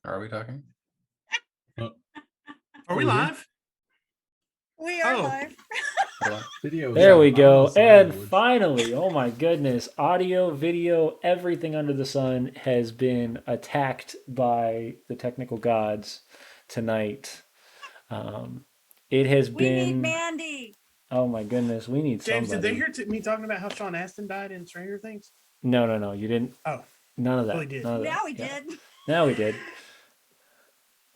Are we talking? Are we live? We are live. Video. There we go. And finally, oh my goodness, audio, video, everything under the sun has been attacked by the technical gods tonight. It has been. We need Mandy. Oh my goodness, we need James, somebody. did they hear me talking about how Sean Astin died in Stranger Things? No, you didn't. Oh. None of that. Well, he did. None of Now that. we did. Now we did.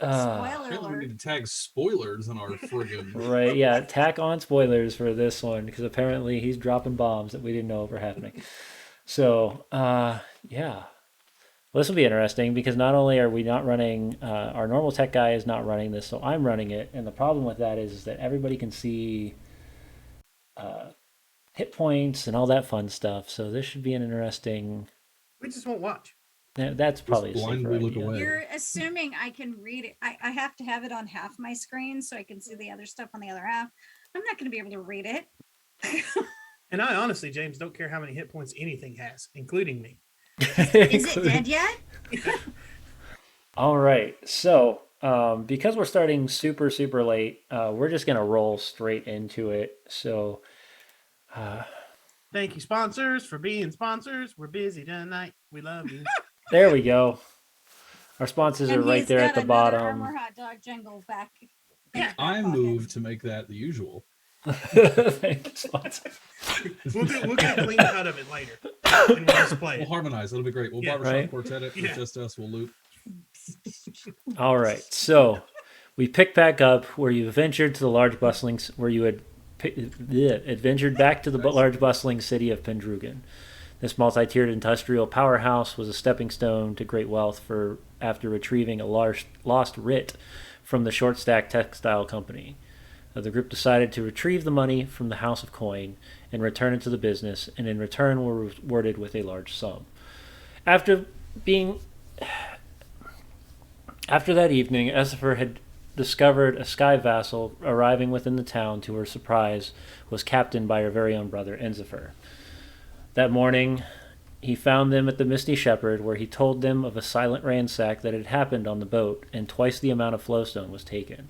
Spoiler We alert. need to tag spoilers in our friggin'. Right, yeah, tack on spoilers for this one because apparently he's dropping bombs that we didn't know were happening. So, yeah. Well, this will be interesting because not only are we not running, our normal tech guy is not running this, so I'm running it. And the problem with that is that everybody can see hit points and all that fun stuff. So this should be an interesting. We just won't watch. That's probably a safer blindly look idea. away. You're assuming I can read it. I have to have it on half my screen so I can see the other stuff on the other half. I'm not going to be able to read it. And I honestly, James, don't care how many hit points anything has, including me. Is it dead yet? All right. So, because we're starting super, super late, we're just going to roll straight into it. So, Thank you, sponsors, for being sponsors. We're busy tonight. We love you. there we go. Our sponsors are And right he's there at got the another bottom. Armor Hot Dog Jingle back. I move to make that the usual. Thank you, sponsor. We'll get a clean cut of it later. And we'll just play We'll it. harmonize. It'll be great. We'll Yeah, barbershop right. quartet it. Yeah. It's just us. We'll loop. All right. So, we pick back up where you ventured to the large bustling, where you had adventured back to the large bustling city of Pendrugan. This multi-tiered industrial powerhouse was a stepping stone to great wealth for after retrieving a lost writ from the Short Stack Textile Company. The group decided to retrieve the money from the House of Coin and return it to the business, and in return were rewarded with a large sum. After that evening, Xa'atarn had discovered a sky vassal arriving within the town. To her surprise, was captained by her very own brother, Enzifer. That morning, he found them at the Misty Shepherd, where he told them of a silent ransack that had happened on the boat, and twice the amount of flowstone was taken.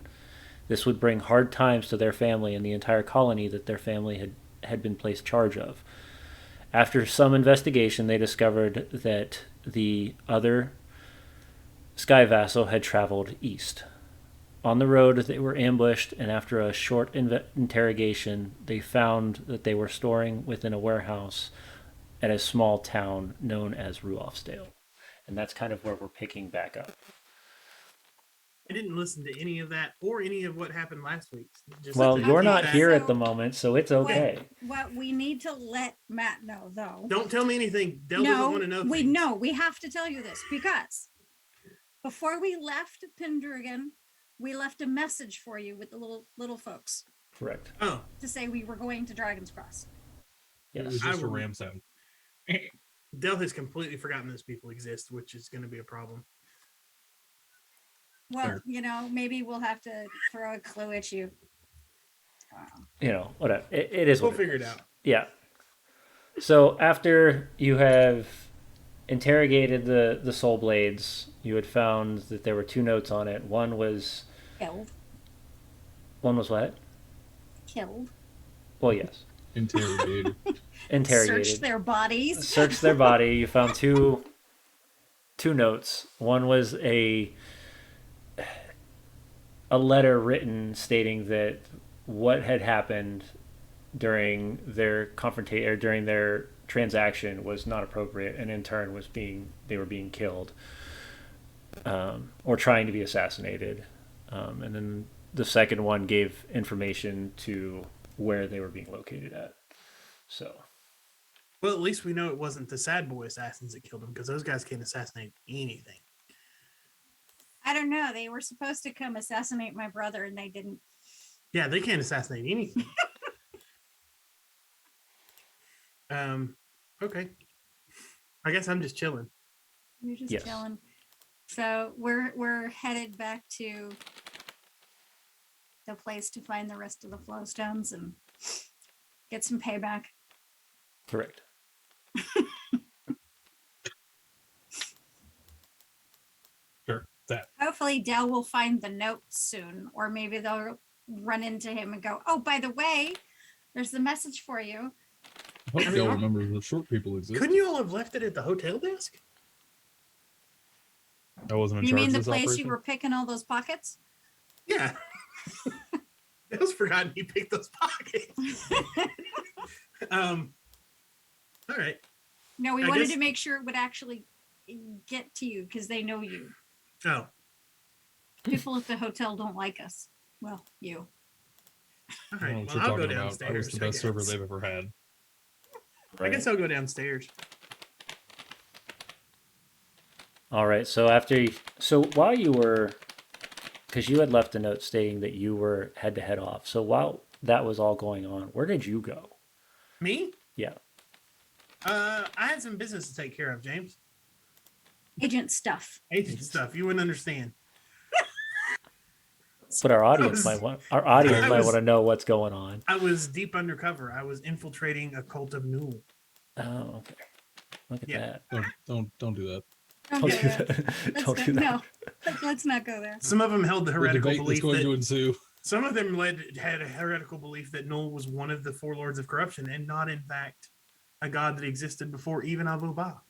This would bring hard times to their family and the entire colony that their family had been placed charge of. After some investigation, they discovered that the other sky vassal had traveled east. On the road, they were ambushed, and after a short interrogation, they found that they were storing within a warehouse at a small town known as Ruofsdale. And that's kind of where we're picking back up. I didn't listen to any of that or any of what happened last week. Just Well, to you're keep not that- here at the moment, so it's okay. What we need to let Matt know, though. Don't tell me anything. Dell doesn't want to know. We things. know. We have to tell you this because before we left Pendrugan, we left a message for you with the little folks Correct. Oh, to say we were going to Dragon's Cross. It Yes. was just I a will- ram sound. Dell has completely forgotten those people exist, which is going to be a problem. Well, Fair. maybe we'll have to throw a clue at you. Whatever. It is We'll what figure it is. out. Yeah. So after you have interrogated the soul blades, you had found that there were two notes on it. One was what? Killed. Well, yes. Interrogated. Interrogated. Search their bodies. Searched their body. You found two notes. One was a letter written stating that what had happened during their confrontation or during their transaction was not appropriate, and in turn they were being killed or trying to be assassinated. And then the second one gave information to where they were being located at. So. Well, at least we know it wasn't the sad boy assassins that killed him, because those guys can't assassinate anything. I don't know. They were supposed to come assassinate my brother, and they didn't. Yeah, they can't assassinate anything. Okay. I guess I'm just chilling. You're just Yes. chilling. So we're headed back to the place to find the rest of the flowstones and get some payback. Correct. Hopefully Dell will find the notes soon, or maybe they'll run into him and go, "Oh, by the way, there's the message for you." I hope I mean, Dell our- remembers that short people exist. Couldn't you all have left it at the hotel desk? I wasn't in You charge mean of the this place operation. you were picking all those pockets? Yeah. Dale's forgotten he picked those pockets. All right. No, we I wanted guess- to make sure it would actually get to you because they know you. Oh, People at the hotel don't like us. Well, you. all I don't know right. what Well, you're I'll go talking about. downstairs. I was the best server guess. they've ever had. I guess I'll go downstairs. All right. So after so while you were, because you had left a note stating that you had to head off. So while that was all going on, where did you go? Me? Yeah. I had some business to take care of, James. Agent stuff. Agent stuff. You wouldn't understand. But our audience was- might I was- want to know what's going on. I was deep undercover. I was infiltrating a cult of Newell. Oh, okay. Look at Yeah. that. Don't do that. Don't Don't do do that. that. Let's Don't not- do that. No, let's not go there. Some of them held the The heretical debate that's belief going that to ensue. some of them had a heretical belief that Newell was one of the four lords of corruption and not, in fact, a god that existed before even Abu Ba.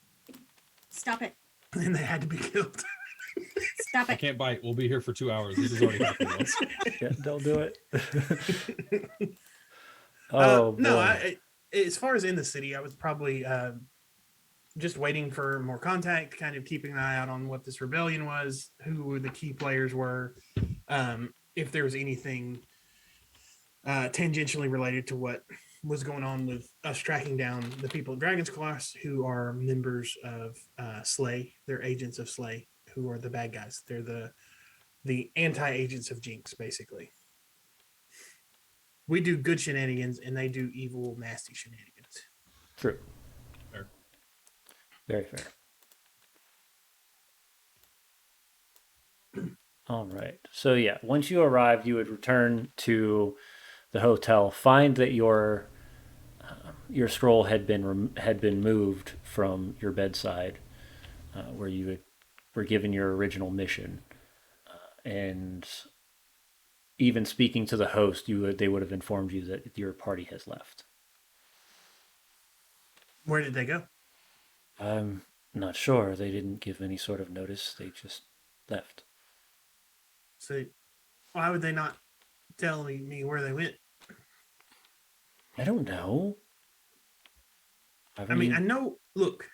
Stop it. And they had to be killed. Stop I it. can't bite. We'll be here for 2 hours. This has already happened once. Yeah, don't do it. Oh, no, boy. as far as in the city, I was probably just waiting for more contact, kind of keeping an eye out on what this rebellion was, who the key players were, if there was anything tangentially related to what was going on with us tracking down the people at Dragon's Class, who are members of Slay. They're agents of Slay, who are the bad guys. They're the anti-agents of Jinx, basically. We do good shenanigans, and they do evil, nasty shenanigans. True. Fair. Very fair. All right. So yeah, once you arrived, you would return to the hotel, find that your scroll had been moved from your bedside, where you were given your original mission, and even speaking to the host, they would have informed you that your party has left. Where did they go? I'm not sure. They didn't give any sort of notice. They just left. So, why would they not tell me where they went? I don't know. I mean, I know. Look.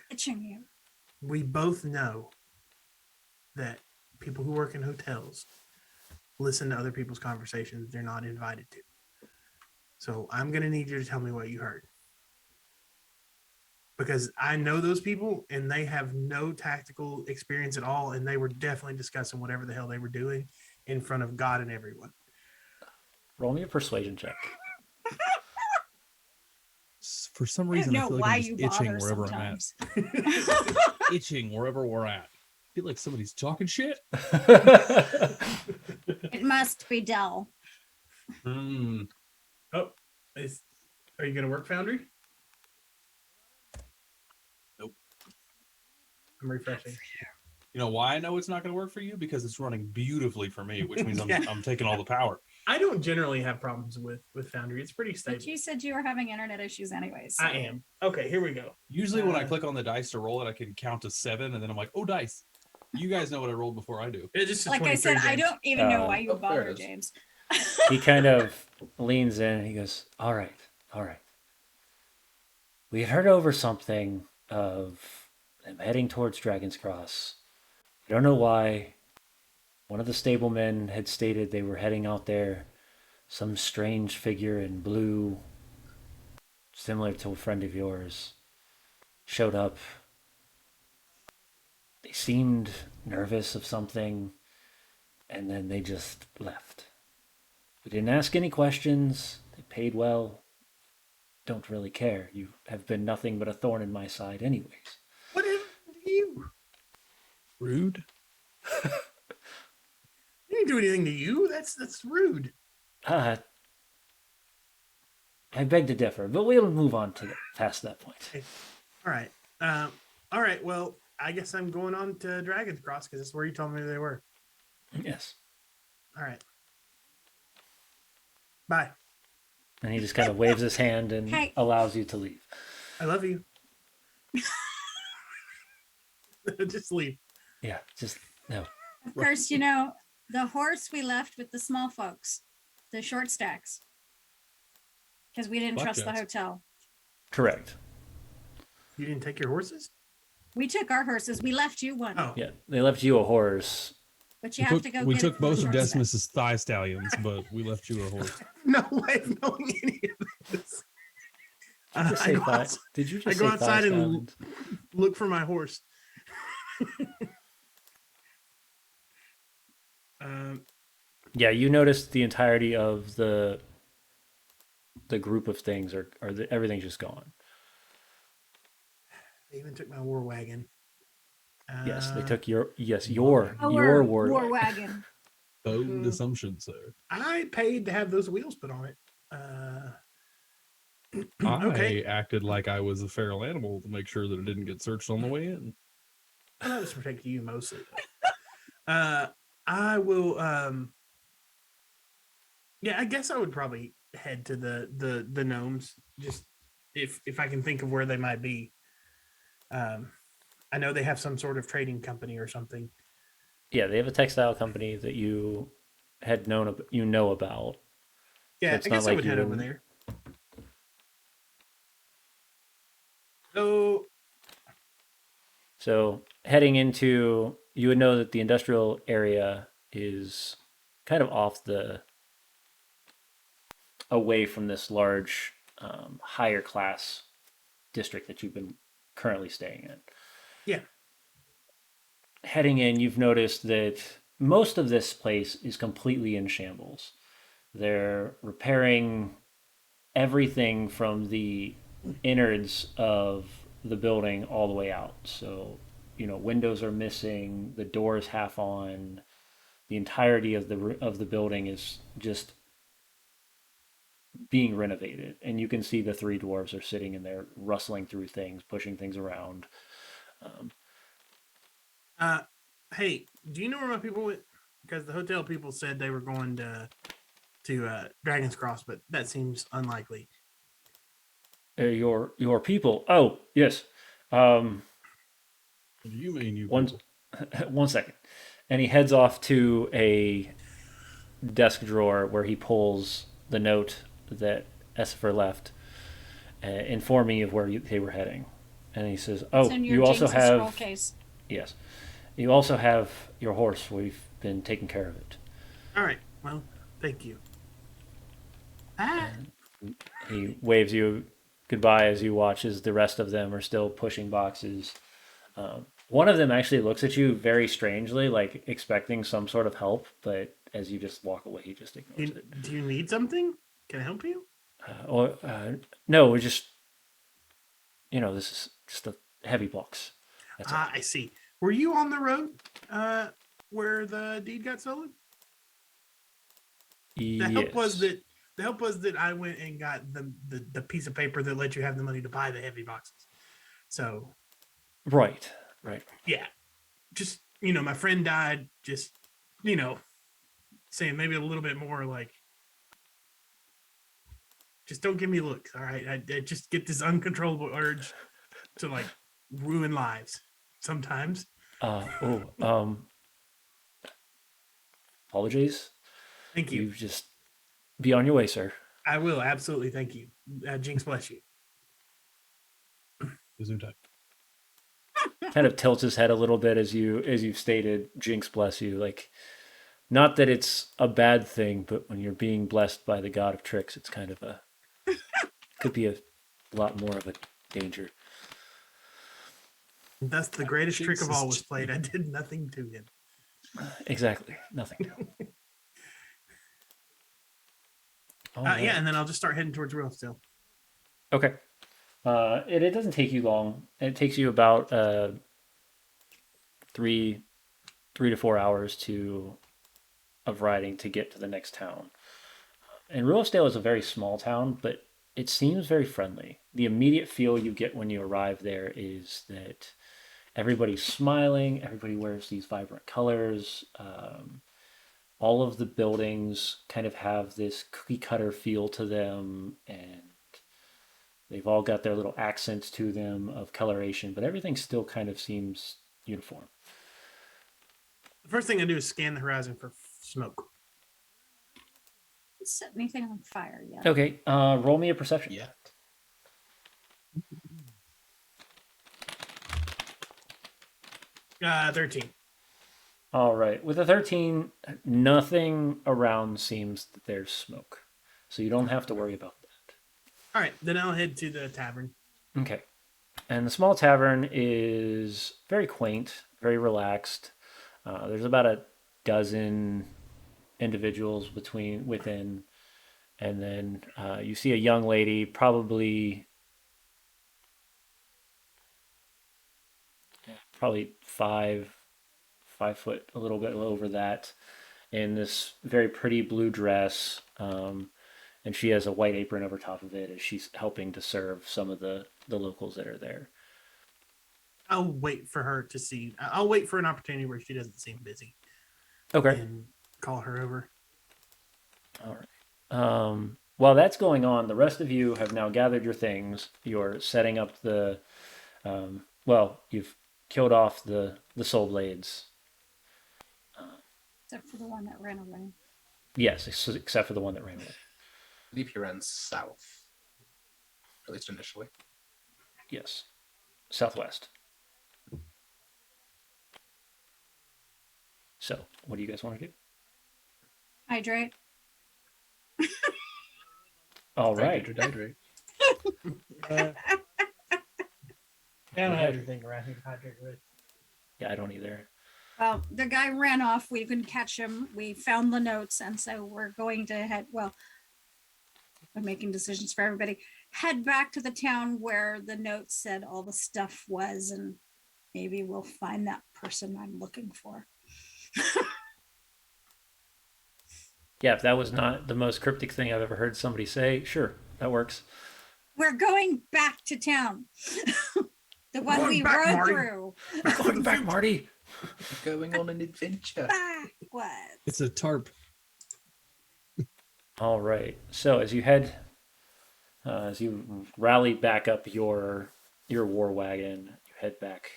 Itching you. We both know that people who work in hotels listen to other people's conversations they're not invited to. So I'm going to need you to tell me what you heard. Because I know those people and they have no tactical experience at all. And they were definitely discussing whatever the hell they were doing in front of God and everyone. Roll me a persuasion check. For some I reason, don't I know feel like why I'm you just itching bother wherever I'm at. sometimes. Itching wherever we're at. I feel like somebody's talking shit. It must be Dell. Hmm. Oh, are you going to work Foundry? Nope. I'm refreshing. You know why I know it's not going to work for you? Because it's running beautifully for me, which means Yeah. I'm taking all the power. I don't generally have problems with Foundry. It's pretty stable. But you said you were having internet issues anyways. So. I am. Okay, here we go. Usually when I Uh, click on the dice to roll it, I can count to 7, and then I'm like, oh, dice. You guys know what I rolled before I do. It's just a Like I 23, said, I James. don't even know why you oh, there bother, it is. James. He kind of leans in and he goes, all right. We had heard over something of them heading towards Dragon's Cross. I don't know why. One of the stablemen had stated they were heading out there. Some strange figure in blue, similar to a friend of yours, showed up. They seemed nervous of something, and then they just left. We didn't ask any questions. They paid well. Don't really care. You have been nothing but a thorn in my side anyways. What happened to you? Rude. I didn't do anything to you. That's rude. I beg to differ, but we'll move on to past that point. All right. All right. Well, I guess I'm going on to Dragon's Cross because that's where you told me they were. Yes. All right. Bye. And he just kind of waves his hand and Hey. allows you to leave. I love you. Just leave. Yeah, just no. Of course, the horse we left with the small folks, the short stacks, because we didn't trust the Blackjacks. hotel. Correct. You didn't take your horses? We took our horses. We left you one, Oh, Yeah, they left you a horse. but you have to go. We get it took from the both of short stack. Decimus's thigh stallions, but we left you a horse. no way of knowing any of this. Just I say go thigh- outs- Did you I just go say outside thigh and stallions? look for my horse. Yeah, you noticed the entirety of the group of things everything's just gone. They even took my war wagon. Yes, they took Uh, your Our war war wagon. wagon. Bold assumption, sir. I paid to have those wheels put on it. Okay. I acted like I was a feral animal to make sure that it didn't get searched on the way in. Well, that was to protect you mostly. I will. Yeah, I guess I would probably head to the gnomes. Just if I can think of where they might be. I know they have some sort of trading company or something. Yeah, they have a textile company that you had know about. Yeah, it's I not guess I like would you head over wouldn't- there. So So heading into, you would know that the industrial area is kind of away from this large, higher class district that you've been currently staying in. yeah, Heading in, you've noticed that most of this place is completely in shambles. They're repairing everything from the innards of the building all the way out. So, windows are missing, the doors half on, the entirety of the building is just being renovated, and you can see the three dwarves are sitting in there rustling through things, pushing things around. hey, do you know where my people went? Because the hotel people said they were going to Dragon's Cross, but that seems unlikely. Your people. Oh yes. What do you mean you? One 1 second, and he heads off to a desk drawer where he pulls the note that Esper left, informing you of where they were heading. And he says, "Oh, It's in your you also Jinx's scroll have case. yes, you also have your horse. We've been taking care of it." All right. Well, thank you. He waves you goodbye as you watch as the rest of them are still pushing boxes. One of them actually looks at you very strangely, like expecting some sort of help, but as you just walk away, he just ignores it. Do you need something? Can I help you? No, we're just, this is just a heavy box. That's all. I see. Were you on the road where the deed got stolen? The help was Yes. that I went and got the piece of paper that let you have the money to buy the heavy boxes. So Right. yeah, just my friend died. Just saying maybe a little bit more like, just don't give me looks. All right, I just get this uncontrollable urge to like ruin lives sometimes. Apologies. Thank you. You just be on your way, sir. I will absolutely. Thank you. Jinx bless you. Gesundheit. Kind of tilts his head a little bit as you've stated, Jinx bless you. Like, not that it's a bad thing, but when you're being blessed by the god of tricks, it's kind of could be a lot more of a danger. Thus, the greatest trick of all was Jesus. played. I did nothing to him. Exactly. Nothing. All Yeah, right. and then I'll just start heading towards Real. Okay. It doesn't take you long. It takes you about 3 to 4 hours of riding to get to the next town. And Ruisdale is a very small town, but it seems very friendly. The immediate feel you get when you arrive there is that Everybody's smiling. Everybody wears these vibrant colors. All of the buildings kind of have this cookie cutter feel to them, and they've all got their little accents to them of coloration, but everything still kind of seems uniform. The first thing I do is scan the horizon for smoke. Don't set anything on fire yet. Okay, roll me a perception. Yeah. 13. All right. With a 13, nothing around seems that there's smoke. So you don't have to worry about that. All right, then I'll head to the tavern. Okay. And the small tavern is very quaint, very relaxed. There's about a dozen individuals within, and then you see a young lady, probably 5 foot, a little bit over that, in this very pretty blue dress. And she has a white apron over top of it as she's helping to serve some of the locals that are there. I'll wait for her to see. I'll wait for an opportunity where she doesn't seem busy Okay. and call her over. All right. While that's going on, the rest of you have now gathered your things. You're setting up the. You've killed off the soul blades. Except for the one that ran away. Yes, except for the one that ran away. I believe he ran south, at least initially. Yes, southwest. So, what do you guys want to do? Hydrate. All right. Hydrate. I don't have anything around here to hydrate with. Yeah, I don't either. Well, the guy ran off. We couldn't catch him. We found the notes, and so we're going to head. Well, I'm making decisions for everybody. Head back to the town where the note said all the stuff was, and maybe we'll find that person I'm looking for. Yeah, if that was not the most cryptic thing I've ever heard somebody say, sure, that works. We're going back to town. The one Going we back, rode Marty. through. Going back, Marty. Going on an adventure. Backwards. It's a tarp. All right. So as you as you rally back up your war wagon, you head back.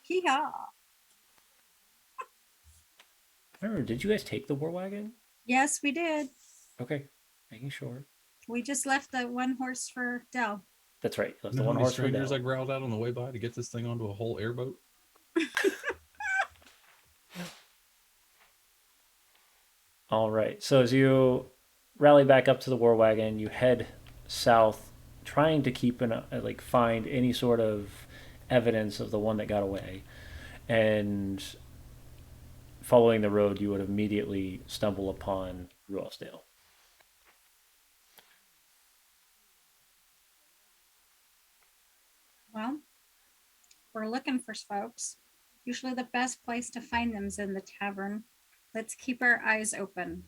Hee-haw. I don't remember, did you guys take the war wagon? Yes, we did. Okay, making sure. We just left the one horse for Dell. That's right. That's You know the how one many horse for strangers I Dell. growled out on the way by to get this thing onto a whole airboat? All right. So as you rally back up to the war wagon, you head south, trying to keep find any sort of evidence of the one that got away, and following the road, you would immediately stumble upon Ruelsdale. Well, we're looking for folks. Usually the best place to find them is in the tavern. Let's keep our eyes open.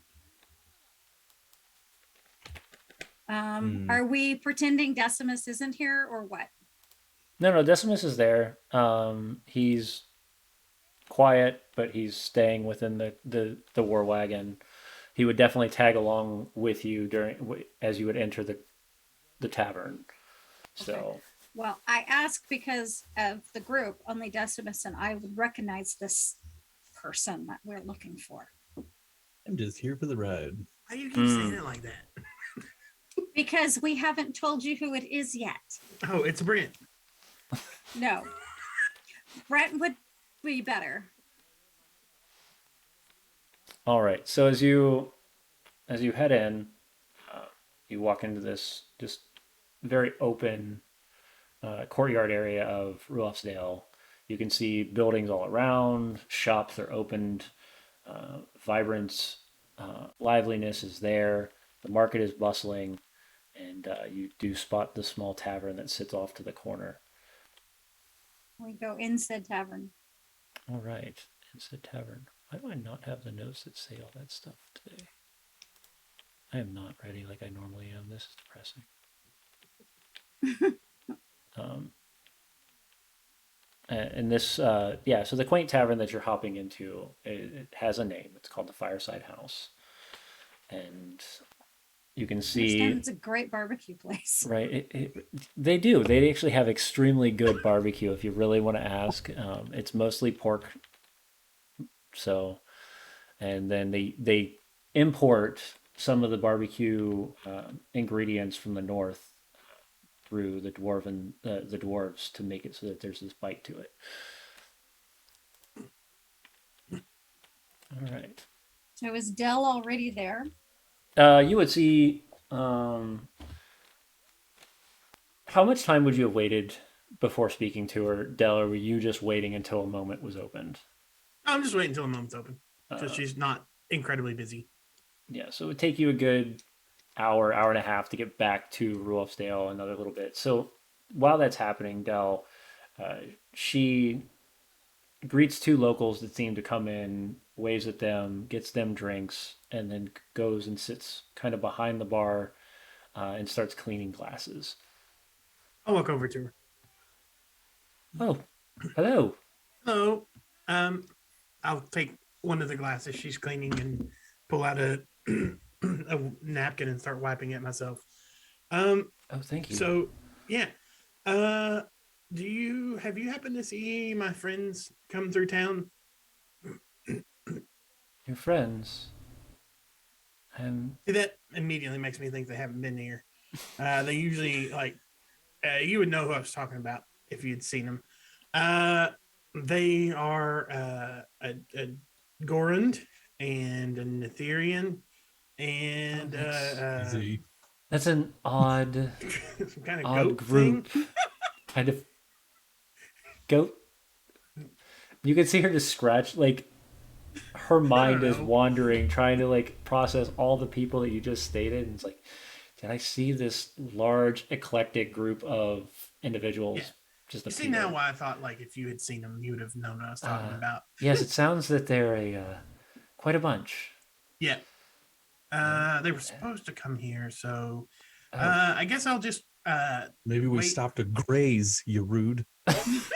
Are we pretending Decimus isn't here or what? No, Decimus is there. He's quiet, but he's staying within the war wagon. He would definitely tag along with you as you would enter the tavern. So. Okay. Well, I ask because of the group, only Decimus and I would recognize this person that we're looking for. I'm just here for the ride. Why do you keep saying it like that? Because we haven't told you who it is yet. Oh, it's Brent. No. Brent would be better. All right. So as you head in, you walk into this just very open courtyard area of Ruelsdale. You can see buildings all around. Shops are opened. Vibrant liveliness is there. The market is bustling, and you do spot the small tavern that sits off to the corner. We go in said tavern. All right, inside tavern. Why do I not have the notes that say all that stuff today? I am not ready like I normally am. This is depressing. And this, yeah, so the quaint tavern that you're hopping into, it has a name. It's called the Fireside House. And you can I understand see, it's a great barbecue place. right, they do. They actually have extremely good barbecue if you really want to ask. It's mostly pork. So, and then they import some of the barbecue ingredients from the north through the dwarves to make it so that there's this bite to it. All right. So is Dell already there? You would see. How much time would you have waited before speaking to her, Dell, or were you just waiting until a moment was opened? I'm just waiting until the moment's open, so Uh, she's not incredibly busy. yeah, so it would take you a good hour, hour and a half to get back to Ruelfsdale, another little bit. So while that's happening, Dell, she greets two locals that seem to come in, waves at them, gets them drinks, and then goes and sits kind of behind the bar and starts cleaning glasses. I'll walk over to her. Oh, hello. Hello. Um, I'll take one of the glasses she's cleaning and pull out a a napkin and start wiping it myself. Um, Oh, thank you. so yeah. Do you have you happened to see my friends come through town? Your friends. See, that immediately makes me think they haven't been here. They usually you would know who I was talking about if you'd seen them. They are a Gorund and a Netherian and Easy. That's an odd, some kind of odd goat group. thing. Kind of goat. You can see her just scratch, like, her mind is know. wandering, trying to, like, process all the people that you just stated. And it's like, did I see this large, eclectic group of individuals Yeah. just You appear? see now why I thought like if you had seen them, you would have known what I was talking about. Yes, it sounds that they're quite a bunch. Yeah. They were supposed to come here, so Oh. I guess I'll just Maybe we wait. stopped to graze, you rude. It's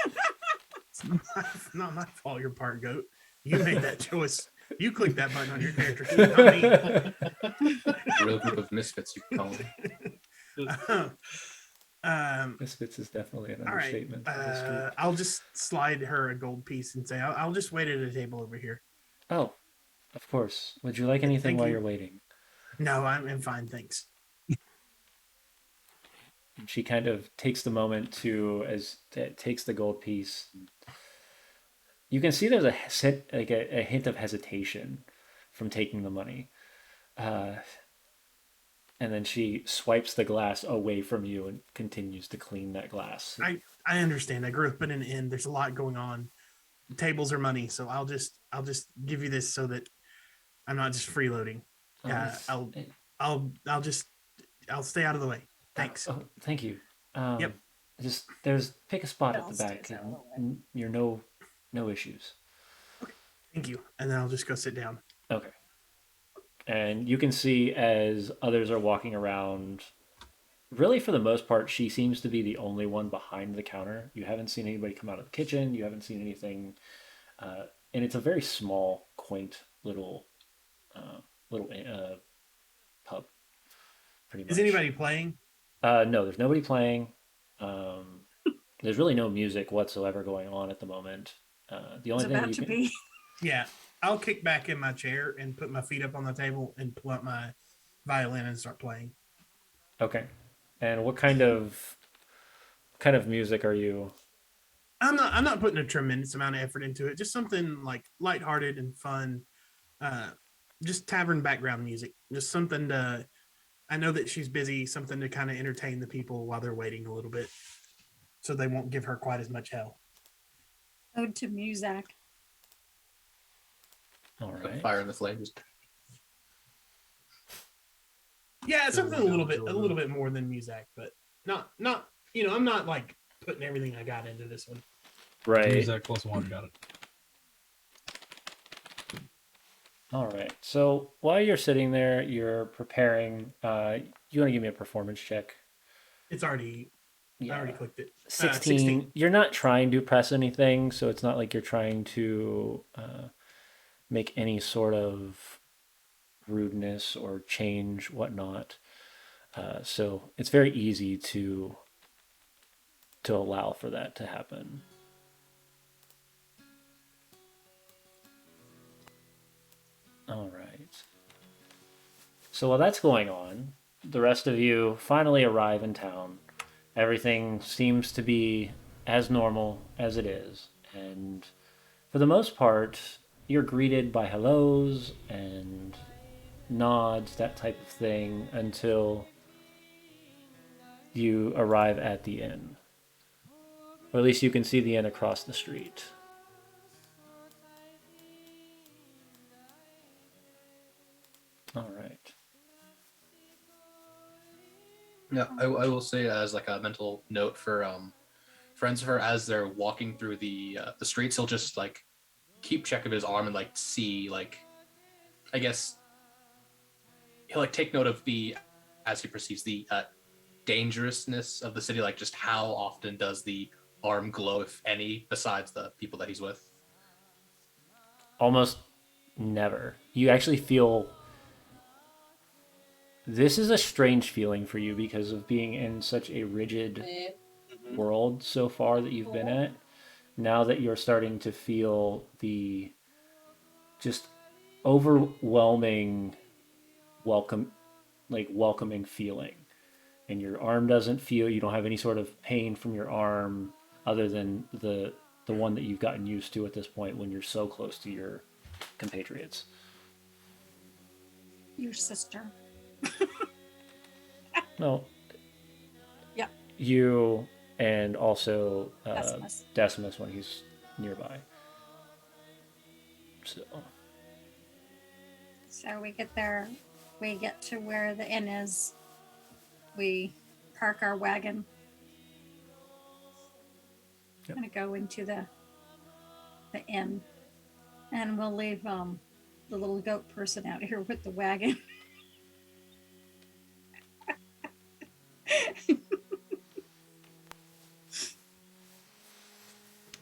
not my fault. You're part goat. You made that choice. You clicked that button on your character sheet, not me. A real group of misfits, you could call them. Misfits is definitely an All right. understatement. of this group. I'll just slide her a gold piece and say, I'll just wait at a table over here. Oh, of course. Would you like anything Thank while you. you're waiting? No, I'm fine, thanks. And she kind of takes the moment to, takes the gold piece. You can see there's a hint of hesitation from taking the money. And then she swipes the glass away from you and continues to clean that glass. I understand. I grew up in an inn. There's a lot going on. Tables are money, so I'll just give you this so that I'm not just freeloading. I'll stay out of the way. Thanks. Oh, thank you. Yep. Just pick a spot at the back, Downstairs, out of the way. and you're no issues. Thank you. And then I'll just go sit down. Okay. And you can see as others are walking around, really for the most part, she seems to be the only one behind the counter. You haven't seen anybody come out of the kitchen. You haven't seen anything. And it's a very small, quaint little pub. Pretty much. Is anybody playing? No, there's nobody playing. There's really no music whatsoever going on at the moment. The only It's thing about you to can, be. Yeah. I'll kick back in my chair and put my feet up on the table and pull out my violin and start playing. Okay. And what kind of music are you? I'm not putting a tremendous amount of effort into it. Just something like lighthearted and fun. Just tavern background music. Just something to I know that she's busy, something to kind of entertain the people while they're waiting a little bit. So they won't give her quite as much hell. Ode to Muzak. All The right. fire in the flames. Yeah, something a little bit more than music, but not I'm not like putting everything I got into this one. Right. Use that +1, got it. All right. So while you're sitting there, you're preparing. You want to give me a performance check? It's already I already clicked it. 16. You're not trying to press anything, so it's not like you're trying to make any sort of rudeness or change whatnot. So it's very easy to allow for that to happen. All right. So while that's going on, the rest of you finally arrive in town. Everything seems to be as normal as it is. And for the most part, you're greeted by hellos and nods, that type of thing, until you arrive at the inn. Or at least you can see the inn across the street. All right. Yeah, I will say as like a mental note for friends of her as they're walking through the streets, he'll just like keep check of his arm and like see like, I guess he'll like take note of the as he perceives the dangerousness of the city, like just how often does the arm glow, if any, besides the people that he's with. Almost never. You actually feel. This is a strange feeling for you because of being in such a rigid world so far that you've been at. Now that you're starting to feel the just overwhelming welcoming feeling. And your arm doesn't feel, you don't have any sort of pain from your arm other than the one that you've gotten used to at this point when you're so close to your compatriots. Your sister. No. Yep. You and also Decimus. Decimus when he's nearby. So we get there. We get to where the inn is. We park our wagon. Yep. Gonna go into the inn, and we'll leave the little goat person out here with the wagon.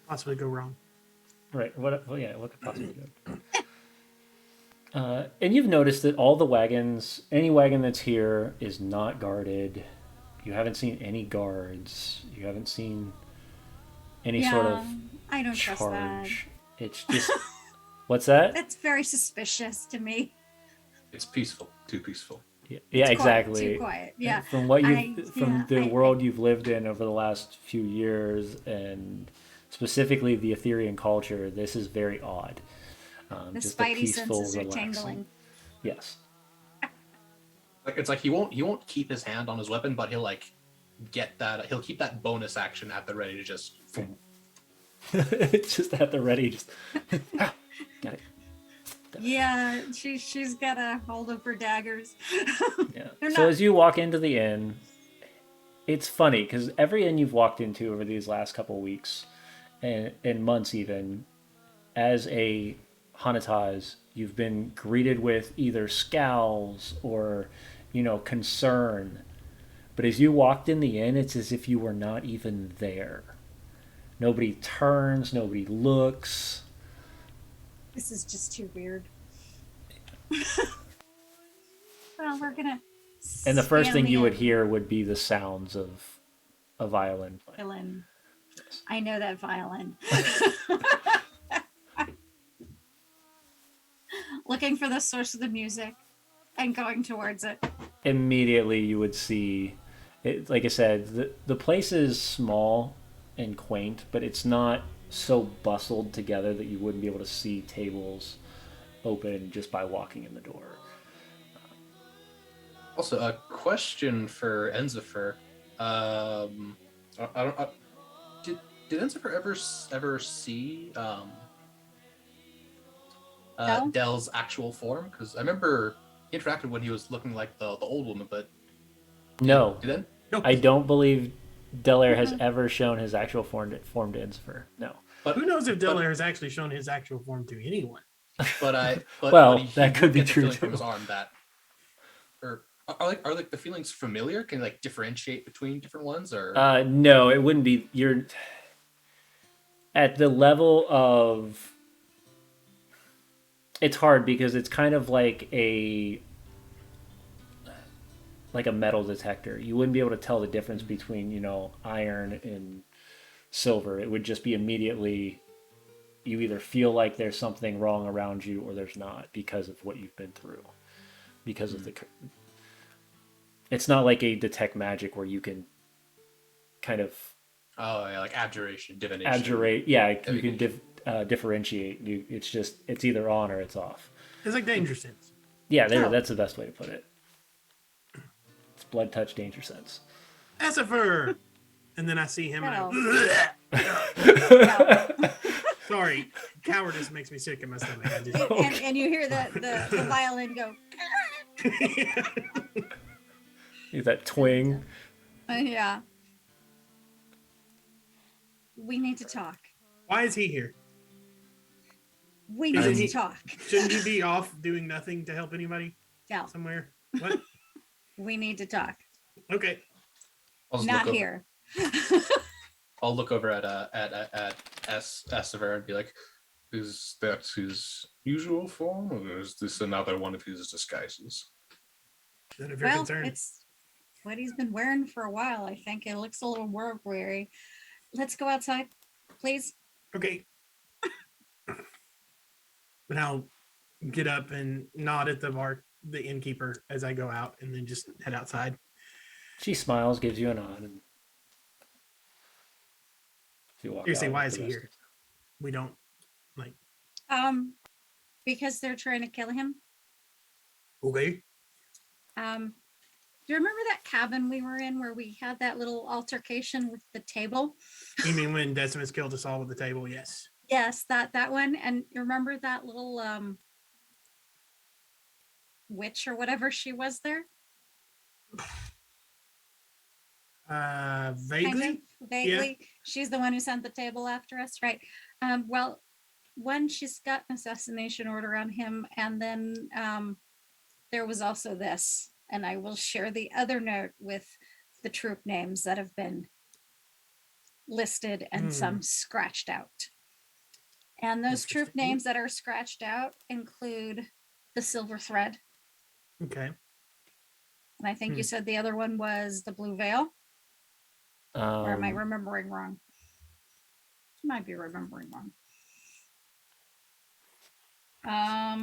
Possibly go wrong. Right. What could possibly go? And you've noticed that all the wagons, any wagon that's here, is not guarded. You haven't seen any guards. You haven't seen any sort of I don't trust that. charge. It's just what's that? That's very suspicious to me. It's peaceful, too peaceful. Yeah, It's exactly. Too quiet. Yeah. From what the I- world you've lived in over the last few years, and specifically the Etherean culture, this is very odd. The just a spidey peaceful, senses are relaxing. tingling. Yes. Like it's like he won't keep his hand on his weapon, but he'll like get that. He'll keep that bonus action at the ready to just. It's just at the ready. Just got it. Yeah, she's got a hold of her daggers. Yeah. They're So not- as you walk into the inn, it's funny because every inn you've walked into over these last couple of weeks and months even, as a Hanataz, you've been greeted with either scowls or, concern. But as you walked in the inn, it's as if you were not even there. Nobody turns, nobody looks. This is just too weird. Well, we're gonna. And the first scan thing you would inn. hear would be the sounds of a violin playing. Violin. Yes. I know that violin. Looking for the source of the music and going towards it. Immediately you would see it. Like I said, the place is small and quaint, but it's not so bustled together that you wouldn't be able to see tables open just by walking in the door. Also, a question for Enzifer. I don't. Did Enzifer ever see No? Dell's actual form? Because I remember he interacted when he was looking like the old woman, but No, did I don't believe Delaer has ever shown his actual form to Enzifer. No. But Who knows if Delaer has actually shown his actual form to anyone? But Well, he that could did be get the true, feeling from too. his arm that, or Are like the feelings familiar? Can you, like differentiate between different ones, or No, it wouldn't be. You're at the level of. It's hard because it's kind of like a metal detector. You wouldn't be able to tell the difference between, iron and silver. It would just be immediately you either feel like there's something wrong around you or there's not because of what you've been through. Because of it's not like a detect magic where you can kind of oh yeah, like abjuration, divination. abjurate. Yeah, you can differentiate. It's either on or it's off. It's like danger sense. Yeah, Oh. that's the best way to put it. It's blood touch danger sense. Essifer! And then I see him and No. sorry, cowardice makes me sick in my stomach. I just... And you hear the violin go. That twing. Yeah. We need to talk. Why is he here? We Isn't need to he- talk. Shouldn't he be off doing nothing to help anybody No, somewhere? What? we need to talk. Okay. I'll just Not look here. I'll look over at Essifer and be like, "Is that his usual form, or is this another one of his disguises?" None of your Well, concern. it's what he's been wearing for a while. I think it looks a little work weary. Let's go outside, please. Okay. But I'll get up and nod at the innkeeper as I go out, and then just head outside. She smiles, gives you a nod, and you walk You say, out why with is the he rest here? We don't like. Because they're trying to kill him. Okay. Do you remember that cabin we were in where we had that little altercation with the table? You mean when Decimus killed us all with the table? Yes. Yes, that one. And you remember that little witch or whatever she was there? Vaguely. Kind of, vaguely. She's the one who sent the table after us, right? Well, one, she's got an assassination order on him, and then there was also this, and I will share the other note with the troop names that have been listed and some scratched out. And those troop Interesting. names that are scratched out include the Silver Thread, Okay. and I think you said the other one was the Blue Veil. Or am I remembering wrong? Might be remembering wrong.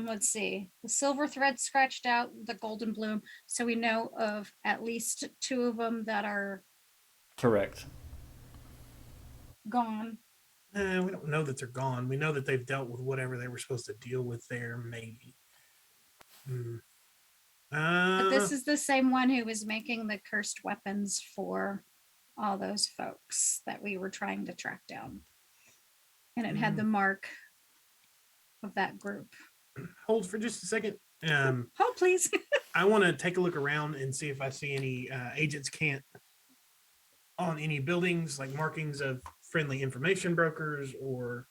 Let's see. The Silver Thread scratched out, the Golden Bloom. So we know of at least two of them that are correct. gone. We don't know that they're gone. We know that they've dealt with whatever they were supposed to deal with there, maybe. But this is the same one who was making the cursed weapons for all those folks that we were trying to track down. And it had the mark of that group. Hold for just a second. Oh, please. I want to take a look around and see if I see any agents can't on any buildings, like markings of friendly information brokers or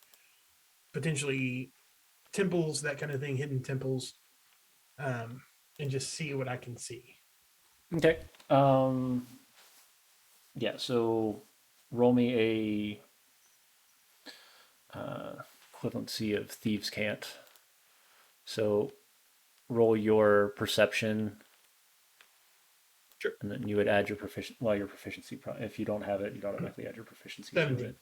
potentially temples, that kind of thing, hidden temples, and just see what I can see. Okay. Yeah, so roll me a equivalency of Thieves' Cant. So roll your perception. Sure. And then you would add your your proficiency. If you don't have it, you'd automatically add your proficiency to 17. it.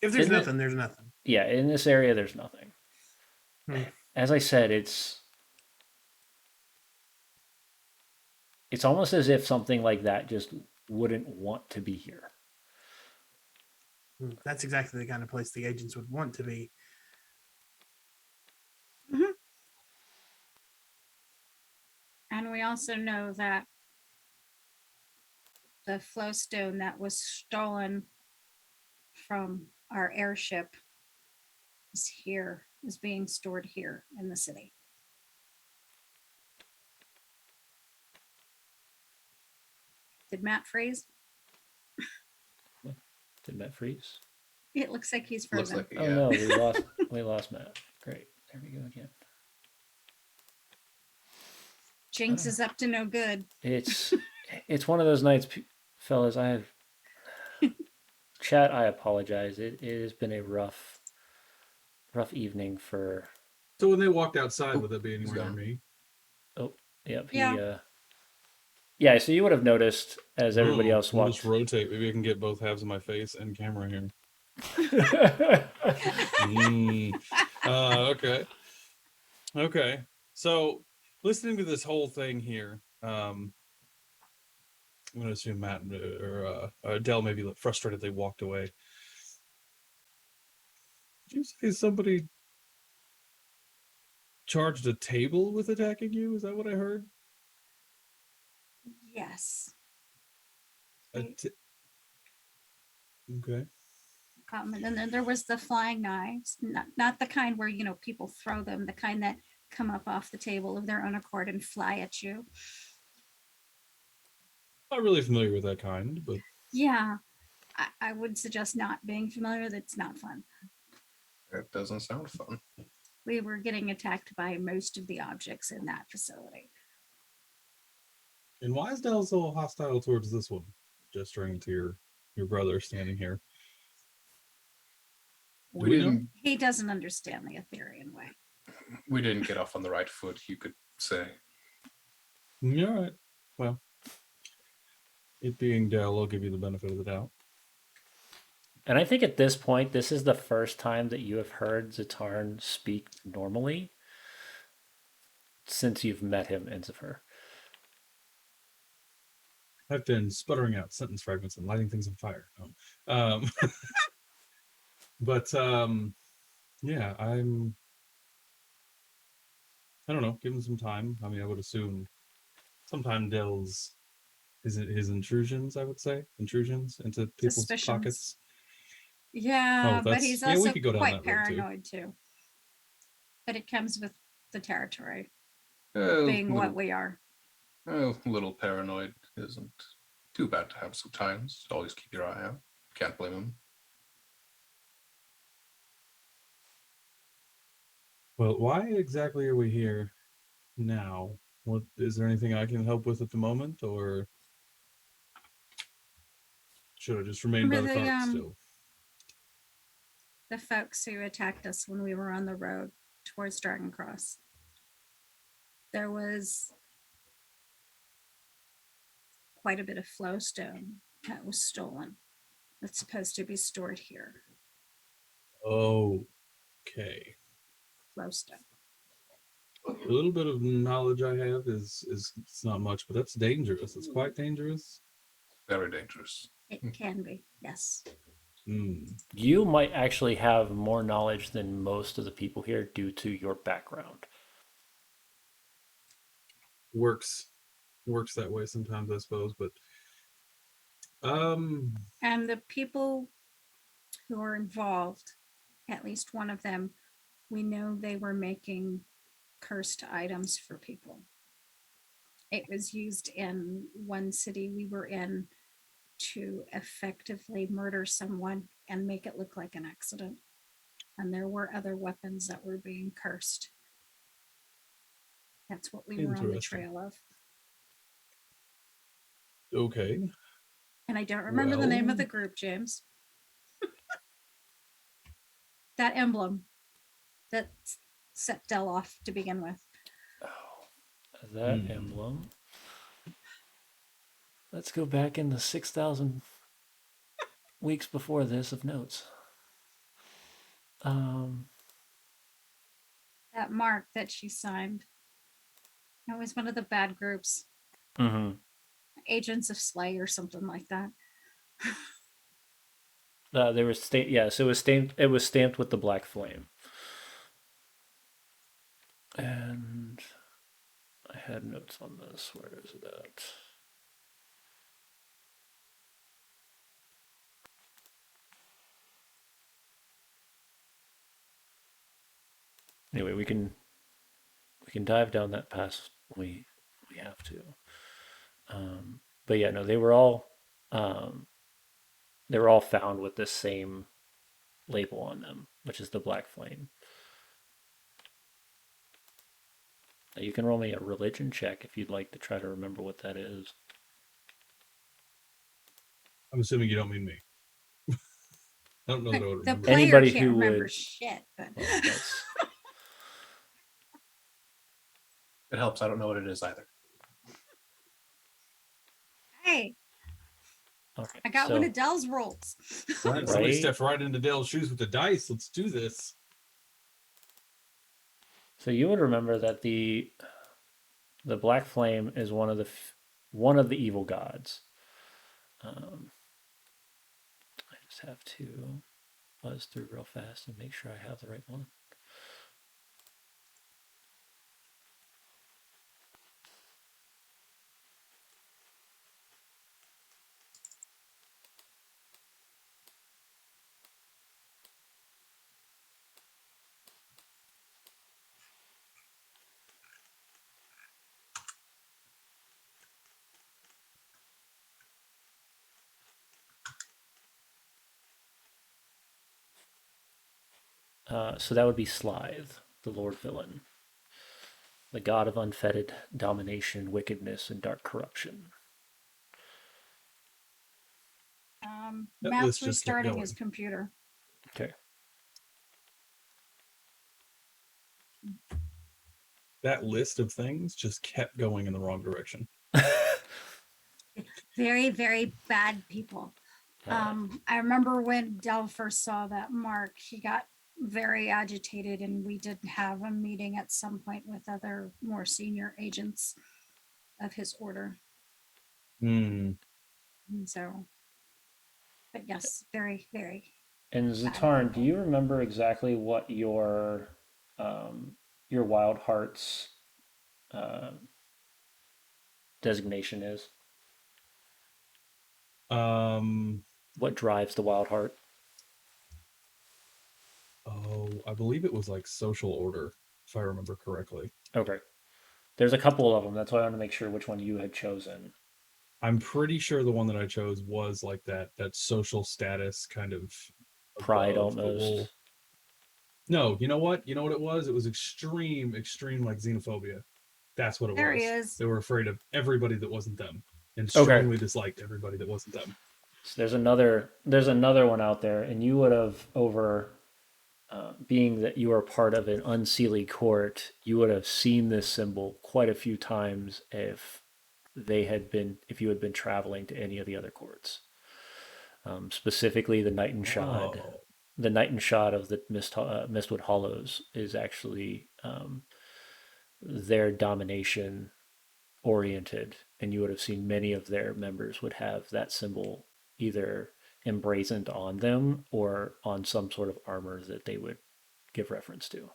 If there's Isn't it- nothing, there's nothing. Yeah, in this area, there's nothing. As I said, it's almost as if something like that just wouldn't want to be here. That's exactly the kind of place the agents would want to be. And we also know that the flowstone that was stolen from our airship is being stored here in the city. Did Matt freeze? Did Matt freeze? It looks like he's Looks frozen. like Oh no, we lost Matt. Great. There we go again. Jinx is up to no good. It's one of those nights, fellas. Chat. I apologize. It has been a rough evening for. So when they walked outside, would that be He's anywhere near gone. me? Oh, yep. He. Yeah. Yeah. So you would have noticed as everybody else We'll walked. just rotate. Maybe I can get both halves of my face and camera here. Okay. Okay. So listening to this whole thing here, I'm going to assume Matt or Dell maybe frustrated they walked away. Did you say somebody charged a table with attacking you? Is that what I heard? Yes. Okay. And then there was the flying knives, not the kind where people throw them, the kind that come up off the table of their own accord and fly at you. Not really familiar with that kind, but Yeah, I would suggest not being familiar. That's not fun. It doesn't sound fun. We were getting attacked by most of the objects in that facility. and why is Dell so hostile towards this one? Gesturing to your brother standing here. Do we know? He doesn't understand the Etherean way. We didn't get off on the right foot, you could say. Yeah, all right. Well, it being Dell, I'll give you the benefit of the doubt. And I think at this point, this is the first time that you have heard Xa'atarn speak normally since you've met him, Enzifer. I've been sputtering out sentence fragments and lighting things on fire. No. But yeah, I don't know. Give him some time. I mean, I would assume sometime Dell's his intrusions. I would say intrusions into people's Suspicions. pockets. Yeah, but that's- he's yeah, we also could go down quite that road, too. paranoid too. But it comes with the territory, A being little, what we are. a little paranoid isn't too bad to have sometimes. Always keep your eye out. Can't blame him. Well, why exactly are we here now? What is there anything I can help with at the moment, or should I just remain by the Remember cart still? The folks who attacked us when we were on the road towards Dragon Cross. There was quite a bit of flowstone that was stolen. That's supposed to be stored here. Okay. Flowstone. A little bit of knowledge I have is it's not much, but that's dangerous. It's quite dangerous. Very dangerous. It can be, yes. You might actually have more knowledge than most of the people here due to your background. Works that way sometimes, I suppose, but And the people who are involved, at least one of them, we know they were making cursed items for people. It was used in one city we were in to effectively murder someone and make it look like an accident. And there were other weapons that were being cursed. That's what we were on the Interesting. trail of. Okay. And I don't remember the name of Well- the group, James. That emblem that set Dell off to begin with. That emblem. Let's go back in the 6,000 weeks before this of notes. That mark that she signed. It was one of the bad groups. Agents of Slay or something like that. They were yes, it was stamped. It was stamped with the black flame. And I had notes on this. Where is it at? Anyway, we can dive down that path when we have to. But yeah, no, they were all found with this same label on them, which is the black flame. You can roll me a religion check if you'd like to try to remember what that is. I'm assuming you don't mean me. I don't know that I would The remember. player Anybody can't who remember would- shit. But Well, that's It helps. I don't know what it is either. hey, okay. I got so, one of Dell's rolls. All right, somebody Right. stepped right into Dale's shoes with the dice. Let's do this. So you would remember that the black flame is one of the evil gods. I just have to buzz through real fast and make sure I have the right one. So that would be Slythe, the Lord Villain, the god of unfettered domination, wickedness, and dark corruption. That Matt's list just kept restarting his going. computer. Okay. That list of things just kept going in the wrong direction. Very, very bad people. I remember when Dell first saw that mark, he got very agitated, and we did have a meeting at some point with other more senior agents of his order. Hmm. And so, but yes, very, very. And Xa'atarn, do you remember exactly what your Wild Heart's designation is? What drives the Wild Heart? Oh, I believe it was like social order, if I remember correctly. Okay. There's a couple of them. That's why I want to make sure which one you had chosen. I'm pretty sure the one that I chose was like that social status kind of Pride above, but almost. No, you know what? You know what it was? It was extreme like xenophobia. That's what it There was. he is. They were afraid of everybody that wasn't them, and Okay. strongly disliked everybody that wasn't them. So there's another one out there, and you would have being that you are part of an unseelie court, you would have seen this symbol quite a few times if you had been traveling to any of the other courts. Specifically, the Knight and Shod. Oh. The Knight and Shod of the Mistwood Hollows is actually their domination oriented, and you would have seen many of their members would have that symbol either emblazoned on them or on some sort of armor that they would give reference to.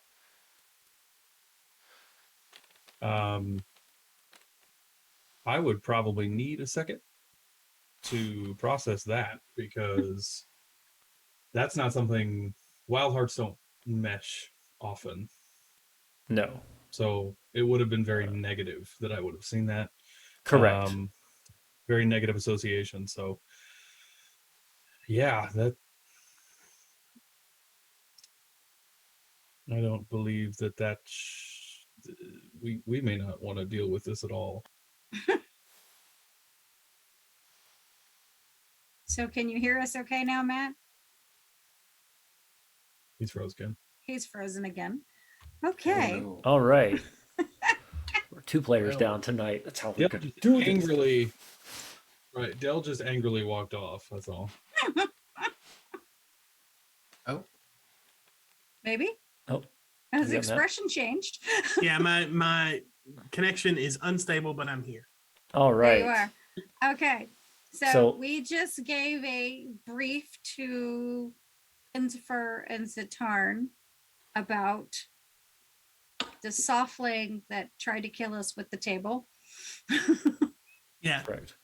I would probably need a second to process that, because that's not something Wild Hearts don't mesh often. No. So it would have been very negative that I would have seen that. Correct. Very negative association. So yeah, that I don't believe that we may not want to deal with this at all. So can you hear us okay now, Matt? He's froze again. He's frozen again. Okay. Oh, no. All right. We're 2 players down tonight. That's how we're Dell going to just do this. angrily, right? Dell just angrily walked off. That's all. Oh, Maybe Oh, his that, Matt? expression changed. Yeah, my connection is unstable, but I'm here. all There right. you are. Okay. So- We just gave a brief to Enzifer and Xa'atarn about the softling that tried to kill us with the table. Yeah. Correct.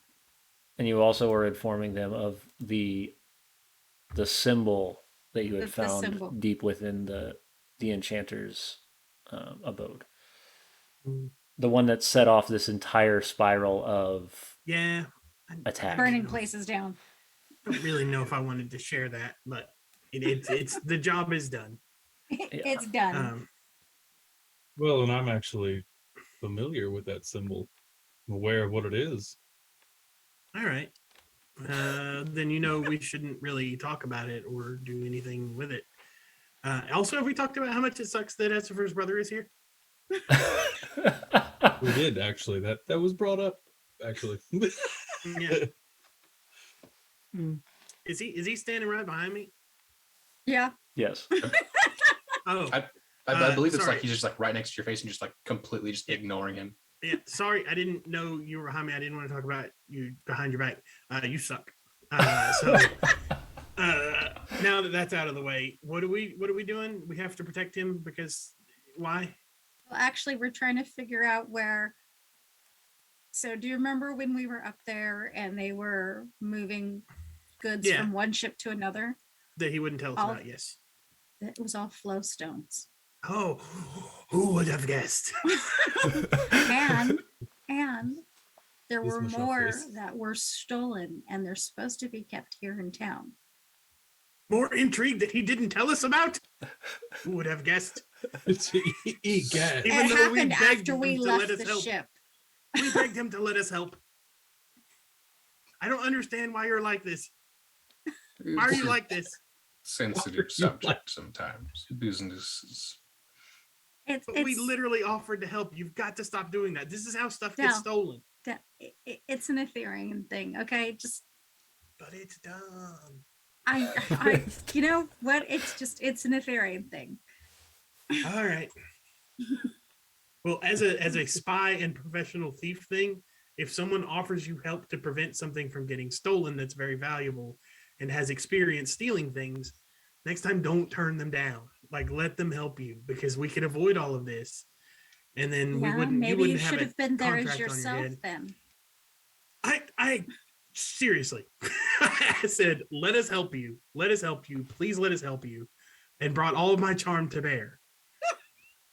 And you also were informing them of the symbol that you had The found symbol. deep within the enchanter's abode. Mm. The one that set off this entire spiral of Yeah. Attack. Burning places down. I don't really know if I wanted to share that, but it's the job is done. It's done. Um, Well, and I'm actually familiar with that symbol. I'm aware of what it is. All right. Then we shouldn't really talk about it or do anything with it. Also, have we talked about how much it sucks that Essifer's brother is here? We did actually. That was brought up actually. Yeah. Is he standing right behind me? Yeah. Yes. Oh, I believe it's sorry. like he's just like right next to your face and just like completely just ignoring him. Yeah. Sorry, I didn't know you were behind me. I didn't want to talk about you behind your back. You suck. So now that that's out of the way, what are we doing? We have to protect him because why? Well, actually, we're trying to figure out where. So, do you remember when we were up there and they were moving goods Yeah. from one ship to another? That he wouldn't tell us All- about. Yes. It was all flow stones. Oh, who would have guessed? and there This were much off more face. that were stolen, and they're supposed to be kept here in town. More intrigue that he didn't tell us about? Who would have guessed? Gas. Even It though we happened begged after him we to left let us the help. ship. We begged him to let us help. I don't understand why you're like this. Why are you like this? Sensitive you subject like- sometimes. Businesses. It's But we literally offered to help. You've got to stop doing that. This is how stuff No. gets stolen. it's an Ethereum thing. Okay, just But it's dumb. I you know what? It's an Ethereum thing. All right. Well, as a spy and professional thief thing, if someone offers you help to prevent something from getting stolen that's very valuable and has experience stealing things, next time don't turn them down. Like let them help you because we could avoid all of this. And then we Yeah, wouldn't maybe you wouldn't have should a have been there as contract on your yourself head. then. I seriously, I said, let us help you. Let us help you. Please let us help you. And brought all of my charm to bear.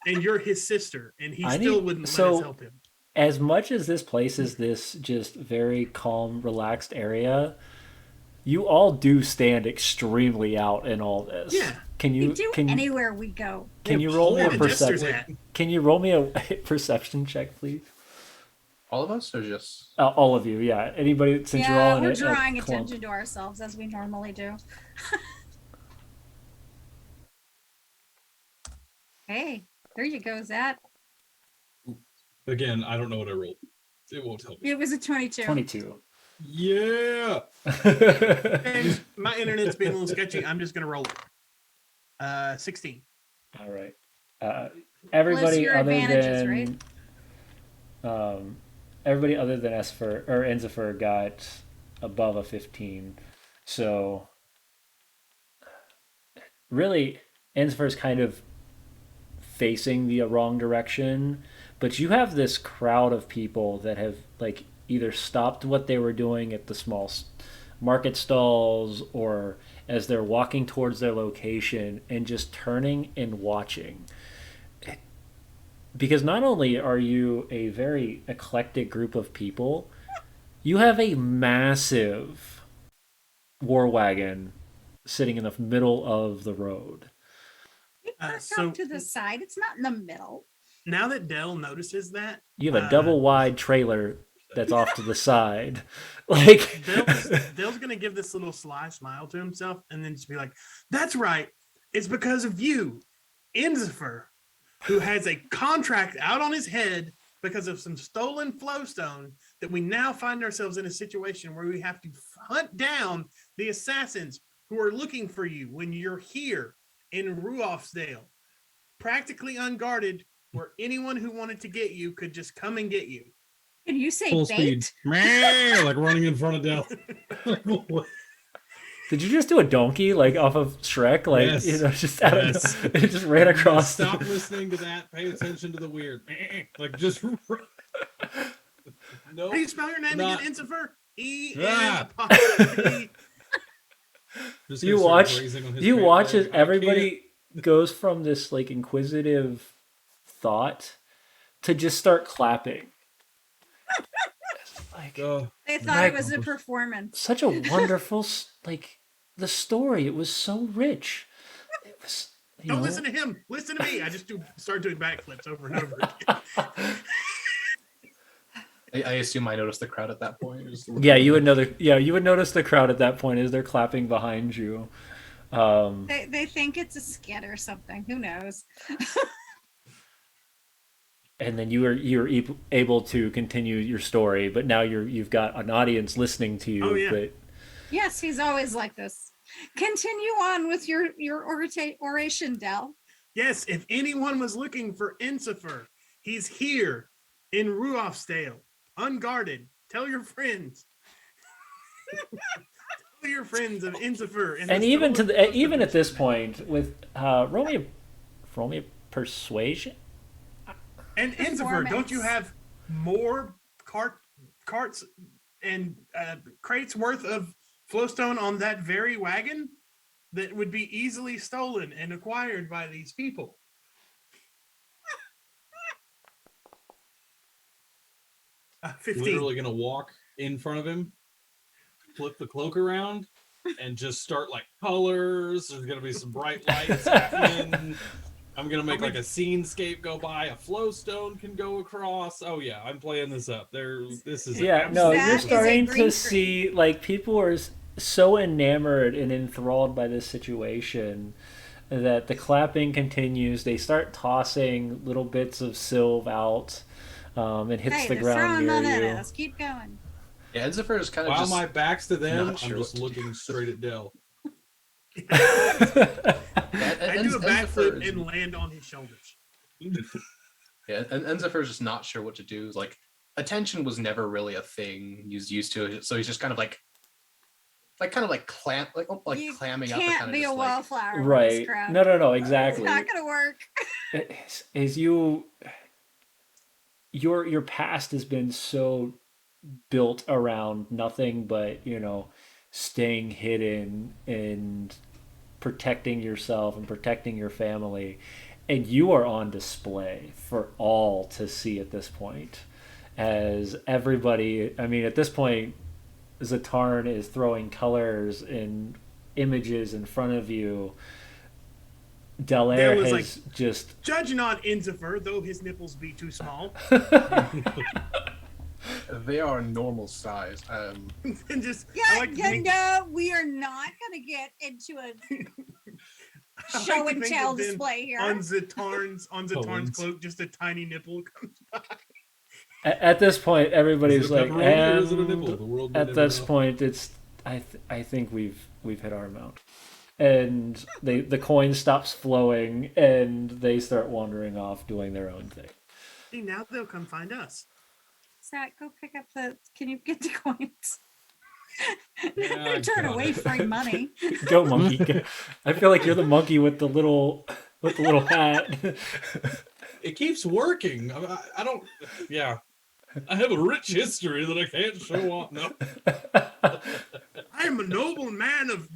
And you're his sister, and he still wouldn't let us help him. As much as this place is this just very calm, relaxed area, you all do stand extremely out in all this. Yeah. Can We you do anywhere we go. can you roll me a Pull the jester's perception? hat. Can you roll me a perception check, please? All of us or just All of you, yeah. Anybody, since you're all Yeah, in we're it, drawing clump. attention to ourselves as we normally do. Hey, there you go, Zat. Again, I don't know what I rolled. It won't tell me. It was a 22. 22. Yeah. And my internet's being a little sketchy. I'm just gonna roll it. 16. All right. Everybody your other advantages, than everybody other than Esfer or Enzifer got above a 15. So really, Enzifer's kind of facing the wrong direction, but you have this crowd of people that have like either stopped what they were doing at the small market stalls or as they're walking towards their location and just turning and watching. Because not only are you a very eclectic group of people, you have a massive war wagon sitting in the middle of the road. It back So- out to the side. It's not in the middle. Now that Dell notices that, You have a double wide trailer that's off to the side. Like Dell's gonna give this little sly smile to himself and then just be like, "That's right. It's because of you, Enzifer, who has a contract out on his head because of some stolen flowstone that we now find ourselves in a situation where we have to hunt down the assassins who are looking for you when you're here in Ruoffsdale, practically unguarded, where anyone who wanted to get you could just come and get you." Can you say Full bait? speed. Meh, like running in front of Dell. did you just do a donkey like off of Shrek? Like Yes. just out Yes. of it just ran across. Stop listening to that. Pay attention to the weird. Like just. No. How do you spell your name Not- again, Enzifer? Ah. E-N-apostrophe. You watch as everybody goes from this like inquisitive thought to just start clapping. Like They thought it was a performance. such a wonderful like the story. It was so rich. It was Don't listen to him. Listen to me. I just started doing backflips over and over again. I assume I noticed the crowd at that point. Just looking Yeah, you would around. know you would notice the crowd at that point as they're clapping behind you. They think it's a skit or something. Who knows? And then you're able to continue your story, but now you've got an audience listening to you. Oh, yeah. But Yes, he's always like this. Continue on with your oration, Del. Yes, if anyone was looking for Ensifer, he's here in Ruofsdale, unguarded. Tell your friends. Tell your friends of Ensifer. and even at this point, with roll me a persuasion. And Ensifer, don't you Performance. have more carts and crates worth of flowstone on that very wagon that would be easily stolen and acquired by these people? Uh, 15. Literally gonna walk in front of him, flip the cloak around, and just start like colors. There's gonna be some bright lights happening. I'm gonna make like a scenescape go by. A flowstone can go across. Oh yeah, I'm playing this up. This is Yeah, no, That you're is a starting green to screen. see like people are so enamored and enthralled by this situation that the clapping continues. They start tossing little bits of silv out. It hits Hey, the they're ground throwing near one at you. us. Keep going. Yeah, Enzifer is kind of while just my back's to them, not I'm sure just what to looking straight at Del. I do a backflip Enzifer and land on his shoulders. yeah, and Enzifer is just not sure what to do. Like attention was never really a thing he's used to, so he's just kind of like You clamming up and can't kind of be a just like wallflower with Right. this crowd. No, It's exactly. not gonna work. As your past has been so built around nothing but, staying hidden and protecting yourself and protecting your family. And you are on display for all to see at this point. As everybody, I mean, at this point, Xa'atarn is throwing colors and images in front of you. Delaer There was, has just Judge not Ensifer, though his nipples be too small. they are normal size. And just, Yeah, I like to think, no, we are not gonna get into a I like show to and think tell that then display here. on Xa'atarn's Colons. cloak, just a tiny nipple comes by. at this point everybody's Is it like, pepperoni or is it a nipple? and The world may at never this know. point it's I think we've hit our amount, and the coin stops flowing and they start wandering off doing their own thing. See, now they'll come find us. Zach, go pick up the. Can you get the coins? Yeah, I Turn got away it. free money. Go monkey, go. I feel like you're the monkey with the little hat. It keeps working. I don't. Yeah, I have a rich history that I can't show off. No. I am a noble man of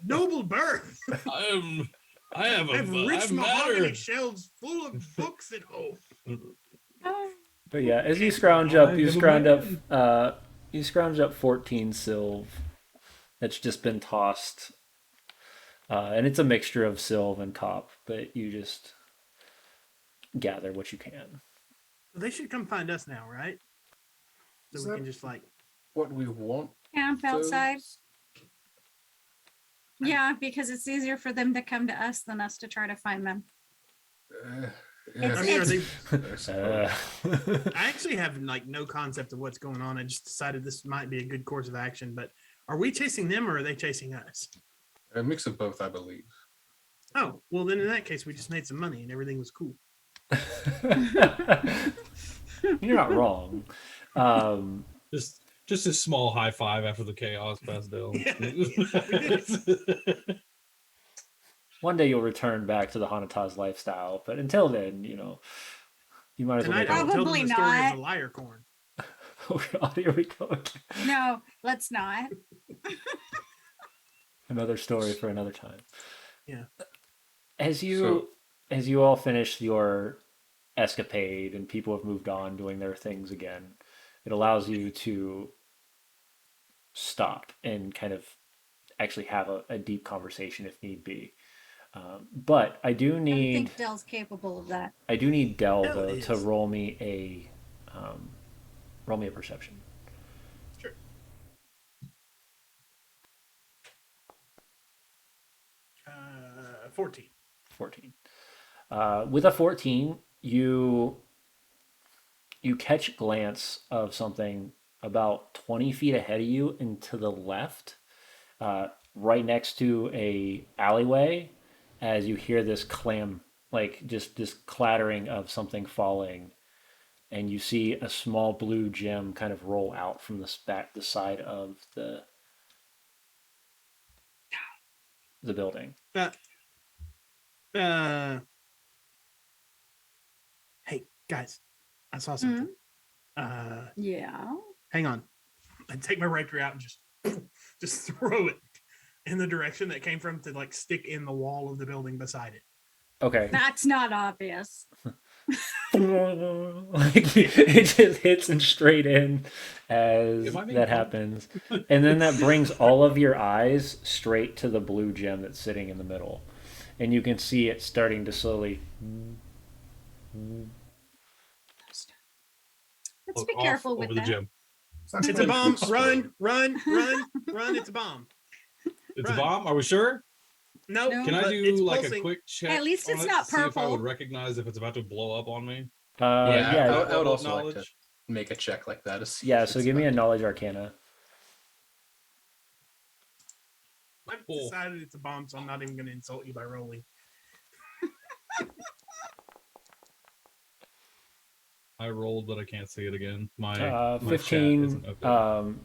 noble birth. I have I have rich I mahogany matter. shelves full of books at home. But yeah, as you scrounge up 14 silv that's just been tossed. And it's a mixture of silv and cop, but you just gather what you can. They should come find us now, right? So Is we that- can just like, What we want. Camp outside. Yeah, because it's easier for them to come to us than us to try to find them. I mean, are they, Uh, I actually have like no concept of what's going on. I just decided this might be a good course of action, but are we chasing them or are they chasing us? A mix of both, I believe. Oh, well then in that case, we just made some money and everything was cool. You're not wrong. Just a small high five after the chaos pastel. One day you'll return back to the Hanataz lifestyle, but until then, you might as well Tonight make I will tell them Probably the story not. of the liar corn. Oh God, here we go. No, let's not. Another story for another time. Yeah. As you all finish your escapade and people have moved on doing their things again, it allows you to stop and kind of actually have a deep conversation if need be. But I do I don't need think Dell's capable of that. Del Del though is. to roll me a Roll me a perception. Sure. 14. 14. With a 14, you catch a glance of something about 20 feet ahead of you and to the left, right next to a alleyway, as you hear this like just this clattering of something falling, and you see a small blue gem kind of roll out from the side of the building. Hey guys, I saw something. Yeah. Hang on. I take my rapier out and just throw it in the direction that came from to like stick in the wall of the building beside it. Okay. That's not obvious. Like it just hits and straight in as Am I being that fun? happens, and then that brings all of your eyes straight to the blue gem that's sitting in the middle, and you can see it starting to slowly. Let's Look be off careful with over that. the gym. It's a bomb. Run, run, run, run. It's a bomb. It's Run. a bomb. Are we sure? No. No. Can I but do it's like a pulsing. quick check? At least on it's it not to see if I would purple. recognize if it's about to blow up on me? Yeah. I would also Knowledge? like to make a check like that. To see Yeah. if So it's give me a about- knowledge arcana. I've Cool. decided it's a bomb, so I'm not even going to insult you by rolling. I rolled, but I can't see it again. My chat 15. isn't updated.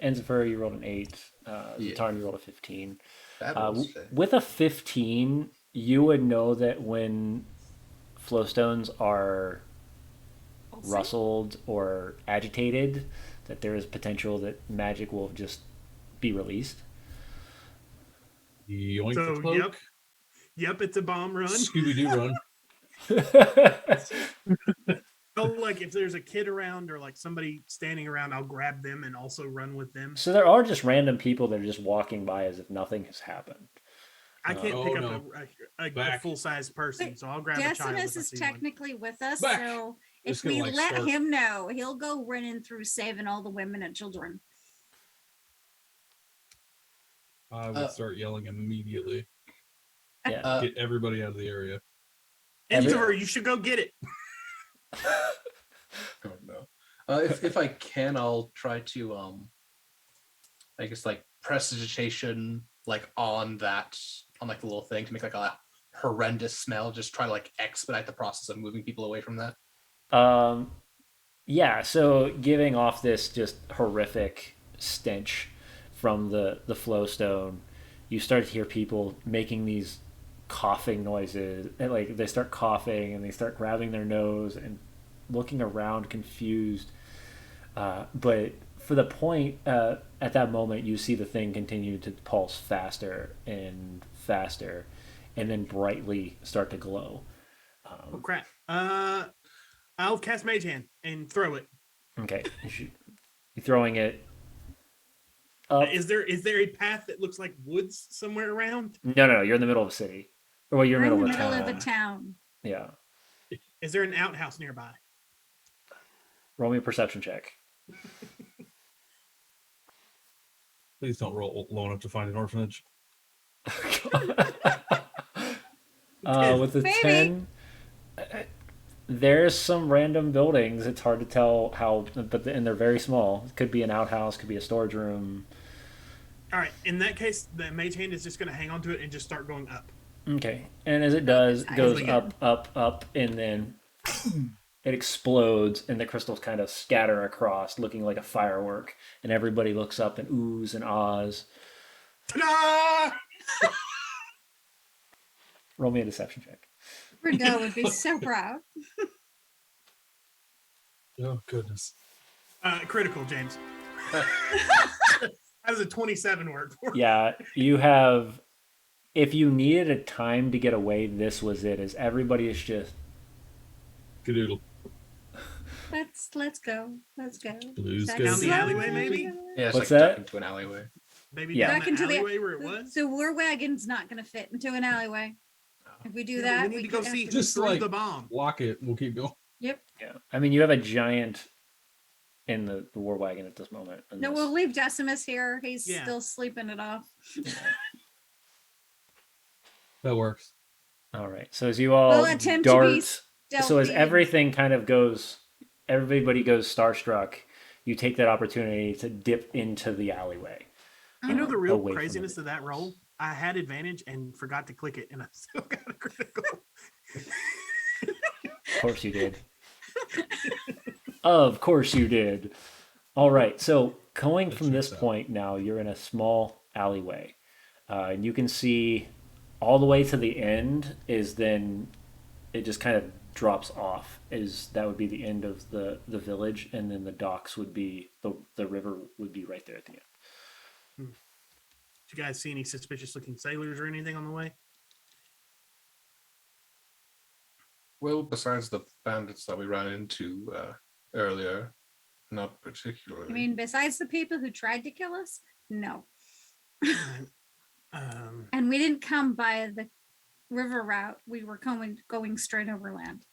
Enzifer, you rolled an 8. Yeah. Zatarn, you rolled a 15. That rolls today. With a 15, you would know that when flowstones are rustled or agitated, that there is potential that magic will just be released. Yoink So, the cloak. Yep, it's a bomb run. Scooby-Doo run. Oh, like if there's a kid around or like somebody standing around, I'll grab them and also run with them. So there are just random people that are just walking by as if nothing has happened. I can't Oh, pick up no. a Back. full-size person, so I'll grab a child. Decimus If I is see one. technically with us, Back. so Just if gonna, we like, let start- him know, he'll go running through saving all the women and children. I would start yelling immediately. Yeah. Get everybody out of the area. Enzover, you should go get it. Oh no. If I can, I'll try to I guess like prestidigitation like on like the little thing to make like a horrendous smell. Just try to like expedite the process of moving people away from that. Yeah, so giving off this just horrific stench from the flowstone, you start to hear people making these coughing noises, and like they start coughing and they start grabbing their nose and looking around confused. But for the point at that moment, you see the thing continue to pulse faster and faster, and then brightly start to glow. Oh crap! I'll cast Mage Hand and throw it. Okay, you're throwing it up. Is there a path that looks like woods somewhere around? No, you're in the middle of a city. Or you're in the We're middle of a of a town. town. Yeah. Is there an outhouse nearby? Roll me a perception check. Please don't roll low enough to find an orphanage. With the Maybe. 10, there's some random buildings. It's hard to tell how, and they're very small. It could be an outhouse, could be a storage room. All right. In that case, the Mage Hand is just going to hang on to it and just start going up. Okay. And as it does, it goes Easily up, up, up, and then it explodes, and the crystals kind of scatter across, looking like a firework. And everybody looks up and oohs and ahs. Ta-da! Roll me a deception check. Rideau would be so proud. Oh, goodness. Critical, James. How does a 27 work for? Yeah, you have. If you needed a time to get away, this was it. As everybody is just Cadoodle. Let's go. Let's go. Blues Back go. Down the slow. alleyway, maybe? Yeah, it's What's like that? duck into an alleyway. Maybe Yeah. down Back the into the- alleyway where it was? So our wagon's not going to fit into an alleyway. If we do Yeah, that, we need to go could see have who Just threw like- the bomb. Lock it. We'll keep going. Yep. yeah. I mean, you have a giant in the war wagon at this moment. No, we'll leave Decimus here. He's Yeah. still sleeping it off. That works. All right. So as you all We'll attempt to be dart, so as stealthy and- everything kind of goes, everybody goes starstruck. You take that opportunity to dip into the alleyway. You know the real away from craziness it. of that roll? I had advantage and forgot to click it, and I still got a critical. Of course you did. Of course you did. All right. So going from this point now, you're in a small alleyway. And you can see all the way to the end is then it just kind of drops off. That would be the end of the village, and then the docks would be the river would be right there at the end. Did you guys see any suspicious looking sailors or anything on the way? Well, besides the bandits that we ran into earlier, not particularly. I mean, besides the people who tried to kill us, no. And we didn't come by the river route. We were going straight overland.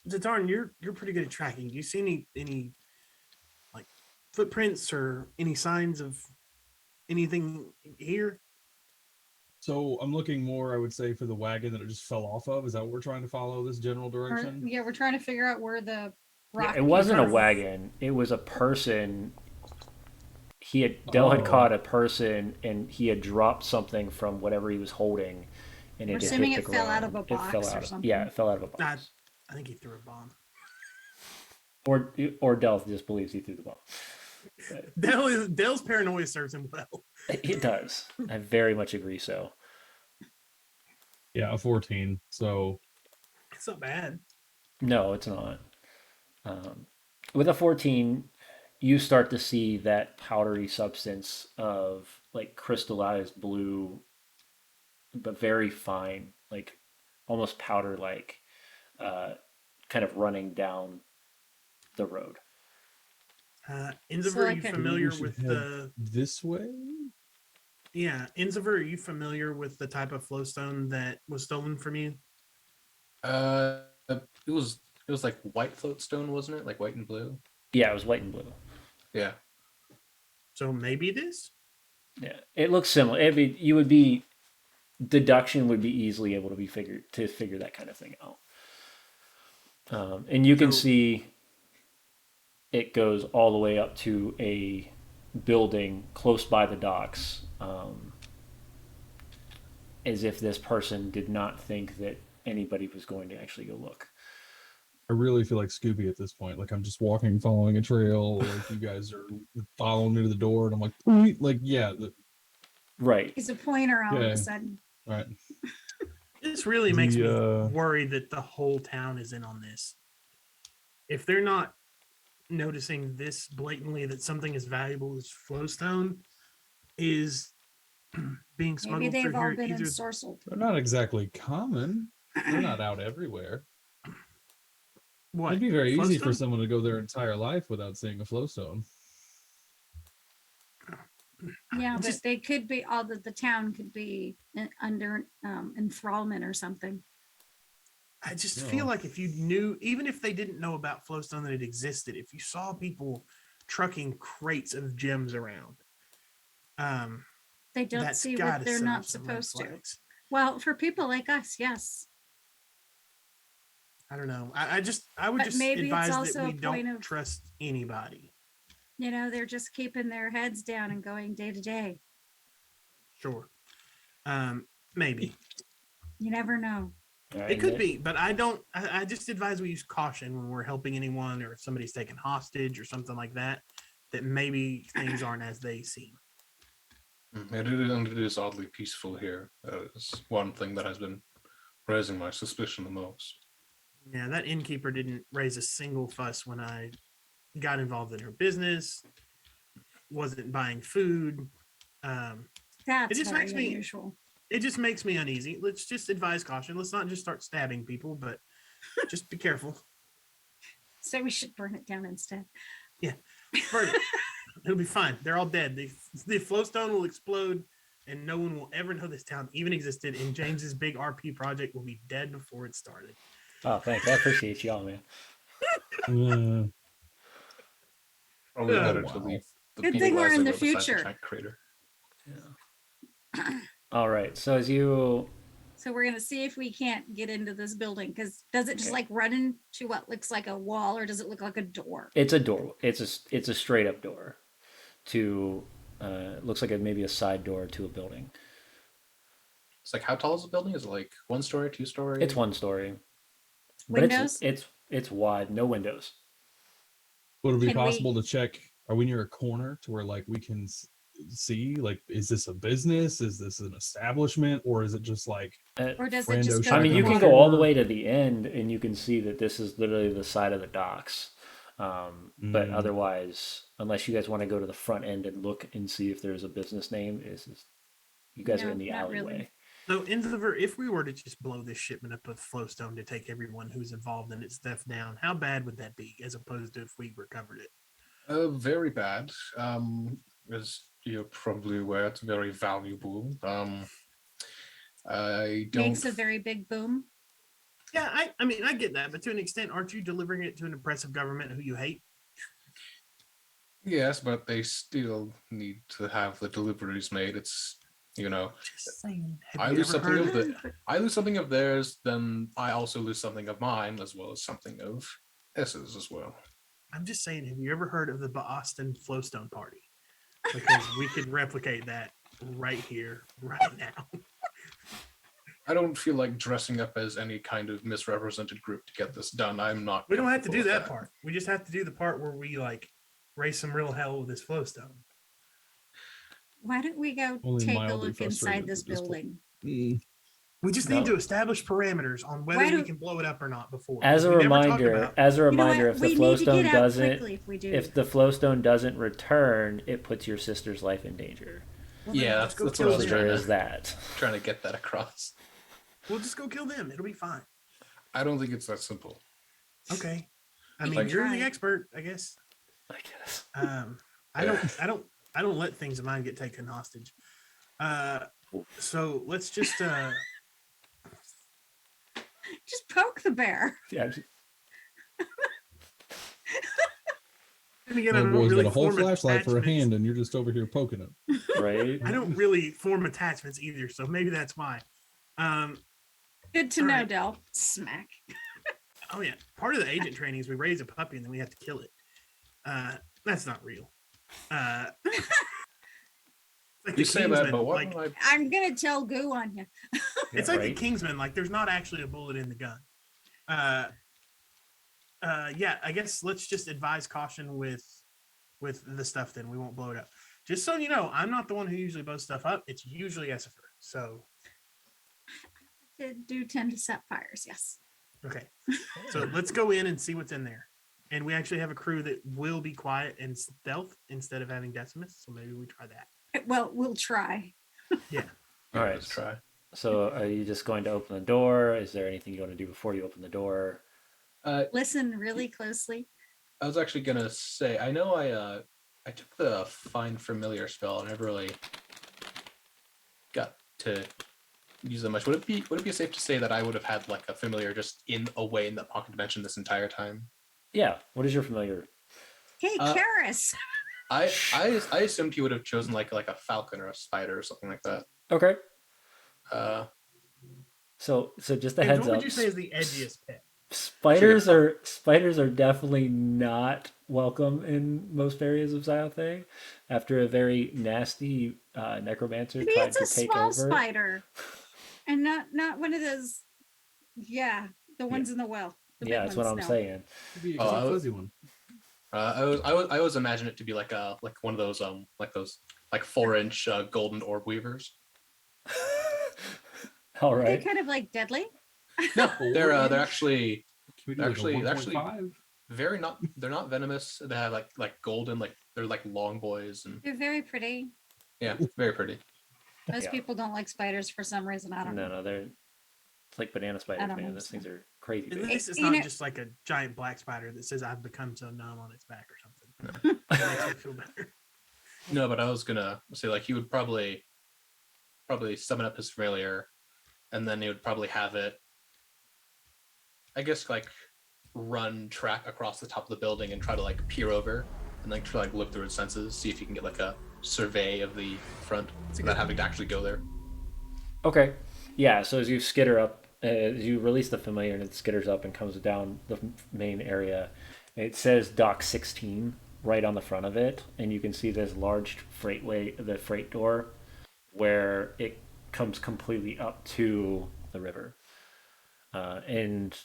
Xa'atarn, you're pretty good at tracking. Do you see any like footprints or any signs of anything here? So I'm looking more, I would say, for the wagon that it just fell off of. Is that what we're trying to follow, this general direction? Yeah, we're trying to figure out where the rock. It wasn't a came from. wagon. It was a person. Del had caught a person, and he had dropped something from whatever he was holding, and We're it just assuming hit it the fell ground. out of a box or something. Yeah, it fell out of a box. I think he threw a bomb. Or Del just believes he threw the bomb. Dell's paranoia serves him well. It does. I very much agree. So Yeah, a 14. So It's not bad. no, it's not. With a 14, you start to see that powdery substance of like crystallized blue, but very fine, like almost powder-like, kind of running down the road. Inziver, So are you like a- familiar We should with head the? this way? Yeah, Inziver, are you familiar with the type of flowstone that was stolen from you? It was like white float stone, wasn't it? Like white and blue. Yeah, it was white and blue. Yeah. So maybe it is. Yeah, it looks similar. Deduction would be easily able to be figure that kind of thing out. And you can see it goes all the way up to a building close by the docks, as if this person did not think that anybody was going to actually go look. I really feel like Scooby at this point. Like I'm just walking, following a trail. Like you guys are following me to the door, and I'm like, "Point." Like, yeah, Right. He's a pointer all of Yeah. a sudden. right. This really makes me The, worried that the whole town is in on this. If they're not noticing this blatantly, that something as valuable as flowstone is being Maybe smuggled they've through all here, been either ensorcelled. They're not exactly common. They're not out everywhere. what? It'd be very easy for Flowstone? someone to go their entire life without seeing a flowstone. Yeah, but Just- they could be all that the town could be under enthrallment or something. I just No. feel like if you knew, even if they didn't know about flowstone that it existed, if you saw people trucking crates of gems around, They don't that's see gotta what they're set not off some red supposed to. flags. Well, for people like us, yes. I don't know. I would But just maybe it's advise also that we a point don't of- trust anybody. You know, they're just keeping their heads down and going day to day. Sure. Maybe. You never know. It could be, but I just advise we use caution when we're helping anyone or if somebody's taken hostage or something like that, that maybe things aren't as they seem. It is oddly peaceful here. That is one thing that has been raising my suspicion the most. Yeah, that innkeeper didn't raise a single fuss when I got involved in her business, wasn't buying food. That's just very makes me- unusual. It just makes me uneasy. Let's just advise caution. Let's not just start stabbing people, but just be careful. So we should burn it down instead. Burn it. It'll be fine. They're all dead. The flowstone will explode, and no one will ever know this town even existed. And James's big RP project will be dead before it started. Oh, thanks. I appreciate y'all, man. Uh, Probably Oh, better to wow. leave the Good people thing we're as in they the were beside future. the giant crater. Yeah. All right. So as you, So we're gonna see if we can't get into this building because does it just Okay. like run into what looks like a wall or does it look like a door? it's a door. It's a straight up door to. It looks like maybe a side door to a building. It's like, how tall is the building? Is it like 1 story, 2 story? It's 1 story, but Windows? it's wide, no windows. would it be Can we- possible to check? Are we near a corner to where like we can see? Like, is this a business? Is this an establishment? Or is it just like Or does it Brando just go shot I mean, to you the can water? go all the way to the end, and you can see that this is literally the side of the docks. But Mm. otherwise, unless you guys want to go to the front end and look and see if there's a business name, you guys are No, in the not really. alleyway. So, Endeavor, if we were to just blow this shipment up of flowstone to take everyone who's involved in it stuff down, how bad would that be as opposed to if we recovered it? Very bad. As you're probably aware, it's very valuable. I don't. Makes a very big boom. Yeah, I mean, I get that, but to an extent, aren't you delivering it to an oppressive government who you hate? Yes, but they still need to have the deliveries made. It's, you know, Just saying. I Have you lose ever something heard of I lose something of theirs, then I also lose something of mine, as well as something of S's as well. I'm just saying, have you ever heard of the Boston Flowstone Party? Because we could replicate that right here, right now. I don't feel like dressing up as any kind of misrepresented group to get this done. I'm not. We don't have to do comfortable that with part. We just have to do the part where we like raise some real hell with this flowstone. Why don't we go Only take a mildly look inside frustrated this at this point. building? We just No. need to establish parameters on whether Why we don't- can blow it up or not before. As a We never talked reminder, about- as a You know reminder, what? if We the need to get flowstone out doesn't, quickly if we do. if the flowstone doesn't return, it puts your sister's life in danger. Well, then Yeah, let's go that's kill what I was So them. there trying is that. trying to get that across. We'll just go kill them. It'll be fine. I don't think it's that simple. Okay. I We mean, can you're try. the expert, I guess. I guess. I don't let things of mine get taken hostage. So let's just Just poke the bear. Yeah, then again, I Oh, don't boy's really got a whole form flashlight for a attachments. hand, and you're just over here poking it. right. I don't really form attachments either, so maybe that's why. Good to All know, right. Del. Smack. Oh yeah, part of the agent training is we raise a puppy and then we have to kill it. That's not real. Like You the say that, Kingsman, but what? like, Am I'm gonna tell Goo on you. it's Yeah, like the right. Kingsman. Like there's not actually a bullet in the gun. Yeah, I guess let's just advise caution with the stuff. Then we won't blow it up. Just so you know, I'm not the one who usually blows stuff up. It's usually Essifer. So They do tend to set fires, yes. okay, so let's go in and see what's in there. And we actually have a crew that will be quiet and stealth instead of having Decimus. So maybe we try that. Well, we'll try. Yeah. All right. Let's try. So are you just going to open the door? Is there anything you want to do before you open the door? Listen really closely. I was actually gonna say, I know I took the find familiar spell and I never really got to use that much. Would it be safe to say that I would have had like a familiar just in away in the pocket dimension this entire time? Yeah. What is your familiar? Hey, Uh, Karis. I assumed he would have chosen like a falcon or a spider or something like that. Okay. Uh, So just a James, heads what up. would you say is the edgiest pet? Spiders are definitely not welcome in most areas of Zyathe. After a very nasty necromancer Maybe tried it's to a take small over. spider, and not one of those. Yeah, the ones in the well. The Yeah, big that's what I'm ones, no. saying. Maybe Oh, I was- fuzzy one. I always imagine it to be like one of those 4-inch golden orb weavers. All They're right. kind of like deadly. No, they're 4-inch? actually Can we do like actually- a actually- 1.5? they're not venomous. They have like golden, like they're like long boys, and They're very pretty. yeah, very pretty. Most Yeah. people don't like spiders for some reason. I don't know. No, they're it's like banana spiders, don't man. Those things understand. are crazy At big. least it's You not know- just like a giant black spider that says I've become so numb on its back or something. That makes me feel better. No, but I was gonna say like he would probably summon up his familiar, and then he would probably have it. I guess like run track across the top of the building and try to like peer over and like try to like look through its senses, see if you can get like a survey of the front without having to actually go there. Okay. Yeah, so as you skitter up, as you release the familiar and it skitters up and comes down the main area, it says Dock 16 right on the front of it, and you can see this large the freight door, where it comes completely up to the river, and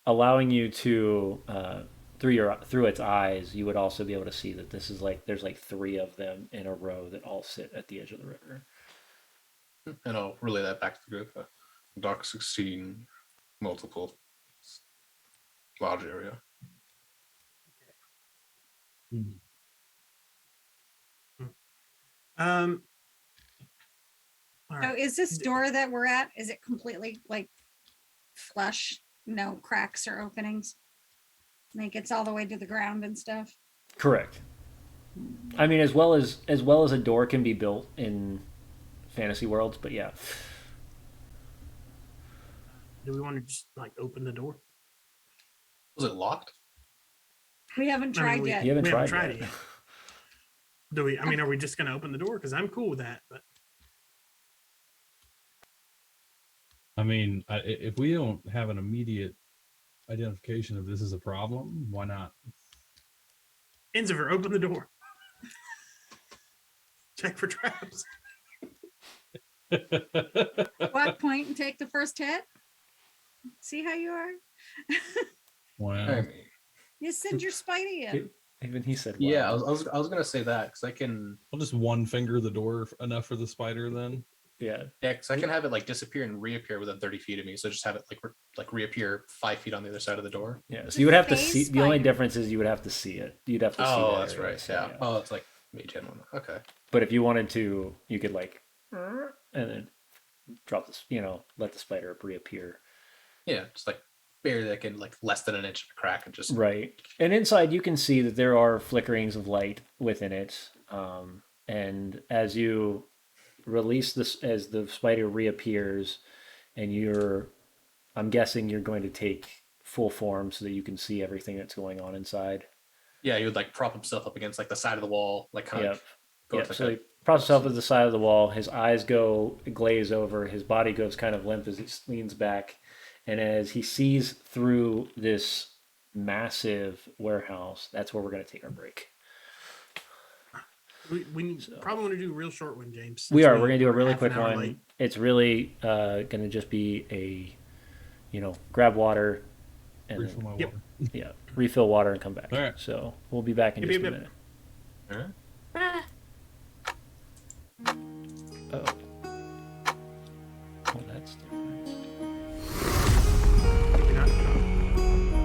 allowing you to through its eyes, you would also be able to see that this is like there's like 3 of them in a row that all sit at the edge of the river. And I'll relay that back to the group. Dock 16, multiple, large area. All So right. is this door that we're at, is it completely like flush, no cracks or openings? Like it's all the way to the ground and stuff? Correct. I mean, as well as a door can be built in fantasy worlds, but yeah. Do we want to just like open the door? Was it locked? We haven't I mean, tried we- yet. You haven't We haven't tried tried yet. it yet. Do we? I mean, are we just going to open the door? Because I'm cool with that. But I mean, if we don't have an immediate identification of this as a problem, why not? Enzifer, open the door. Check for traps. What point and take the first hit? See how you are? Wow. You send your Spidey in. Even he said, Yeah, wow. I was gonna say that because I can I'll just one finger the door enough for the spider then. Yeah. because I can have it like disappear and reappear within 30 feet of me. So just have it like reappear 5 feet on the other side of the door. Yeah. So you would have to see. Phase The only spider. difference is you would have to see it. You'd have to see. Oh, that that's area, right. so, Yeah. Oh, it's like mage hand one. Okay. But if you wanted to, you could like, and then drop this. Let the spider reappear. Yeah, just like barely like in like less than an inch of a crack and just Right. And inside, you can see that there are flickerings of light within it. And as you release this, as the spider reappears, and I'm guessing you're going to take full form so that you can see everything that's going on inside. yeah, he would like prop himself up against like the side of the wall, like kind Yep. of go Yep. with, So like, he props himself at the side of the wall. His eyes glaze over. His body goes kind of limp as he leans back. And as he sees through this massive warehouse, that's where we're going to take our break. We probably want to do a real short one, James. We since are. We're going to do a we're really half an quick hour one. late. It's really going to just be grab water and Refill my Yep. water. refill water and come back. All right. So we'll be back in Yep, just yep, a yep. minute. Alright. Oh. Well, that's different. Maybe not.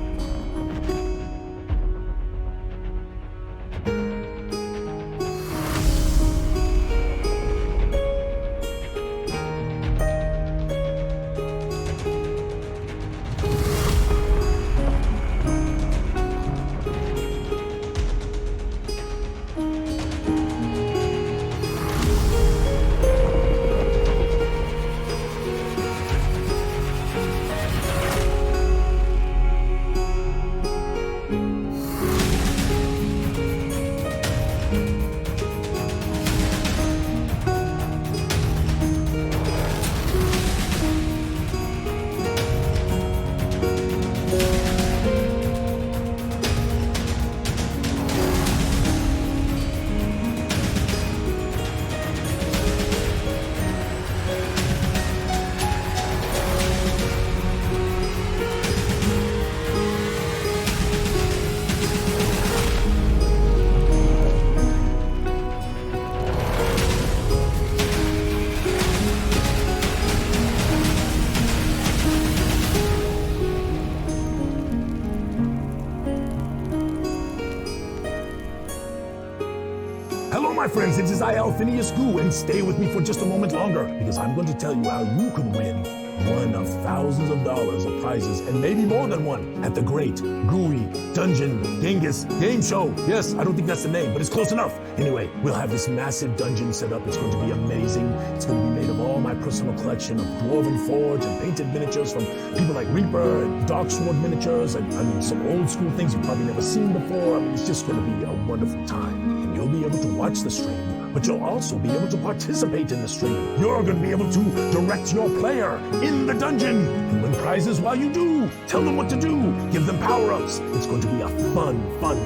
friends, it is I, Phineas Goo, and stay with me for just a moment longer, because I'm going to tell you how you can win one of thousands of dollars of prizes, and maybe more than one, at the great Gooey Dungeon Genghis Game Show. Yes, I don't think that's the name, but it's close enough. Anyway, we'll have this massive dungeon set up. It's going to be amazing. It's going to be made of all my personal collection of Dwarven Forge and painted miniatures from people like Reaper and Darksword miniatures, and I mean, some old school things you've probably never seen before. I mean, it's just going to be a wonderful time. And you'll be able to watch the stream, but you'll also be able to participate in the stream. You're going to be able to direct your player in the dungeon and win prizes while you do. Tell them what to do. Give them power-ups. It's going to be a fun,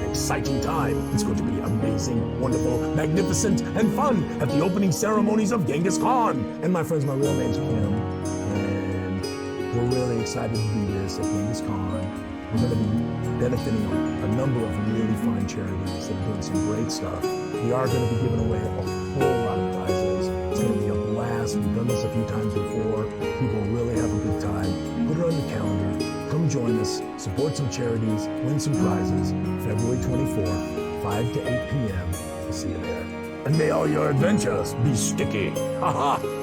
exciting time. It's going to be amazing, wonderful, magnificent, and fun at the opening ceremonies of Genghis Khan. And my friends, my real name's Kim, and we're really excited to do this at Genghis Khan. We're going to be benefiting a number of really fine charities that are doing some great stuff. We are going to be giving away a whole lot of prizes. It's going to be a blast. We've done this a few times before. People really have a good time. Put it on your calendar. Come join us. Support some charities. Win some prizes. February 24th, 5 to 8 p.m. We'll see you there. And may all your adventures be sticky. Ha ha!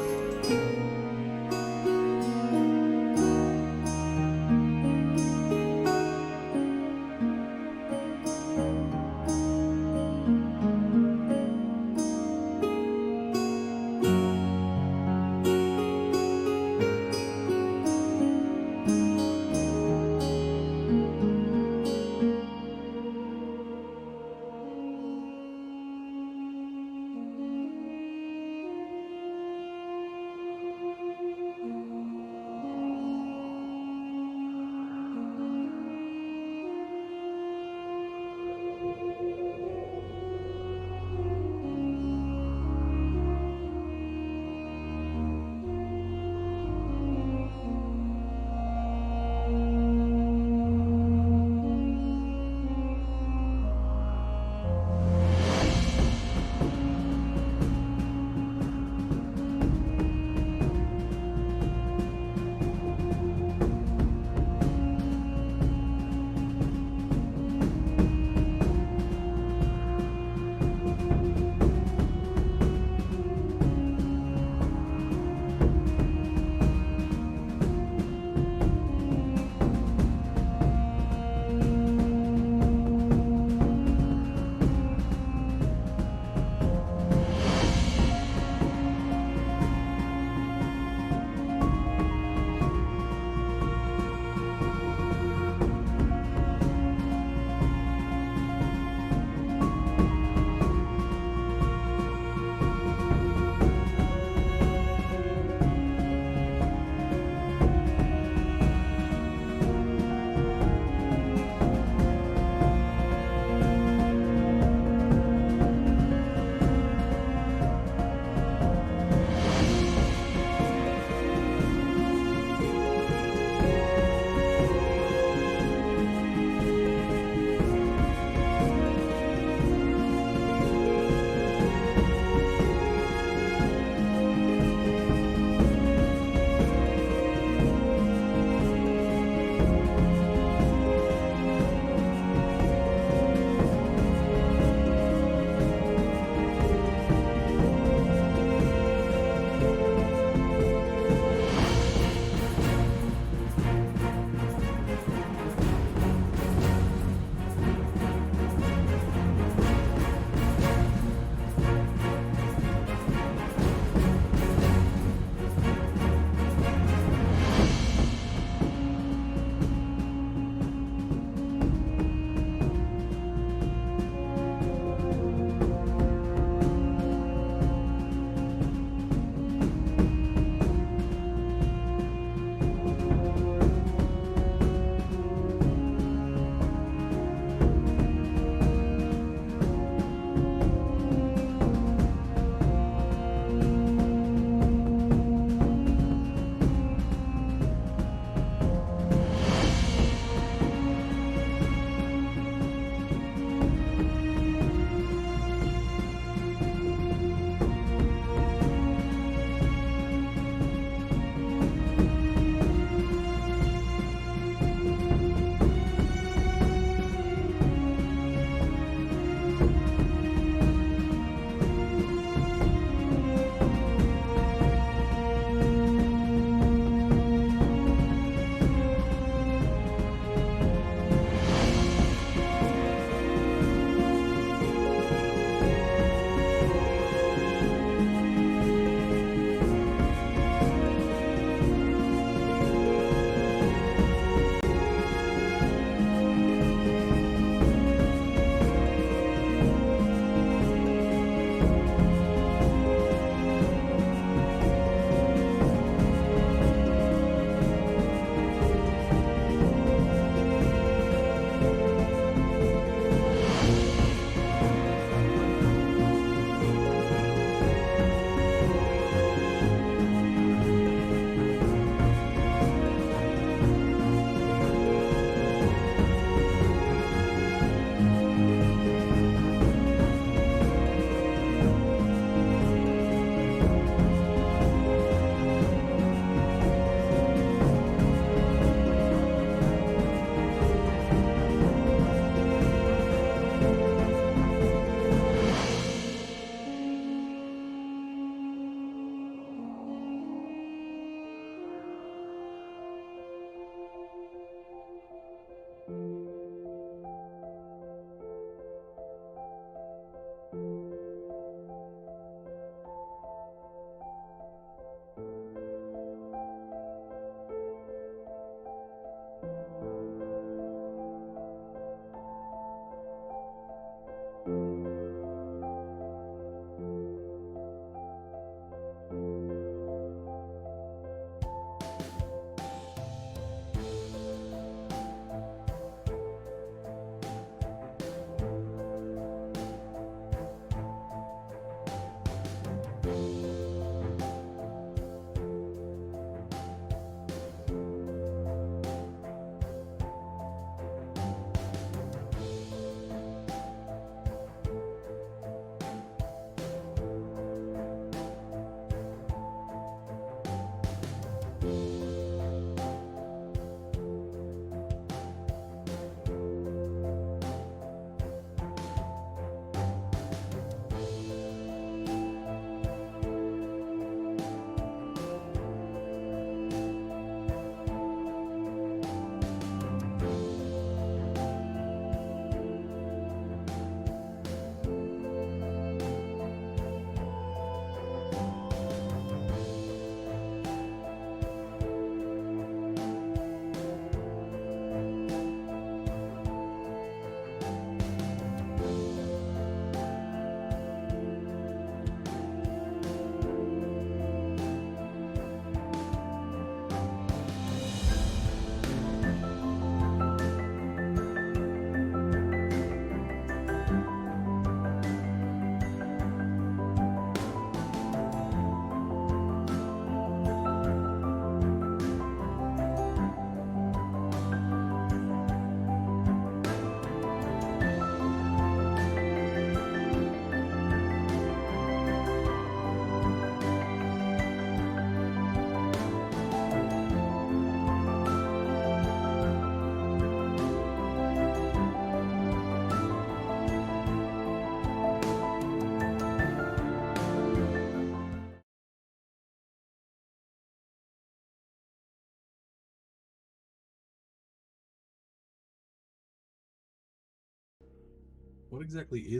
What exactly is?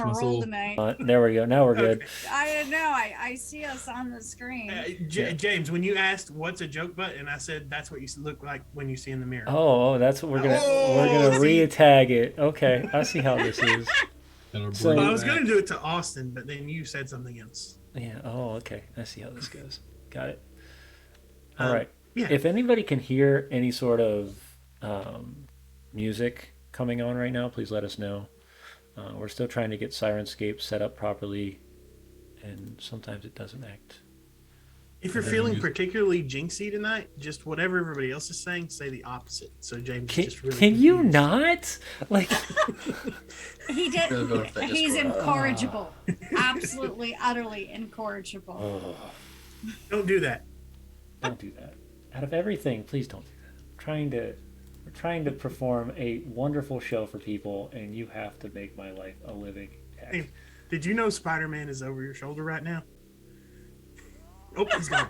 Roll Missile. tonight. There we go. Now we're good. Okay. I know. I see us on the screen. Yeah. James, when you asked what's a joke button, I said that's what you look like when you see in the mirror. Oh, that's what we're gonna Oh, see? re-tag it. Okay, I see how this is. So- Well, I was going to do it to Austin, but then you said something else. Yeah. Oh, okay. I see how this goes. Got it. All Um, right. yeah. If anybody can hear any sort of music coming on right now, please let us know. We're still trying to get Sirenscape set up properly, and sometimes it doesn't act. If you're And then feeling you- particularly jinxy tonight, just whatever everybody else is saying, say the opposite. So James Can, is just really can you confused. not? Like, He did. Really voted for that He's Discord. incorrigible. Absolutely, utterly incorrigible. oh, Don't do that. don't do that. Out of everything, please don't do that. We're trying to perform a wonderful show for people, and you have to make my life a living heck. Hey, did you know Spider-Man is over your shoulder right now? Oh, he's gone.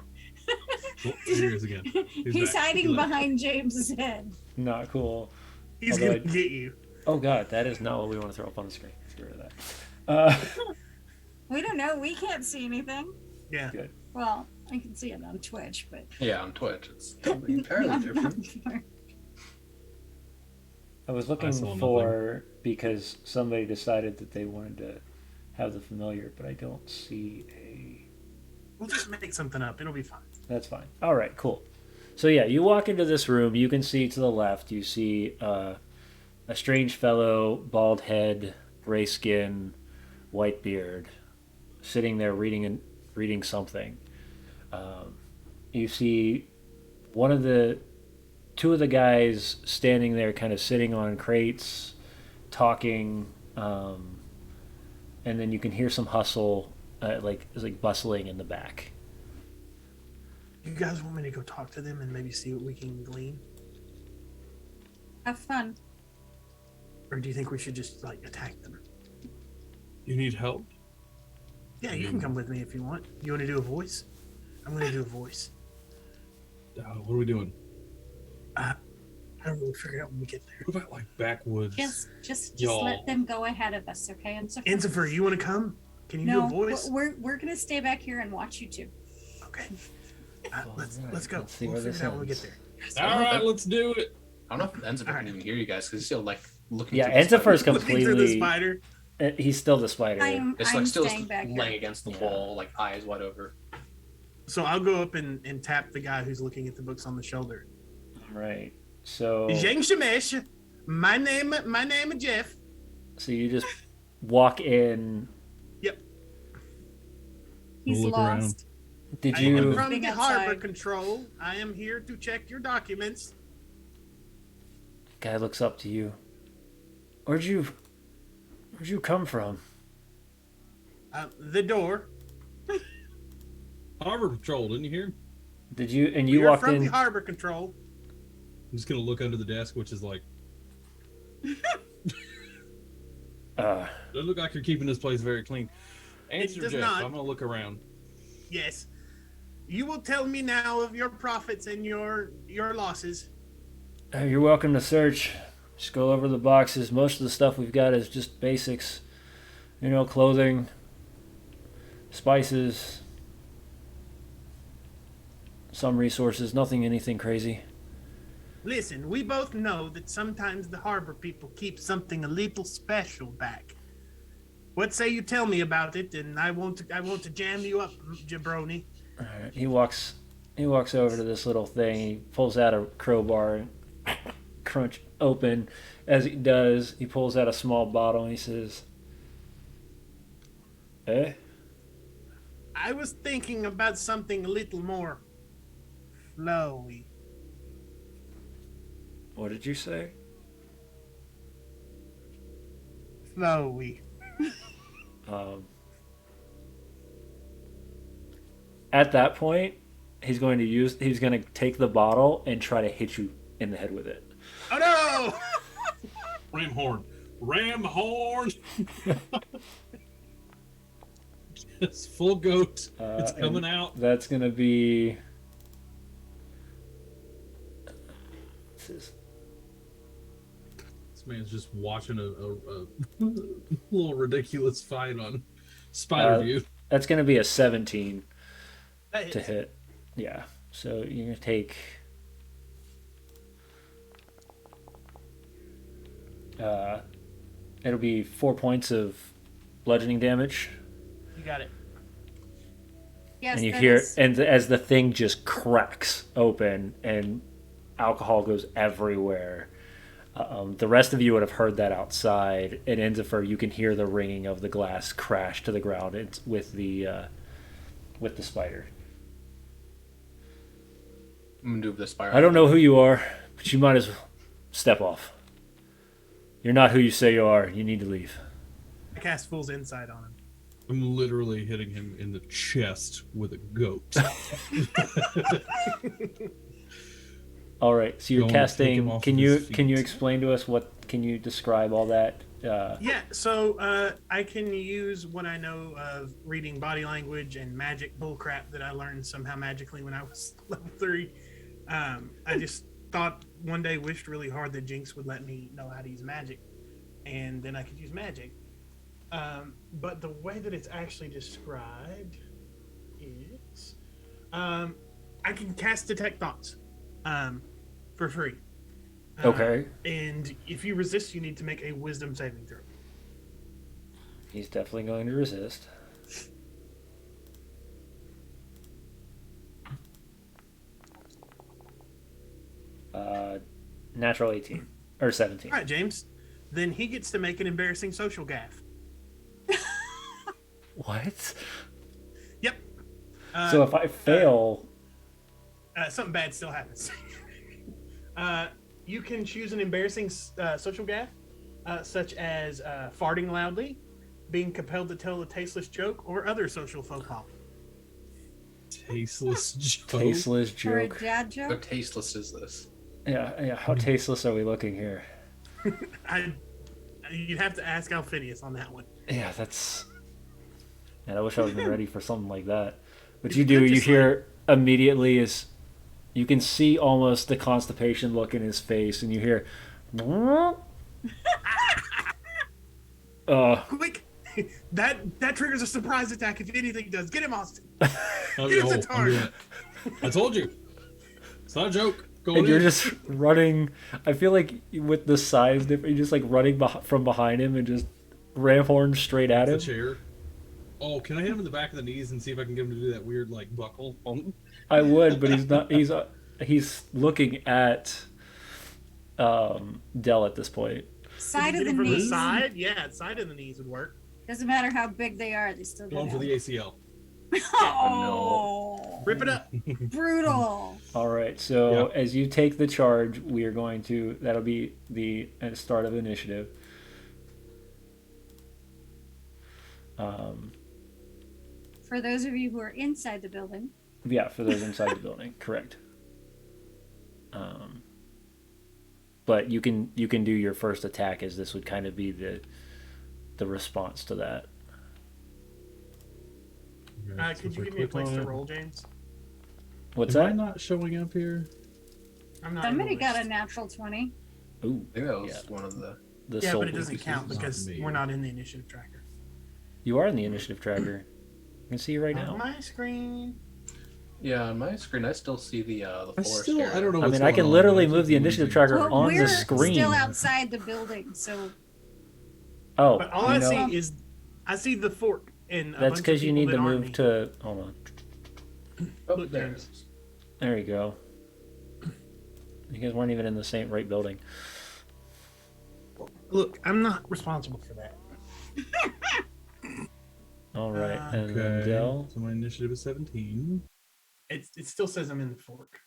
Oh, here he is again. He's back. hiding He left. behind James's head. Not cool. He's Although going to get you. Oh god, that is not what we want to throw up on the screen. Let's get rid of that. We don't know. We can't see anything. Yeah. Good. Well, I can see it on Twitch, but Yeah, on Twitch. It's entirely different. I was I looking saw for because somebody decided that they wanted to have the familiar, but I don't see a. We'll just make something up. It'll be fine. That's fine. All right, cool. So yeah, you walk into this room. You can see to the left. You see a strange fellow, bald head, gray skin, white beard, sitting there reading something. You see two of the guys standing there, kind of sitting on crates, talking, and then you can hear some hustle, like bustling in the back. You guys want me to go talk to them and maybe see what we can glean? have fun. Or do you think we should just, like, attack them? You need help? Yeah, you can come with me if you want. You want to do a voice? I'm going to do a voice. What are we doing? I don't know. We'll figure it out when we get there. What about like backwoods? Just Y'all. let them go ahead of us, okay? And so Enzifer, you want to come? Can you do no, a voice? we're gonna stay back here and watch you two. Okay. Alright, Let's go. let's see We'll where figure this it out when we get ends. there. All right, let's do it. I don't know if Enzifer Alright. can even hear you guys because he's still like looking. Yeah, through the Enzifer's spider. Looking through the completely. spider. He's still the spider. It's I'm like still staying back laying here. against the Yeah. wall, like eyes wide over. So I'll go up and tap the guy who's looking at the books on the shoulder. Right. So. Zheng Shemesh, my name is Jeff. So you just walk in. He's We'll look around. lost. Did I am you? from Being the outside. harbor control. I am here to check your documents. Guy looks up to you. Where'd you come from? The door. Harbor Patrol, didn't you hear? Did you? And you We are walked from in. the harbor control. I'm just gonna look under the desk, which is like, Uh, doesn't look like you're keeping this place very clean. Answer, does Jeff. not. I'm gonna look around. Yes. You will tell me now of your profits and your losses. you're welcome to search. Just go over the boxes. Most of the stuff we've got is just basics. You know, clothing, spices, some resources. Anything crazy. Listen, we both know that sometimes the harbor people keep something a little special back. What say you tell me about it, and I want to jam you up, jabroni. All right. He walks over to this little thing. He pulls out a crowbar and crunch open. As he does, he pulls out a small bottle and he says, "Eh? I was thinking about something a little more flowy. What did you say?" Flowy. At that point, he's going to take the bottle and try to hit you in the head with it. Oh no! Ram horn. Ram horn. It's full goat. It's and coming out. That's gonna be. This is This man's just watching a little ridiculous fight on Spider View. That's gonna be a 17 That to hits. hit. Yeah. So you're gonna take. It'll be 4 points of bludgeoning damage. You got it. Yes, And you that hear, is- and as the thing just cracks open and alcohol goes everywhere. The rest of you would have heard that outside. And Enzifer, you can hear the ringing of the glass crash to the ground. It's with the spider. I'm gonna do the spiral. I don't know who you are, but you might as well step off. You're not who you say you are. You need to leave. I cast Fool's Insight on him. I'm literally hitting him in the chest with a goat. All right, so you're Going to take him casting. off Can of you his can you feet. explain to us what? Can you describe all that? Yeah, so I can use what I know of reading body language and magic bullcrap that I learned somehow magically when I was level 3. I just thought one day, wished really hard that Jinx would let me know how to use magic, and then I could use magic. But the way that it's actually described is I can cast Detect Thoughts for free. Okay. And if you resist, you need to make a Wisdom saving throw. He's definitely going to resist. Natural 18 or 17. All right, James. Then he gets to make an embarrassing social gaffe. What? Yep. So if I fail, Something bad still happens. You can choose an embarrassing social gaffe, such as farting loudly, being compelled to tell a tasteless joke, or other social faux pas. Tasteless joke. tasteless Or a joke. dad How joke. tasteless is this? Yeah. How tasteless are we looking here? You'd have to ask Alphinius on that one. Yeah, that's. Man, I wish I was ready for something like that. But If you you do. could You just, hear immediately is, you can see almost the constipation look in his face, and you hear. Quick! that triggers a surprise attack if anything does. Get him, Austin. Oh, Get him, no, I'm Xa'atarn. doing it. I told you. It's not a joke. Go And you're in. just running. I feel like with the size difference, you're just like running from behind him and just ram horn straight at the him. chair. Oh, can I hit him in the back of the knees and see if I can get him to do that weird like buckle? I would, but he's not. He's looking at Dell at this point. Side Get of the him from the knees. side? Yeah, side of the knees would work. Doesn't matter how big they are, they still go Going for down. the ACL. Oh, Rip it up. brutal. All right. So Yeah. as you take the charge, we are going to. That'll be the start of initiative. For those of you who are inside the building, Yeah, for those inside the building, correct. But you can do your first attack, as this would kind of be the response to that. Okay, so Could if you I give me a click place on to it- roll, James? What's Am I that? not showing up here? I'm not. somebody in the got a list. natural 20. Ooh, I think that was Yeah. one of the. the Yeah, soul. but it doesn't This is count not because me. we're not in the initiative tracker. You are in the initiative tracker. I can see you right On now. my screen. Yeah, on my screen, I still see the I forest still, area. I don't know. I What's mean, I going can on. literally I'm move the losing initiative it. tracker Well, on we're the screen. still outside the building, so Oh, But all you I know, see is I see the fork and a that's bunch of because you people need that to aren't move me. to. Hold on. Oh, Look, there it James. is. There you go. You guys weren't even in the same right building. Look, I'm not responsible for that. All right, and then Okay. Dell. So my initiative is 17. It still says I'm in the fork.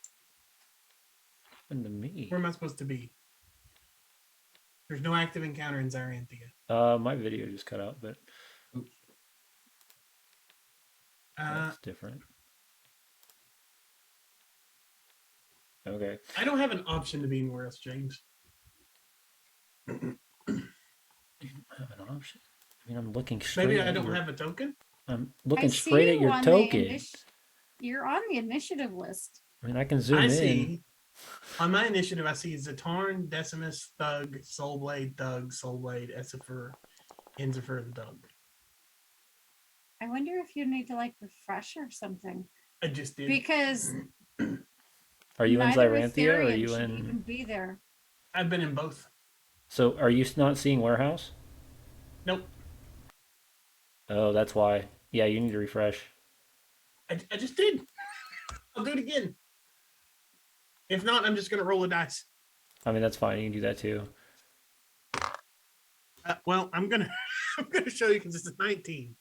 And to me. Where am I supposed to be? There's no active encounter in Zyranthia. My video just cut out, but that's different. Okay. I don't have an option to be anywhere else, James. I have an option. I mean, I'm looking straight. Maybe I at don't your- have a token. I'm I looking see straight at you your on the token. You're on the initiative list. I mean, I can zoom I in. see. On my initiative, I see Xa'atarn, Decimus, Thug, Soulblade, Thug, Soulblade, Essifer, Enzifer, and Thug. I wonder if you need to like refresh or something. I just did. Because Are you in neither Zyranthia or are Ethereum you should in? even be there. I've been in both. So are you not seeing warehouse? Nope. Oh, that's why. Yeah, you need to refresh. I just did. I'll do it again. If not, I'm just gonna roll a dice. I mean, that's fine. You can do that too. Well, I'm gonna I'm gonna show you because it's a 19.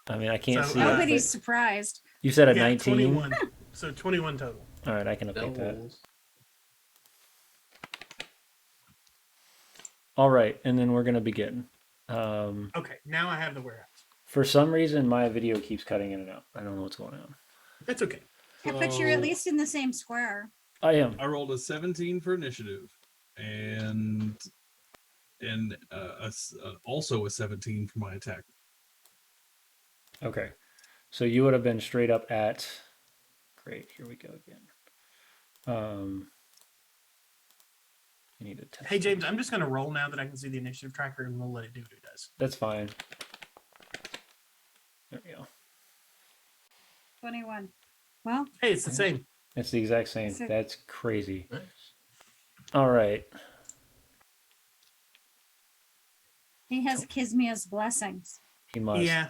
I mean, I can't So, see Nobody's it. surprised. You said a Yeah, 19. 21. So 21 total. All right, I can update that. Devils. All right, and then we're gonna begin. Okay, now I have the warehouse. For some reason, my video keeps cutting in and out. I don't know what's going on. That's okay. Yeah, but you're at So, least in the same square. I am. I rolled a 17 for initiative, and also a 17 for my attack. Okay. So you would have been straight up at. Great. Here we go again. I need to test. Hey James, I'm just gonna roll now that I can see the initiative tracker, and we'll let it do what it does. That's fine. There we go. 21. Well, Hey, it's the same. It's the exact same. So- That's crazy. Nice. All right. he has Kismia's blessings. He must. Yeah.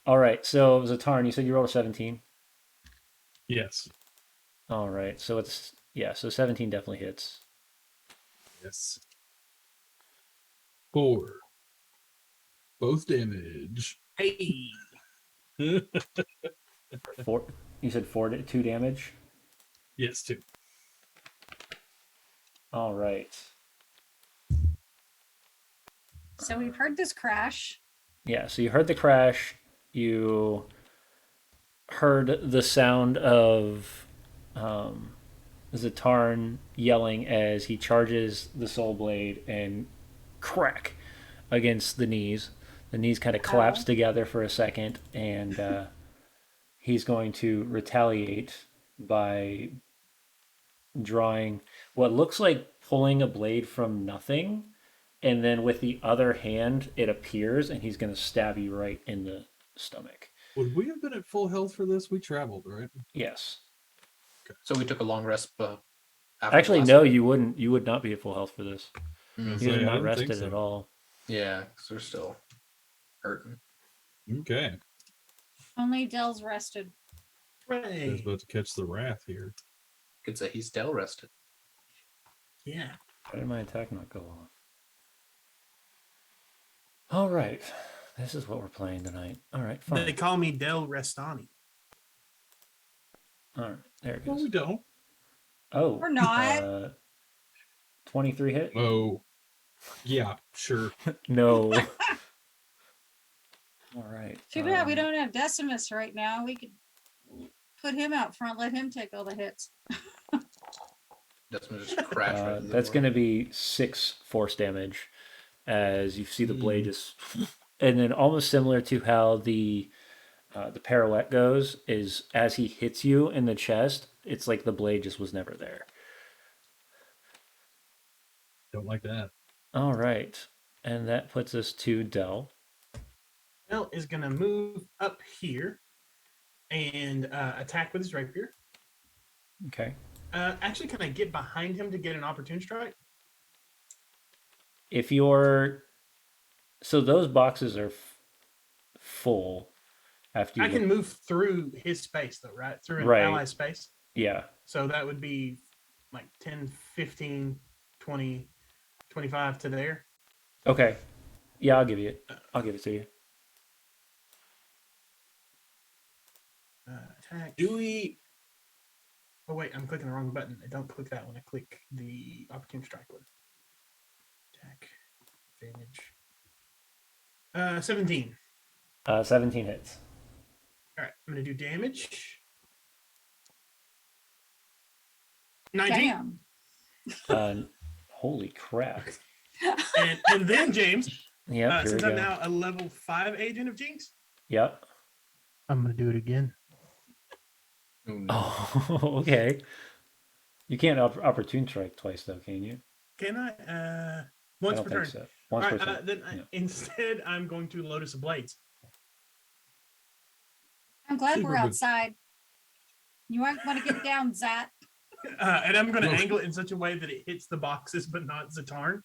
All right. So Xa'atarn, you said you rolled a 17. Yes. All right. So it's So 17 definitely hits. Yes. 4. Both damage. Hey. Four. You said 2 damage. Yes, 2. All right. So we've heard this crash. Yeah. So you heard the crash. You heard the sound of Xa'atarn yelling as he charges the soul blade and crack against the knees. The knees kind of collapse together for a second, and he's going to retaliate by drawing what looks like pulling a blade from nothing, and then with the other hand it appears and he's going to stab you right in the stomach. Would we have been at full health for this? We traveled, right? Yes. So we took a long rest. After the Actually, last no, one. you wouldn't. You would not be at full health for this. Mm. You I are not didn't think rested so. at all. Yeah, because we're still hurting. Okay. Only Dell's rested. I was Hooray. about to catch the wrath here. Could say he's Dell rested. Yeah. Why did my attack not go off? All right. This is what we're playing tonight. All right, They fine. call me Del Restani. All right, there it No, we goes. don't. Oh, We're not. 23 hit? Oh. Yeah, sure. No. All right. Too bad we don't have Decimus right now. We could put him out front, let him take all the hits. That's gonna just crash. right through the That's door. going to be 6 force damage as you see the blade just, and then almost similar to how the pirouette goes is as he hits you in the chest, it's like the blade just was never there. Don't like that. All right, and that puts us to Dell. Del is gonna move up here and attack with his rapier. Okay. Actually, can I get behind him to get an opportune strike? If you're, so those boxes are full after you I can move through his space though, right? Through an Right. ally space. yeah. So that would be like 10, 15, 20, 25 to there. Okay. Yeah, I'll give you it. I'll give it to you. Attack. Do we? Oh wait, I'm clicking the wrong button. I don't click that one. I click the opportune strike one. Attack. Advantage. 17. 17 hits. All right, I'm gonna do damage. 19. Damn. Holy crap. And then James, Yep, here we since go. I'm now a level 5 agent of Jinx, Yeah. I'm gonna do it again. Oh, no. Oh, okay. You can't opportune strike twice, though, can you? Can I? I Once don't per think turn. so. All Once right, per turn. then Yeah. instead, I'm going to Lotus of Blades, I'm glad Super we're good. outside. You might want to get down, Zat. and I'm going to No. angle it in such a way that it hits the boxes, but not Xa'atarn.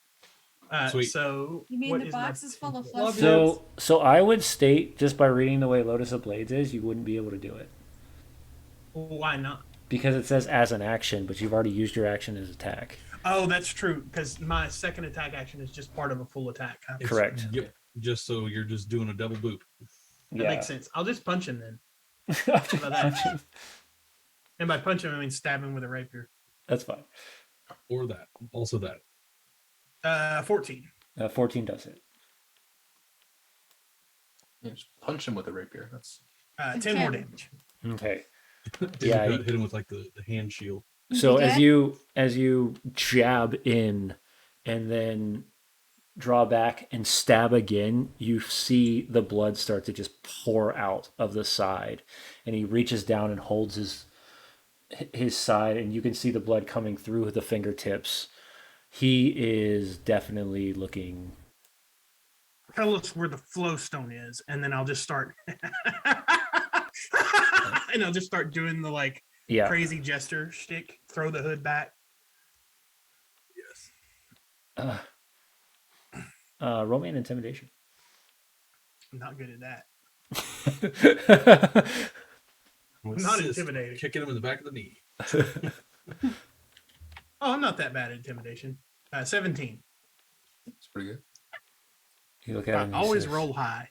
Sweet. So You mean what the is my boxes full of template? fluff? So I would state, just by reading the way Lotus of Blades is, you wouldn't be able to do it. Why not? Because it says as an action, but you've already used your action as attack. Oh, that's true. Because my second attack action is just part of a full attack. Huh? It's- Correct. Yep. Just so you're just doing a double boop. That makes sense. I'll just punch him then. After How about that? punching. And by punch him, I mean stab him with a rapier. That's fine. Or that. Also that. 14. 14 does it. Yeah, just punch him with a rapier. That's 10 more damage. Okay. Yeah. Yeah, Hit him with like the hand shield. So You as you jab in and then draw back and stab again, you see the blood start to just pour out of the side, and he reaches down and holds his side, and you can see the blood coming through the fingertips. He is definitely looking. Tell us where the flow stone is, and then I'll just start. And I'll just start doing the like Yeah. crazy jester shtick. Throw the hood back. Yes. Roll me an intimidation. I'm not good at that. With Not assist, intimidating. Kicking him in the back of the knee. Oh, I'm not that bad at intimidation. 17. it's pretty good. You look at him. I and he always says- roll high.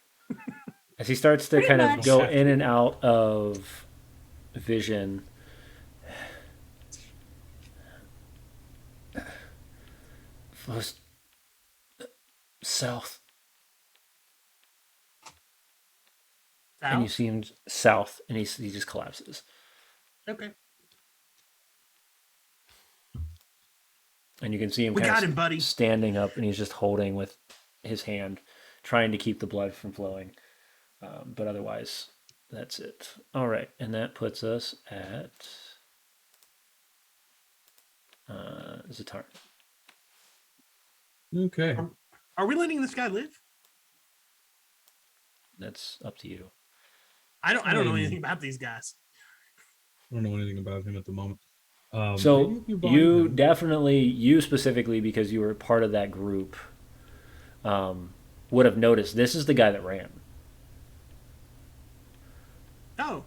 As he starts to Pretty kind much. of go in and out of vision. Flows south. And you South? see him south, and he just collapses. Okay. And you can see him We kind got of him, buddy. standing up, and he's just holding with his hand, trying to keep the blood from flowing. But otherwise, that's it. All right, and that puts us at Xa'atarn. Okay. Are we letting this guy live? That's up to you. I don't know Um, anything about these guys. I don't know anything about him at the moment. So maybe if you bind you him- definitely, you specifically, because you were part of that group, would have noticed this is the guy that ran. Oh,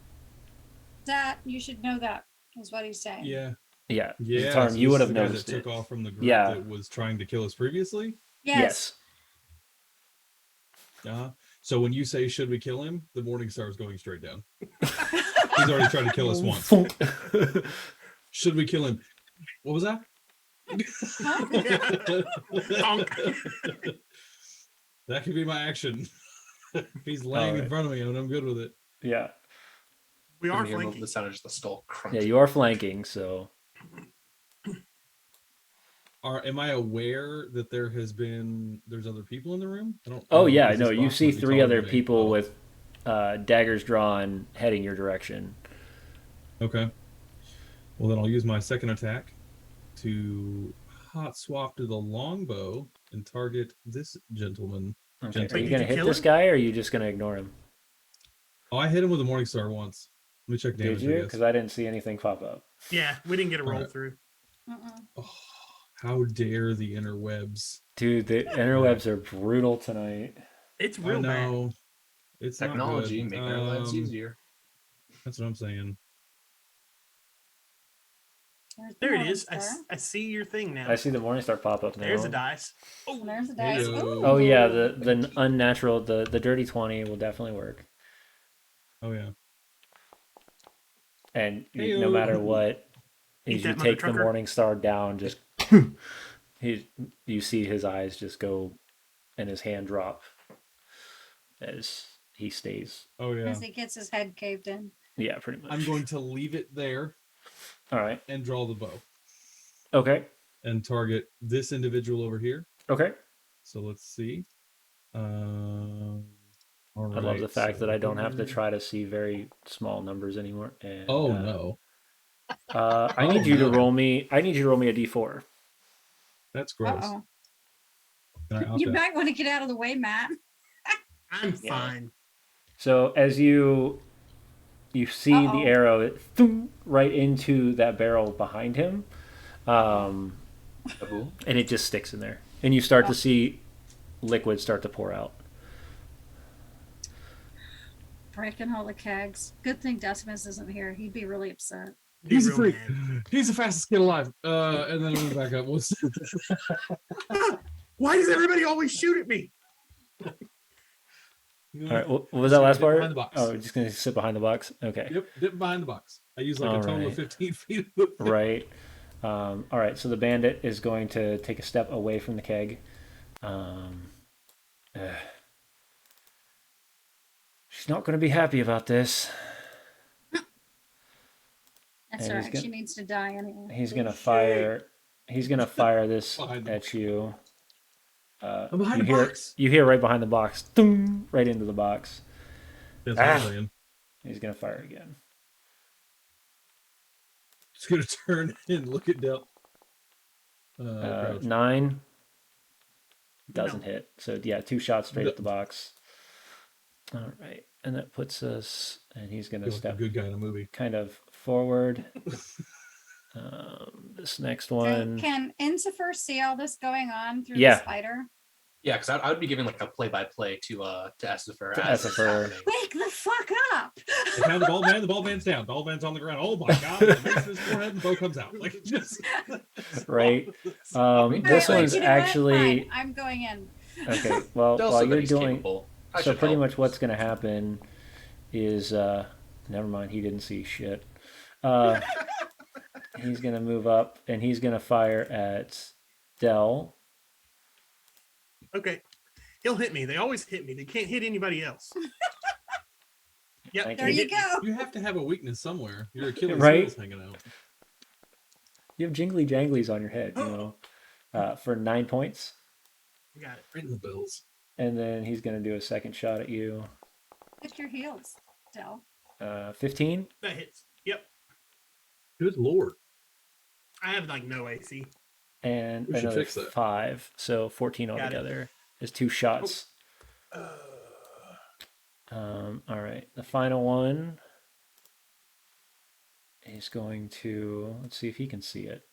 Zat, you should know that, is what he's saying. Yeah. Yeah, Yeah. Xa'atarn, so you this would is have the guy noticed that it. took off from the group Yeah. that was trying to kill us previously. Yes. Uh-huh. So when you say should we kill him, the morning star is going straight down. He's already tried to kill us once. Should we kill him? What was that? That could be my action. He's laying in Alright. front of me and I'm good with it. Yeah, we are And you remove flanking. the sound of just the skull crunch. yeah, you are flanking, so Am I aware that there's other people in the room? I don't. Oh know, yeah, is no, this you box see might be 3 taller other than me? people Oh, with daggers drawn heading your direction. Okay. Well, then I'll use my second attack to hot swap to the longbow and target this gentleman. Okay, Gentle. are you Wait, did gonna you hit kill this him? guy, or are you just gonna ignore him? Oh, I hit him with a morning star once. Let me check Did damage. I you? guess. Because I didn't see anything pop up. Yeah, we didn't get a roll Alright. through. Mm-mm. Oh, how dare the interwebs? Dude, the interwebs are brutal tonight. It's I real bad. know. It's not Technology good. making our lives easier. That's what I'm saying. There's the There it is. monster. I see your thing now. I see the Morningstar pop up now. There's a dice. And there's a dice. Heyo. Ooh. Oh yeah, the unnatural, the dirty 20 will definitely work. Oh yeah. And no Heyo. matter what, Eat as you that, mother take the trucker. Morning Star down, just you see his eyes just go and his hand drop as he stays. Oh yeah. As he gets his head caved in. Yeah, pretty much. I'm going to leave it there All right. and draw the bow Okay. and target this individual over here. Okay. So let's see. Um, I love the fact that I don't have to try to see very small numbers anymore. And, no. I need you to roll me. I need you to roll me a d4. That's gross. Uh-oh. Can I opt You out? might want to get out of the way, Matt. I'm Yeah. fine. So as you see the Uh-oh. arrow right into that barrel behind him, and it just sticks in there, and you start to see liquid start to pour out. Breaking all the kegs. Good thing Decimus isn't here. He'd be really upset. Be He's a real freak. mad. He's the fastest kid alive. And then we back up. Why does everybody always shoot at me? All right, what was that last part? Behind the box. Oh, we're just gonna sit behind the box. Okay. Yep, dip behind the box. I use like All a total right. of 15 feet. Right. All right. So the bandit is going to take a step away from the keg. She's not going to be happy about this. That's And all he's right. gonna- She needs to die anyway. He's gonna fire. He's gonna fire this Behind the at you. I'm behind you the hear, box. You hear right behind the box, thung, right into the box. That's what I'm Ah. saying. He's gonna fire again. Just gonna turn and look at Del. Crouch. 9 doesn't No. hit. So yeah, 2 shots straight at the box. All right, and that puts us. And he's gonna Feel like a step good guy in a movie. kind of forward. This next one. Can Ensifer see all this going on through Yeah. the spider? Yeah, because I would be giving like a play-by-play to Essifer. To as it's Essifer. happening. Wake the fuck up! They found the bald man. The bald man's down. Bald man's on the ground. Oh my god! The makes his forehead and the bow comes out. Like just Right. This All one's right, you know what? actually Fine, I'm going in. okay. Well, Del while said that you're he's doing capable. I so, should pretty help. much what's going to happen is never mind. He didn't see shit. He's going to move up and he's going to fire at Del. Okay. He'll hit me. They always hit me. They can't hit anybody else. Yep. Thank There he you hit me. go. you have to have a weakness somewhere. Your Achilles Right. heel's hanging out. You have jingly janglies on your head, you know, for 9 points, Got it. Right in the bills. and then he's going to do a second shot at you. Hit your heels, Del. 15. That hits. Yep. Good lord. I have like no AC. And We should another fix that. 5, so 14 Got it. altogether is 2 shots. All right, the final one is going to, let's see if he can see it.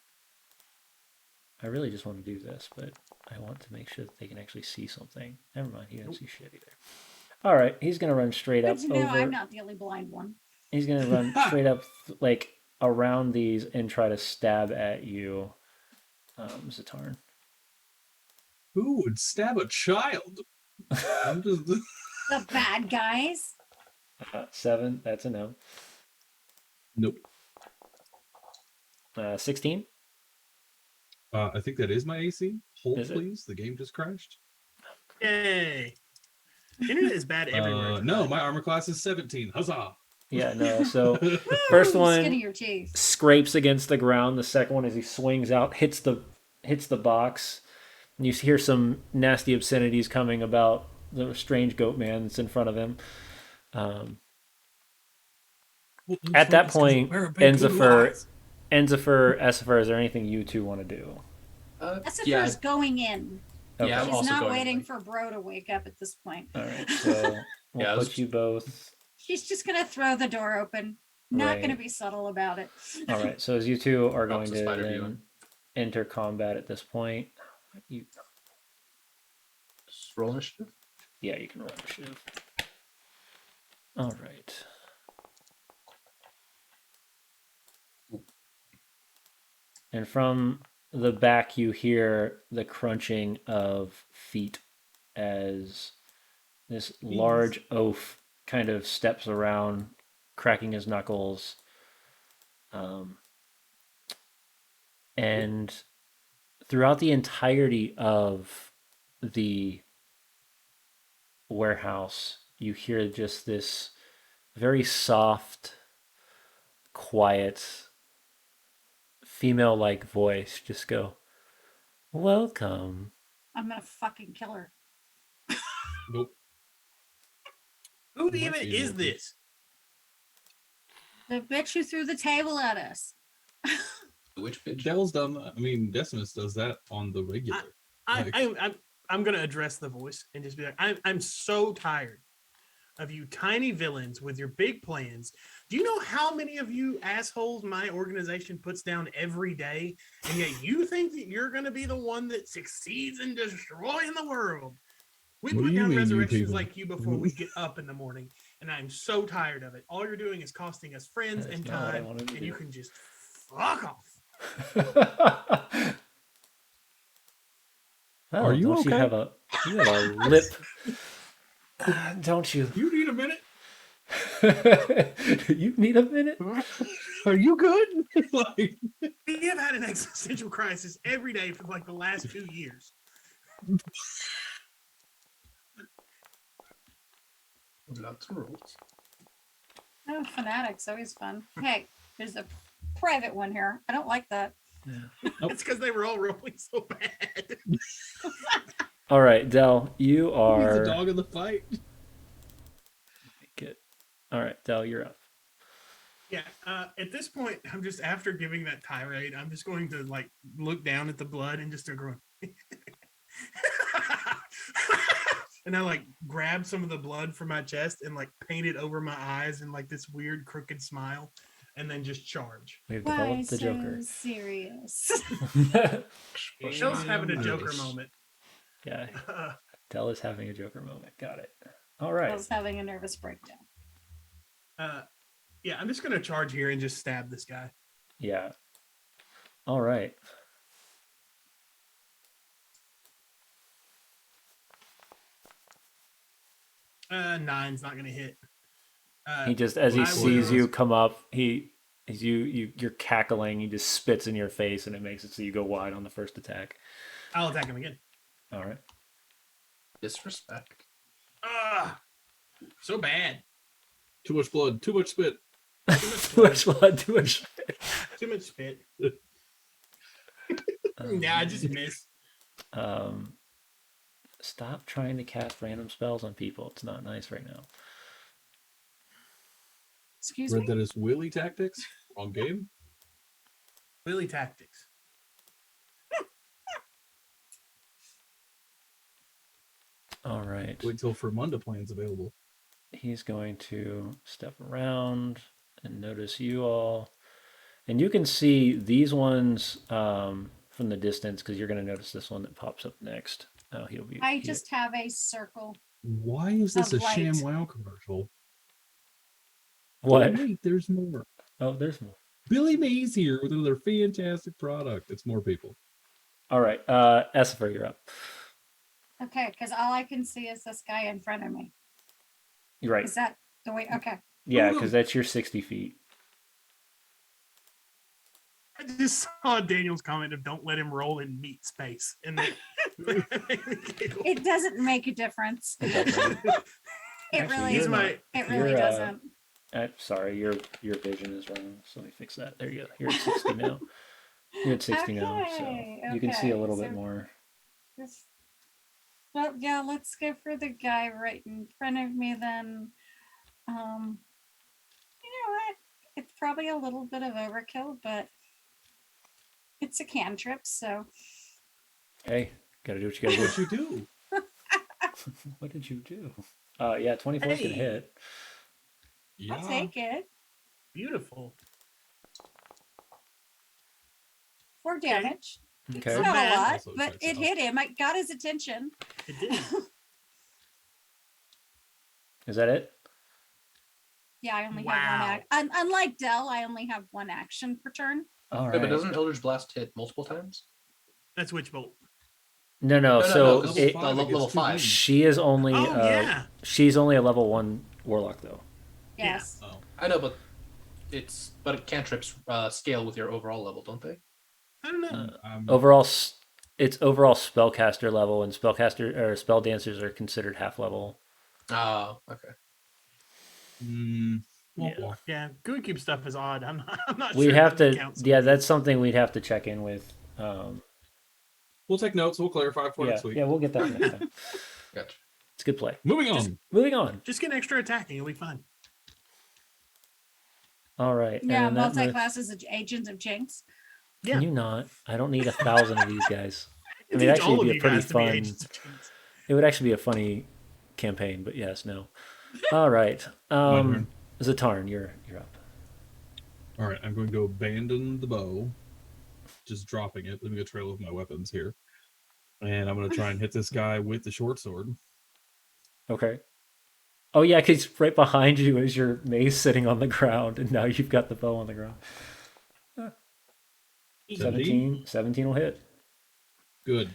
I really just want to do this, but I want to make sure that they can actually see something. Never mind, he didn't see shit either. All right, he's gonna run straight Good up to know over. I'm not the only blind one. He's gonna run straight up like around these and try to stab at you, Xa'atarn. Who would stab a child? I'm just. The bad guys. 7, that's a no. Nope. 16. I think that is my AC. Hold, Is it? please. The game just crashed. Yay. Internet is bad everywhere. No, my armor class is 17. Huzzah! Yeah, no. So first Ooh, one skin of your teeth. scrapes against the ground. The second one, as he swings out, hits the box. And you hear some nasty obscenities coming about the strange goat man that's in front of him. At that point, Ensifer, Essifer, is there anything you two want to do? Essifer's Yeah, going in. yeah. I'm She's also not going. waiting like- for Bro to wake up at this point. All right, so we'll Yeah, put you both. She's just gonna throw the door open. Not gonna Right. be subtle about it. All right, so as you two are going Helps the to spider then viewing. enter combat at this point, you Just roll initiative. yeah, you can roll initiative. All right. And from the back, you hear the crunching of feet as this large oaf kind of steps around, cracking his knuckles. And throughout the entirety of the warehouse, you hear just this very soft, quiet, female-like voice just go, "Welcome." I'm gonna fucking kill her. Nope. Who Might even be is able to. this? The bitch who threw the table at us. Which bitch? Dell's done. I mean, Decimus does that on the regular. Like- I'm gonna address the voice and just be like, I'm so tired of you tiny villains with your big plans. Do you know how many of you assholes my organization puts down every day? And yet you think that you're gonna be the one that succeeds in destroying the world. We What do put you down mean, you resurrections people? like you before we get up in the morning, and I'm so tired of it. All you're doing is costing us friends That is and not what I time, wanted to and do. you can just fuck off. Oh, Are you don't you okay? have a lip? Don't you? You need a minute? You need a minute? Are you good? Like, We have had an existential crisis every day for like the last 2 years. Lots of rules. Oh, fanatics, always fun. Hey, there's a private one here. I don't like that. Nope. It's because they were all rolling so bad. All right, Del, you he's are. the dog of the fight. Good. All right, Del, you're up. Yeah. At this point, I'm just after giving that tirade, I'm just going to like look down at the blood and just start going. And I like grab some of the blood from my chest and like paint it over my eyes in like this weird crooked smile, and then just charge. We've Why developed the so Joker. serious? Dale's having a Joker Nice. moment. Yeah, Del is having a Joker moment. Got it. All right. I was having a nervous breakdown. Yeah, I'm just gonna charge here and just stab this guy. Yeah. All right. Nine's not gonna hit. He just, as he I sees will- you come up, you're cackling. He just spits in your face, and it makes it so you go wide on the first attack. I'll attack him again. All right. Disrespect. So bad. Too much blood. Too much spit. Too much blood. Too much. Too much spit. Yeah, I just missed. Stop trying to cast random spells on people. It's not nice right now. Excuse Read me. that as Willy tactics on game. Willy tactics. All right. Wait till Fermunda plan's available. He's going to step around and notice you all. And you can see these ones from the distance because you're going to notice this one that pops up next. Oh, he'll be. I just have a circle. Why is this Of a sham light. wow commercial? What? Oh, wait, there's more. Oh, there's more. Billy Mays here with another fantastic product. It's more people. All right. Esper, you're up. Okay, because all I can see is this guy in front of me. You're right. Is that the way? Okay. Yeah, because that's your 60 feet. I just saw Daniel's comment of "Don't let him roll in meat space," and then It doesn't make a difference. It doesn't. It Actually, really, he's you're my. it really you're, doesn't. Sorry, your vision is wrong. So let me fix that. There you go. You're at 60 now. You're at 60 now, so Okay, you can see a okay, little bit so- more. Well, yeah, let's go for the guy right in front of me then. You know what? It's probably a little bit of overkill, but it's a cantrip, so Hey, gotta do what you gotta What do. you do? What did you do? Yeah, 24 can Hey. hit. Yeah. I'll take it. Beautiful. 4 damage. Okay. It's not bad. a lot, Also but checks it out. hit him. I got his attention. It did. Is that it? Yeah, I only have Wow. one act. Unlike Dell, I only have one action per turn. All Yeah, right. but doesn't Eldritch Blast hit multiple times? That's Witch Bolt. No. So 'cause it, level level gets two 5. wings. she is only. Oh yeah. She's only a level 1 warlock though. Yeah. Yes. Oh. I know, but cantrips scale with your overall level, don't they? I don't know. Overall, it's overall spellcaster level, and spellcaster or spell dancers are considered half level. Oh, okay. Yeah. Yeah, Gooey Cube stuff is odd. I'm not We'd sure. have it doesn't to. count so Yeah, much. that's something we'd have to check in with. We'll take notes. We'll clarify for Yeah, next week. yeah, we'll get that next time. Gotcha. It's a good play. Moving on. Just- Moving on. Just get extra attacking. You'll be fine. All right. Yeah, and that multi-classes of agents of Jinx. Yeah. Can you not? I don't need 1,000 of these guys. I mean, Teach actually, all it'd of be a you pretty guys to be fun. agents of change. It would actually be a funny campaign, but yes, no. All right. My turn. Xa'atarn, you're up. All right, I'm going to abandon the bow, just dropping it, leaving a trail of my weapons here. And I'm going to try and hit this guy with the short sword. Okay. Oh yeah, because right behind you is your mace sitting on the ground, and now you've got the bow on the ground. 17. 17 will hit. Good.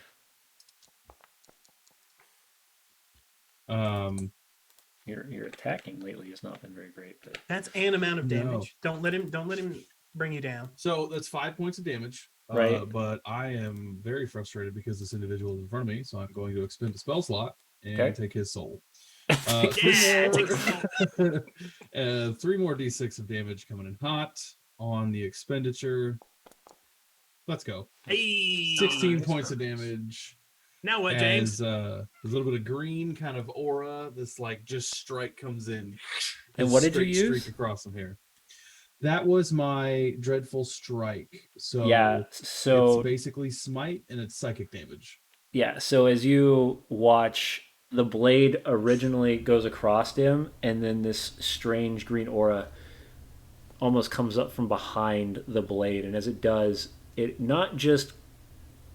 Your attacking lately has not been very great, but That's an amount of No. damage. Don't let him bring you down. So that's 5 points of damage. Right. But I am very frustrated because this individual is in front of me, so I'm going to expend a spell slot and Okay. take his soul. Yeah, take the soul. 3 more d6 of damage coming in hot on the expenditure. Let's go. Hey, 16 nice. points of damage. now what, James? As a little bit of green kind of aura, this like just strike comes in. And This what did you straight use? Streak across him here. That was my dreadful strike. So yeah. So it's basically smite and it's psychic damage. yeah. So as you watch, the blade originally goes across him, and then this strange green aura almost comes up from behind the blade, and as it does, it not just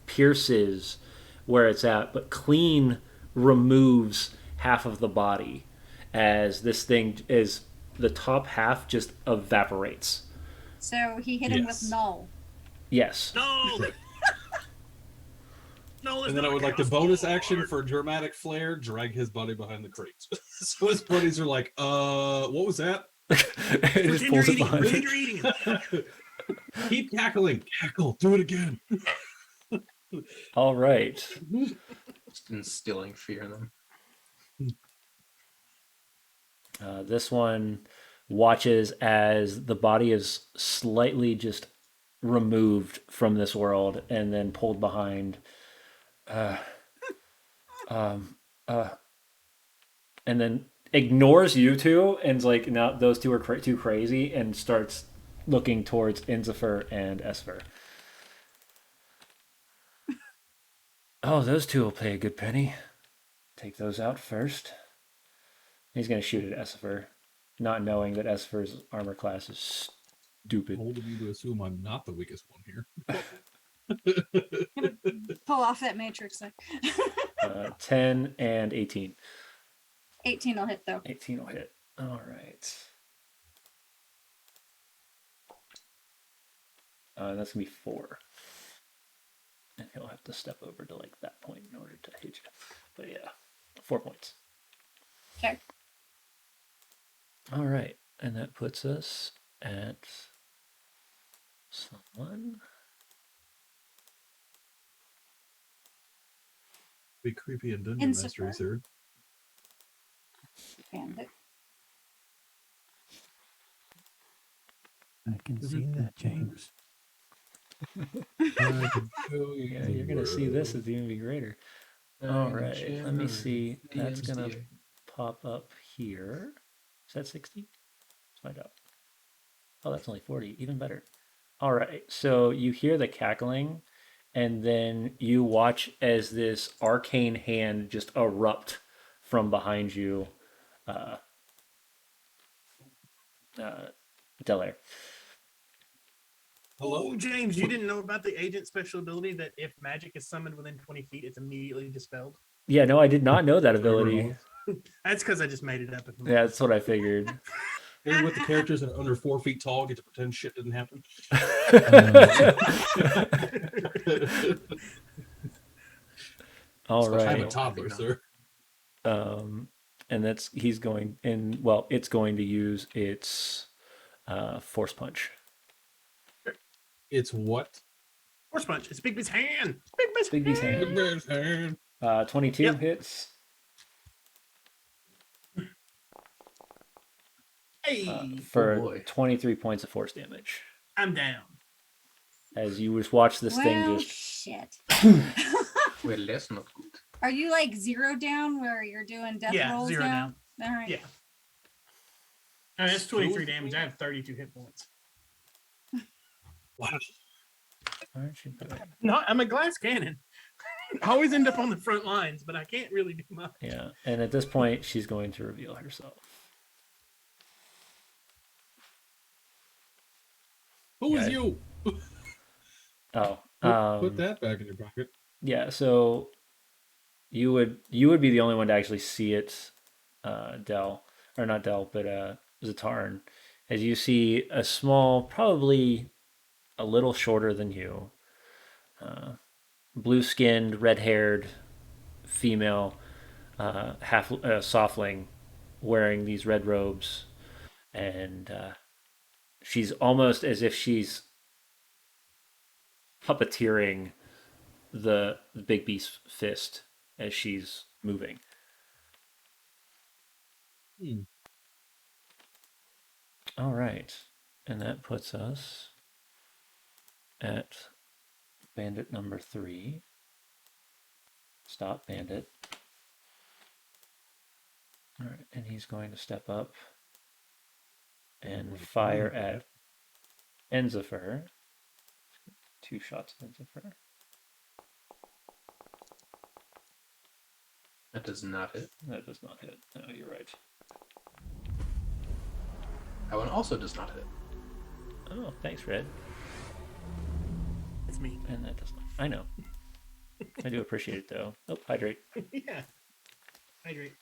pierces where it's at, but clean removes half of the body, as this thing is the top half just evaporates. So he hit him Yes. with null. Yes. No. No, And then I would like the bonus action for dramatic flair, drag his body behind the crate. So his buddies are like, what was that? It just Pretend pulls you're it eating. behind. Pretend you're eating him. Keep cackling. Cackle. Do it again. All right. Just instilling fear in them. This one watches as the body is slightly just removed from this world and then pulled behind. And then ignores you two and's like, now those two are too crazy, and starts looking towards Inzifer and Esfer. Oh, those two will pay a good penny. Take those out first. He's going to shoot at Esfer, not knowing that Esfer's armor class is stupid. Bold of you to assume I'm not the weakest one here. Pull off that matrix. There. 10 and 18. 18 will hit though. 18 will hit. All right. That's going to be 4. And he'll have to step over to like that point in order to hit you. But yeah, 4 points. Okay. All right. And that puts us at someone. Be creepy and dungeon Insifer. mastery, sir. Bandit. I can see that, James. Yeah, you're going to see this is even be greater. All right. Let me see. That's going to pop up here. Is that 60? Let's find out. Oh, that's only 40. Even better. All right. So you hear the cackling, and then you watch as this arcane hand just erupt from behind you, Delaer. Oh, James, you didn't know about the agent special ability that if magic is summoned within 20 feet, it's immediately dispelled? Yeah, no, I did not know that ability. That's because I just made it up. Yeah, that's what I figured. Hey, with the characters that are under 4 feet tall get to pretend shit didn't happen. All Especially I'm right. a toddler, sir. And it's going to use its force punch. It's what? Force punch. It's Big B's hand. Big B's Big B's hand. hand. Bear's hand. 22 Yep. hits. Hey, For boy. 23 points of force damage. I'm down. As you just watch this thing Well, just shit. Well, that's not good. Are you like 0 down where you're doing death Yeah, rolls 0 now? down. All right. Yeah. All right, that's 23 Still- damage. I have 32 hit points. Wow. Aren't you good? No, I'm a glass cannon. I always end up on the front lines, but I can't really do much. Yeah, and at this point, she's going to reveal herself. Who is Yeah. you? Oh, Put that back in your pocket. yeah. So you would be the only one to actually see it, Del, or not Del, but Xa'atarn, as you see a small, probably a little shorter than you, blue-skinned, red-haired female, half softling, wearing these red robes, and she's almost as if she's puppeteering the big beast fist as she's moving. Hmm. All right, and that puts us at bandit number 3. Stop, bandit. All right, and he's going to step up and fire at Enzifer. 2 shots at Enzifer. That does not hit. That does not hit. No, you're right. That one also does not hit. Oh, thanks, Red. It's me. And that does not. I know. I do appreciate it, though. Oh, hydrate. Yeah. Hydrate.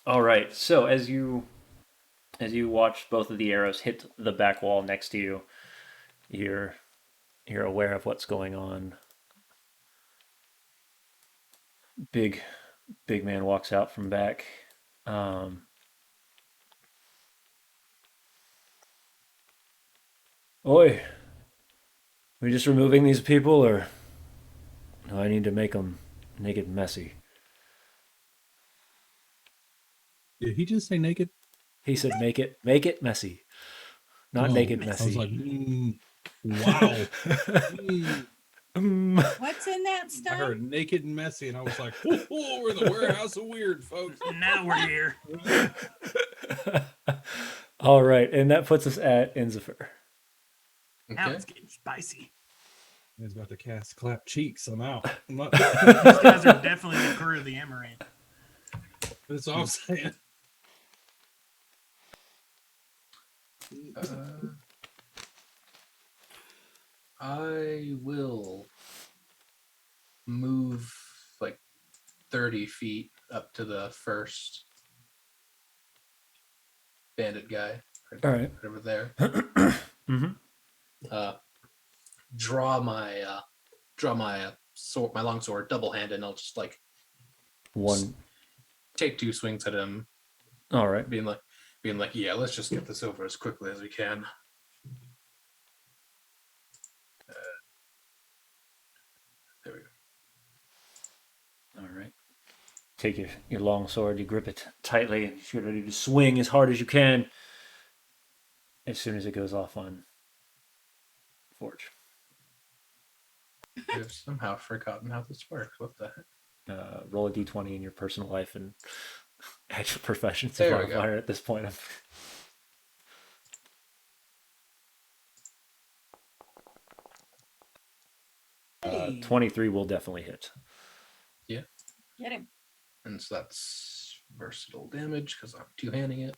All right. So as you watch both of the arrows hit the back wall next to you, you're aware of what's going on. Big man walks out from back. Oi, we just removing these people, or do I need to make them naked and messy? Did he just say naked? He said, "Make it messy, not Oh, naked I messy." was like, wow. What's in that I stuff? heard naked and messy, and I was like, oh, we're the warehouse of weird, folks. And now we're here. All right, and that puts us at Enzifer. Now Okay. it's getting spicy. He's about to cast clap cheeks. I'm out. I'm not. These guys are definitely the crew of the Amaranth. That's all I'm saying. I will move like 30 feet up to the first bandit guy. All right. Right over there. Mm-hmm. Draw my sword, my long sword, double handed, and I'll just like One. take 2 swings at him, All right. being like, yeah, let's just get this over as quickly as we can. There we go. All right. Take your long sword, you grip it tightly, and you're ready to swing as hard as you can as soon as it goes off on Forge. I've somehow forgotten how this works. What the heck? Roll a d20 in your personal life and actual professions There we of go. modifier at this point. 23 will definitely hit. Get him. And so that's versatile damage because I'm two-handing it.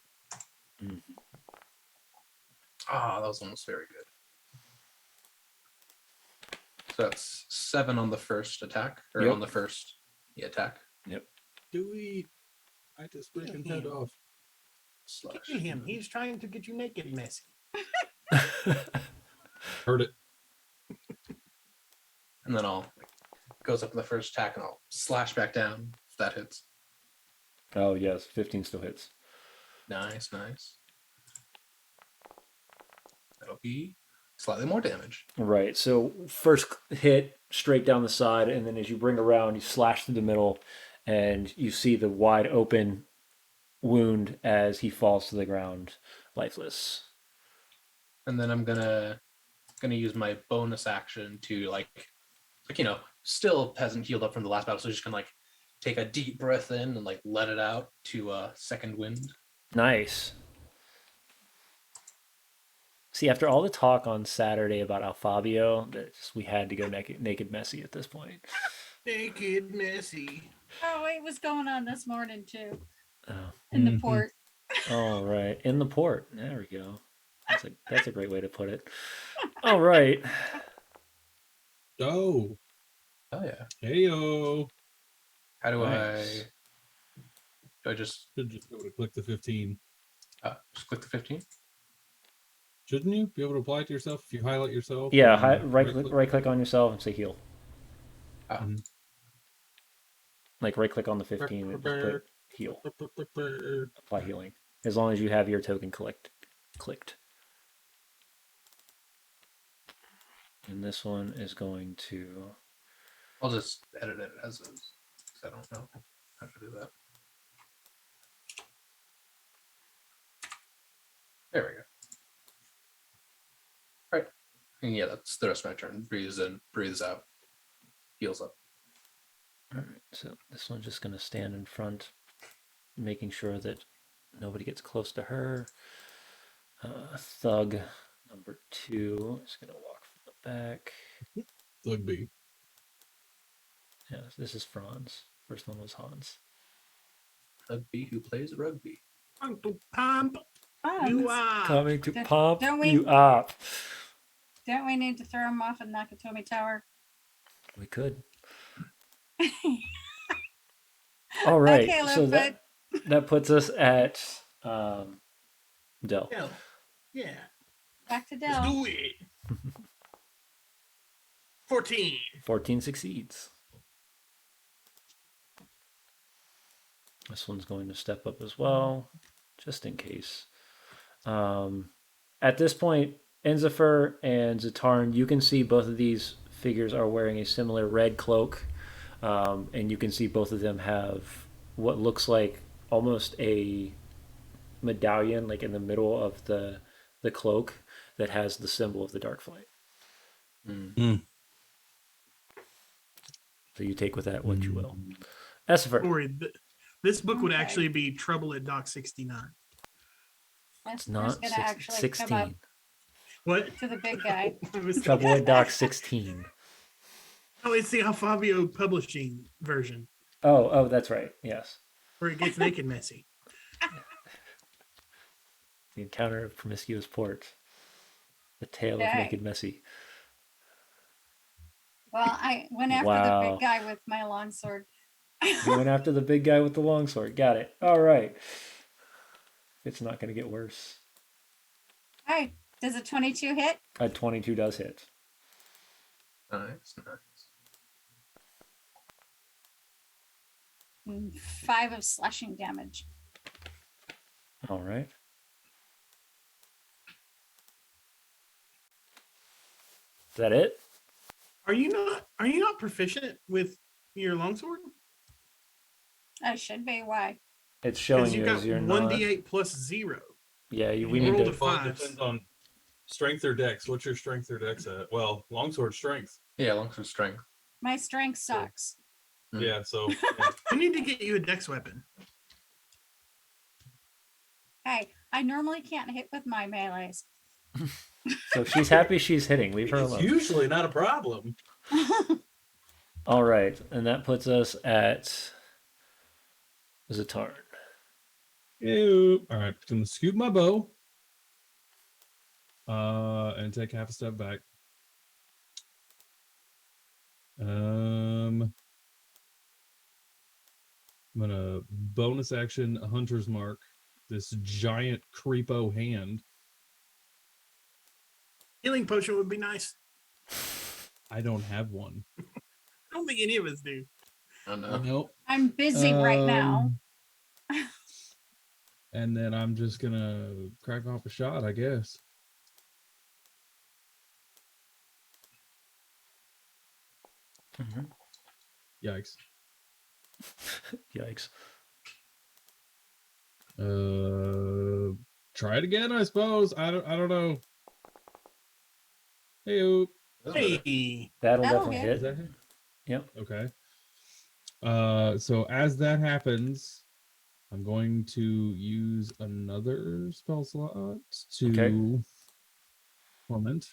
Mhm. Ah, that was almost very good. So that's 7 on the first attack, or Yep. on the first attack. Do we? I just rip his head off. Slash. Kill him. He's trying to get you naked and messy. Heard it. And then I'll goes up in the first attack, and I'll slash back down if that hits. Oh, yes. 15 still hits. Nice. That'll be slightly more damage. Right. So first hit straight down the side, and then as you bring around, you slash through the middle, and you see the wide open wound as he falls to the ground, lifeless. And then I'm gonna use my bonus action to like like, still hasn't healed up from the last battle, so he's just gonna like take a deep breath in and like let it out to second wind. Nice. See, after all the talk on Saturday about Alfabio, we had to go naked messy at this point. Naked messy. Oh, it was going on this morning too Oh. in the Mhm. port. All right, in the port. There we go. That's a great way to put it. All right. Oh, Oh yeah. heyo. How do Nice. I just Should just be able to click the 15. just click the 15? Shouldn't you be able to apply it to yourself if you highlight yourself? Yeah, and right click on yourself and say heal. Mhm. Like right click on the 15 and just put heal. Apply healing. As long as you have your token clicked. And this one is going to... I'll just edit it as is, because I don't know how to do that. There we go. All right. And yeah, that's the rest of my turn. Breathes in, breathes out, heals up. All right, so this one's just going to stand in front, making sure that nobody gets close to her. Thug number 2 is going to walk from the back. Thug B. Yeah, this is Franz. First one was Hans. Rugby who plays rugby. Pump you up. Coming to Don't- pump don't we- you up. Don't we need to throw him off of Nakatomi Tower? We could. All right, Okay, so Littlefoot. that puts us at Del. Hell, yeah. Back to Let's Dell. do it. 14. 14 succeeds. This one's going to step up as well, just in case. At this point, Enzifer and Xa'atarn, you can see both of these figures are wearing a similar red cloak, and you can see both of them have what looks like almost a medallion, like in the middle of the cloak, that has the symbol of the Dark Flight. Mm. So you take with that what you will. Esfer. Corey, this book would Okay. actually be Trouble at Dock 69. It's We're not just gonna actually come up 16. What? to the big guy. Trouble at Dock 16. Oh, it's the Alfabio Publishing version Oh, that's right. Yes. where it gets naked messy. The Encounter of Promiscuous Port. The Tale of Dang. Naked Messy. Well, I went after the Wow. big guy with my longsword. You went after the big guy with the longsword. Got it. All right. It's not going to get worse. Hi, does a 22 hit? A 22 does hit. Nice. 5 of slashing damage. All right. Is that it? Are you not proficient with your longsword? I should be. Why? It's showing Because you you've got as you're not. 1d8 plus 0. Yeah, we You need rolled to. a Well, it 5. depends on strength or dex. What's your strength or dex at? Well, longsword strength. Yeah, longsword strength. My strength sucks. Mm. Yeah, so We need to get you a dex weapon. Hey, I normally can't hit with my melees. So she's happy she's hitting. Leave her it's alone. usually not a problem. All right, and that puts us at Xa'atarn. Ew. All right, gonna scoop my bow. And take half a step back. I'm gonna bonus action a hunter's mark this giant creepo hand. Healing potion would be nice. I don't have one. I don't think any of us do. Oh no. Nope. I'm busy right now. And then I'm just gonna crack off a shot, I guess. Yikes. Yikes. Try it again, I suppose. I don't know. Hey, That's better. Hey, That'll That'll definitely hit. Is hit. that it? Yep. Okay. So as that happens, I'm going to use another spell slot to Okay. torment.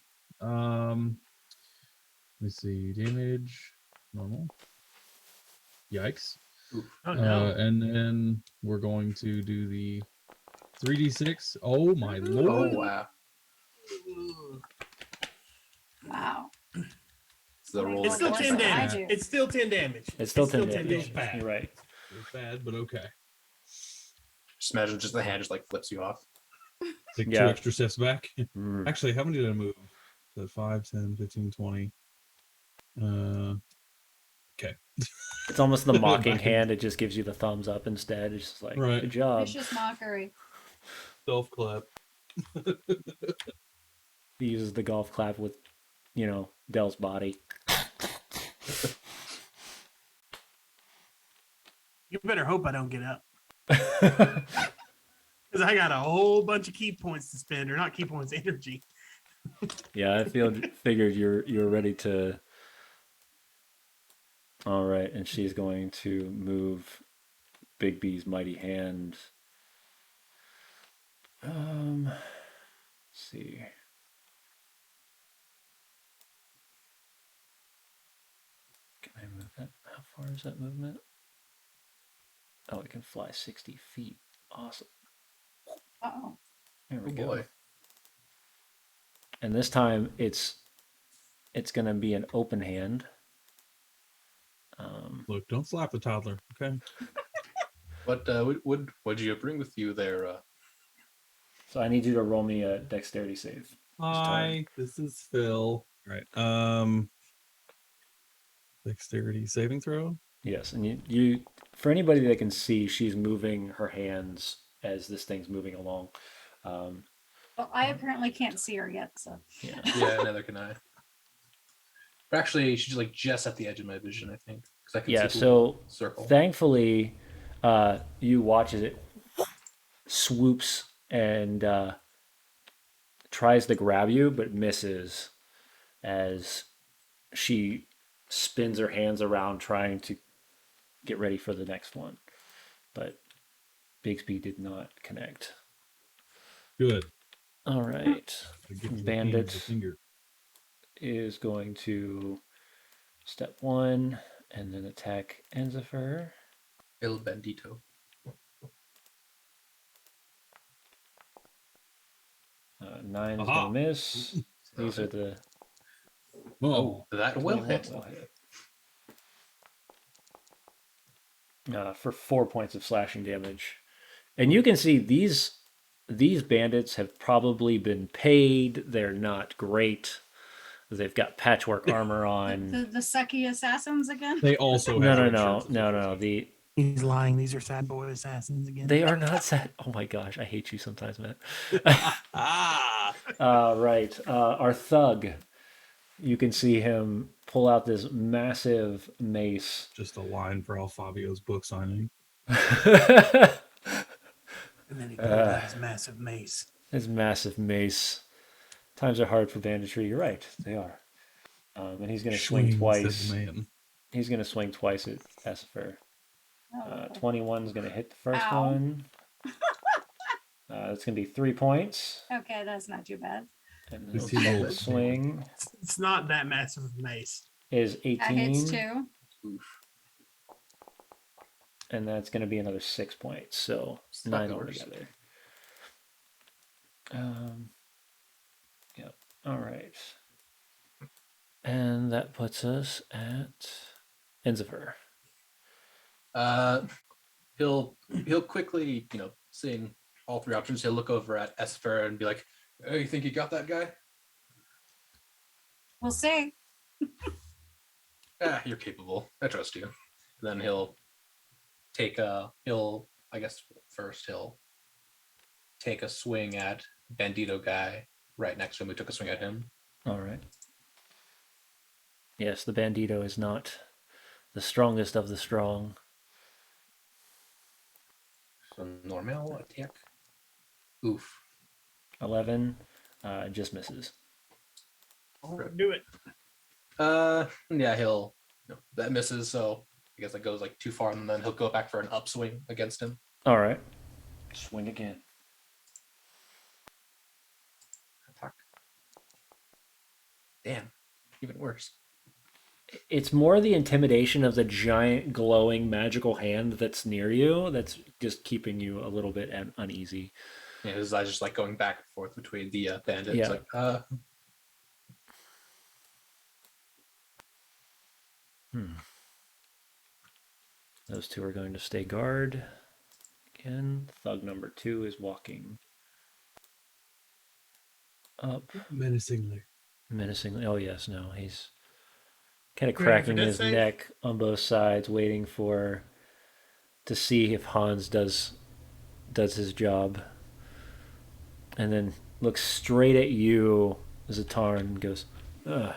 Let's see, damage, normal. Yikes. Oof. oh no. And then we're going to do the 3d6. Oh my Oh lord. wow. Wow. It's the roll. It's that still Worse catches 10 than my I damage. eye. do. It's still 10 damage. It's still 10 10 damage. Feels bad. You're right. Feels bad, but okay. Just imagine just the hand just like flips you off. Take Yeah. 2 extra steps back. Mm. Actually, how many did I move? So 5, 10, 15, 20. Okay. It's almost the mocking Back in- hand. It just gives you the thumbs up instead. It's just like, Right. good job. Vicious mockery. Self clap. He uses the golf clap with, Dell's body. You better hope I don't get up. Because I got a whole bunch of key points to spend, or not key points, energy. Yeah, I figured you're ready to. All right, and she's going to move Big B's mighty hand. Let's see. Can I move that? How far is that movement? Oh, it can fly 60 feet. Awesome. Uh-oh. There we Oh go. boy. And this time it's going to be an open hand. Look, don't slap the toddler, okay? What would you bring with you there? So I need you to roll me a dexterity save. Hi, this is Phil. All right. Dexterity saving throw. Yes, and you for anybody that can see, she's moving her hands as this thing's moving along. Well, I apparently can't see her yet, so. Yeah. Yeah, neither can I. But actually, she's like just at the edge of my vision, I think, because I can Yeah, see the little so circle. thankfully, you watch as it swoops and tries to grab you, but misses as she spins her hands around trying to get ready for the next one. But Bigsby did not connect. Good. All right. I get to the Bandit. end of the finger. Is going to step 1 and then attack Enzifer. El Bandito. 9 is Aha. going to miss. These are the Oh, That will 21 hit. will hit. For 4 points of slashing damage. And you can see these bandits have probably been paid. They're not great. They've got patchwork armor on. The sucky assassins again? they also No, have no, red no, shirts, no, is what no. I'm The He's lying. These are sad boy assassins again. They are not sad. Oh my gosh, I hate you sometimes, Matt. Ah, Right. Our thug. You can see him pull out this massive mace. just a line for Al Fabio's book signing. And then he pulled out his massive mace. His massive mace. Times are hard for banditry. You're right. They are. And he's going to swing Swing, twice. said the man. He's going to swing twice at Essifer. Oh, 21 is going to hit the first Ow. one. It's going to be 3 points. okay, that's not too bad. And Is then he the old? swing It's not that massive of mace. is That hits 18. too. And that's going to be another 6 points. So It's not 9 the worst. altogether. Yep. All right. And that puts us at Enzifer. He'll quickly, seeing all 3 options, he'll look over at Esper and be like, "Hey, you think you got that guy? We'll see. You're capable. I trust you." Then he'll take first he'll take a swing at Bandito guy right next to him who took a swing at him. All right. Yes, the Bandito is not the strongest of the strong. So normal attack. Oof. 11 just misses. Do it. Yeah, he'll. That misses, so I guess that goes like too far, and then he'll go back for an upswing against him. All right. Swing again. Attack. Damn, even worse. It's more the intimidation of the giant glowing magical hand that's near you that's just keeping you a little bit uneasy. Yeah, his eyes just like going back and forth between the bandits. Yeah. Like, Those two are going to stay guard. Again, thug number 2 is walking up Menacingly. menacingly. Oh yes, no, he's kind of Ready for cracking death his save? neck on both sides, waiting to see if Hans does his job, and then looks straight at you, Xa'atarn, and goes, "Ugh.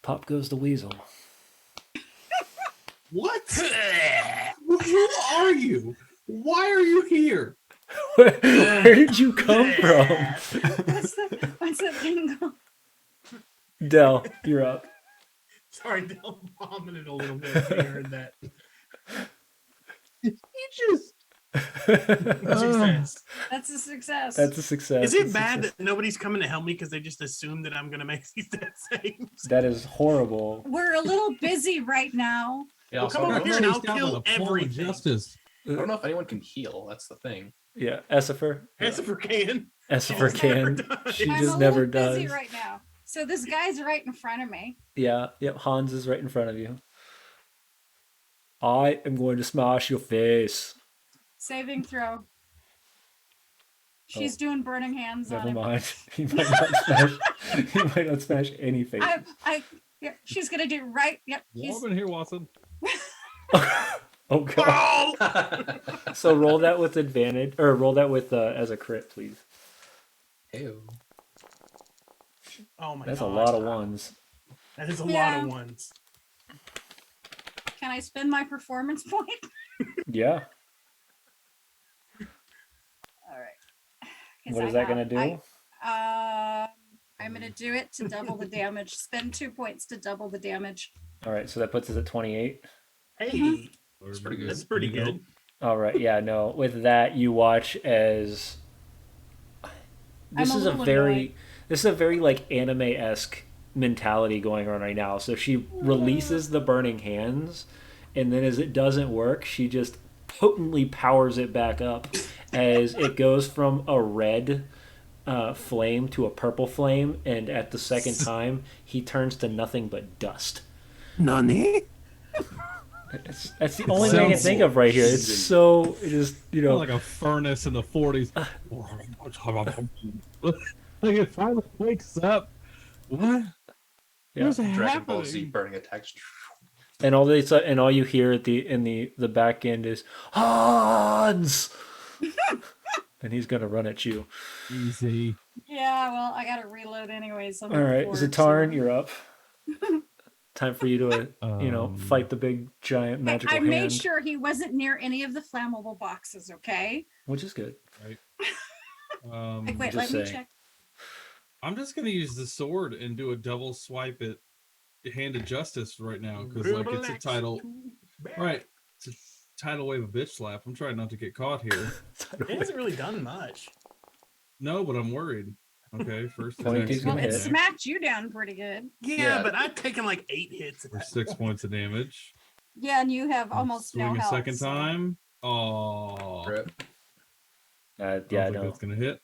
Pop goes the weasel." What? Who are you? Why are you here? Where did you come from? What's that thing called? Del, you're up. Sorry, Del vomited a little bit. I heard that. You just. Success. That's a success. That's a success. Is it That's a bad success. that nobody's coming to help me because they just assume that I'm going to make these death saves? That is horrible. We're a little busy right now. yeah. Well, Also, come I over don't here know- and I'll kill everything. Justice. I don't know if anyone can heal. That's the thing. Yeah, Essifer. Essifer can. Essifer She just never can. does. She I'm just a never little busy does. right now. So this guy's right in front of me. Yeah, yep, Hans is right in front of you. I am going to smash your face. Saving throw. She's doing burning hands on Never him. mind. He might not smash. He might not smash any face. Yeah, she's gonna do right. Yep. He's, Warm in here, Watson. Oh god. So roll that with advantage, or roll that with as a crit, please. Ew. Oh my That's god. a lot of ones. That is a Yeah. lot of ones. can I spend my performance point? Yeah. All right. 'Cause What I is that have- gonna do? I'm gonna do it to double the damage. Spend 2 points to double the damage. All right, so that puts us at 28. Hey, That's pretty good. that's pretty good. All right, yeah, no. With that, you watch as this I'm a is a little very annoyed. this is a very like anime-esque mentality going on right now. So she releases the burning hands, and then as it doesn't work, she just potently powers it back up as it goes from a red flame to a purple flame, and at the second time, he turns to nothing but dust. Nani? That's the only thing I can think of right here. It's so it is, you know. Like a furnace in the 40s. Like it finally wakes up. What? Yeah. What's Dragon Ball Z happening? burning attacks. And all you hear at the back end is Hans, and he's gonna run at you. Easy. Yeah, well, I gotta reload anyways. All right, Xa'atarn, you're up. Time for you to fight the big giant magical I hand, made sure he wasn't near any of the flammable boxes. Okay. which is good. Like, wait, just let me saying. check. I'm just gonna use the sword and do a double swipe at Hand of Justice right now because like it's a tidal, right? It's a tidal wave of bitch slap. I'm trying not to get caught here. It hasn't really done much. No, but I'm worried. Okay, first Point attack is Well, gonna it hit. smacked you down pretty good. Yeah, Yeah. but I've taken like 8 hits. for 6 points of damage. Yeah, and you have almost no Swing a health. second so- time. Oh, Rip. Yeah, no, that's gonna hit.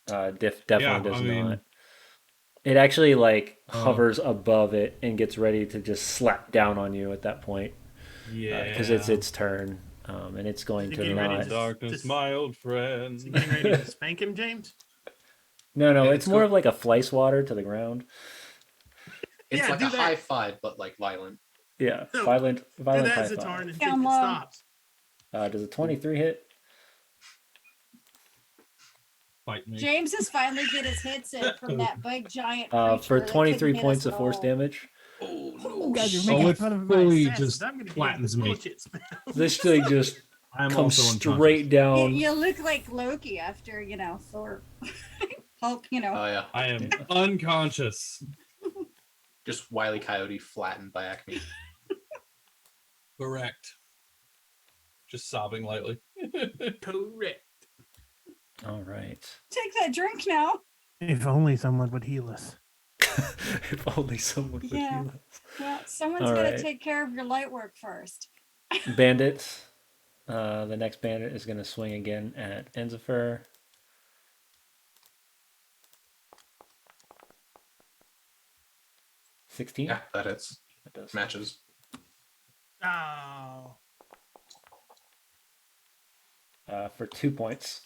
definitely Yeah, does I mean- not. It actually like Oh. hovers above it and gets ready to just slap down on you at that point Yeah, because it's its turn, and it's going Is it to getting ready not. to- darkness, Just- my old Is friend. he getting ready to spank him, James? No, Yeah, it's more of like a flice water to the ground. It's Yeah, like do a that. high five, but like violent. Yeah, No, violent Do high that, five. Xa'atarn, and see if Down it low. stops. Does a 23 hit? Fight me. James is finally get his hits in from that big giant. For creature that 23 couldn't hit points us of at force all. damage. Oh no! Oh, God, you're shit. making Oh, it fun of my fully Assassins, just I'm gonna give you flattens the me. bullshit spell. This thing just I'm comes also straight You, down. you look like Loki after Thor Hulk, you know. Oh yeah, I am unconscious. just Wile E. Coyote flattened by Acme. Correct. Just sobbing lightly. Correct. All right. Take that drink now. If only someone would heal us. If only someone would Yeah. heal us. Well, someone's All got to right. take care of your light work first. Bandits. The next bandit is going to swing again at Enzifer. $16? Yeah, that hits. That does. Matches. Oh. For 2 points.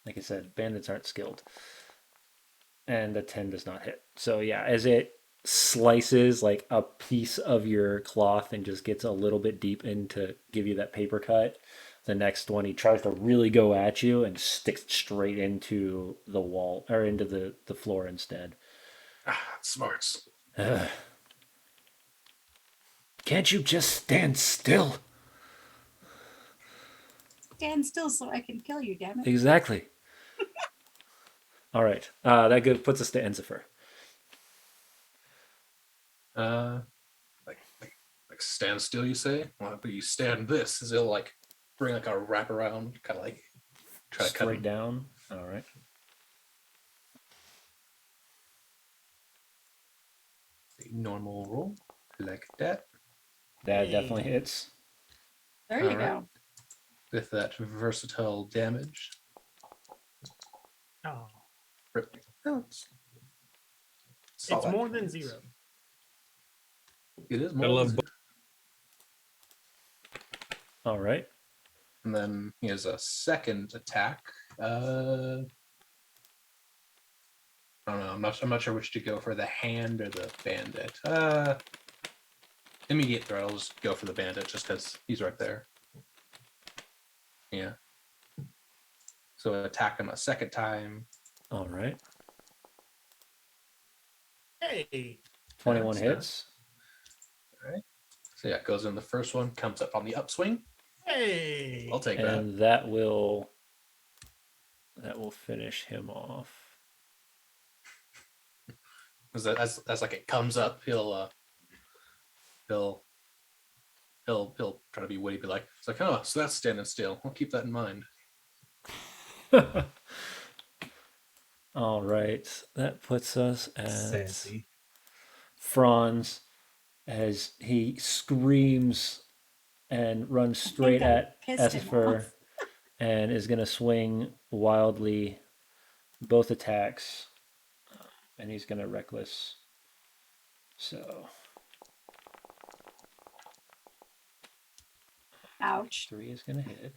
Like I said, bandits aren't skilled. And the 10 does not hit. So yeah, as it slices like a piece of your cloth and just gets a little bit deep in to give you that paper cut, the next one he tries to really go at you and sticks straight into the wall or into the floor instead. Smarts. Can't you just stand still? Stand still so I can kill you, damn it. Exactly. All right. That puts us to Enzifer. Like stand still, you say? Well, but you stand this, is it'll like bring like a wrap around, kind of like try to cut Straight him. down. All right. Normal roll like that. That definitely hits. There you All right. go. With that versatile damage. Oh. It's More than 0. It is I more love than bo- All right. And then he has a second attack. I don't know. I'm not sure which to go for, the hand or the bandit. Immediate threat. I'll just go for the bandit just because he's right there. Yeah. So attack him a second time. All right. Hey. 21 That's hits. All right. So yeah, it goes in the first one, comes up on the upswing. Hey. I'll take that. And that will finish him off. As like it comes up, he'll try to be witty, be like, it's like, oh, so that's standing still. I'll keep that in mind. All right. That puts us at Sassy. Franz as he screams and runs straight I at pissed him Essifer off. and is going to swing wildly both attacks. And he's going to reckless. So Ouch. 3 is going to hit.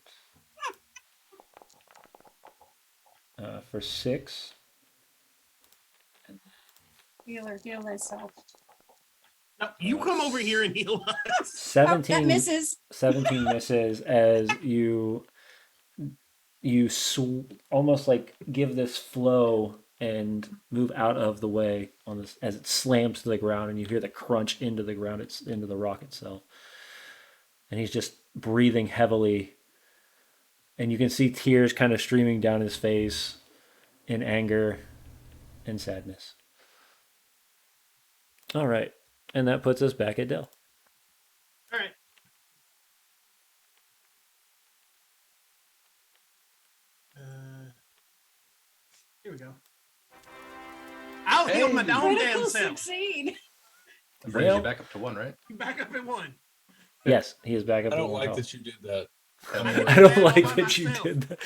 For 6. Heal thyself. No, you come over here and heal us. Oh, 17 that misses. 17 misses as you almost like give this flow and move out of the way on this as it slams to the ground, and you hear the crunch into the ground. It's into the rock itself, and he's just breathing heavily, and you can see tears kind of streaming down his face in anger and sadness. All right, and that puts us back at Dell. All right. Here we go. I'll heal my Hey. own damn Critical self. succeed. It brings Well- you back up to 1, right? Back up at 1. Yes, he is back up. I at don't 1 like health. that you did that. I don't all like by that you myself. did that.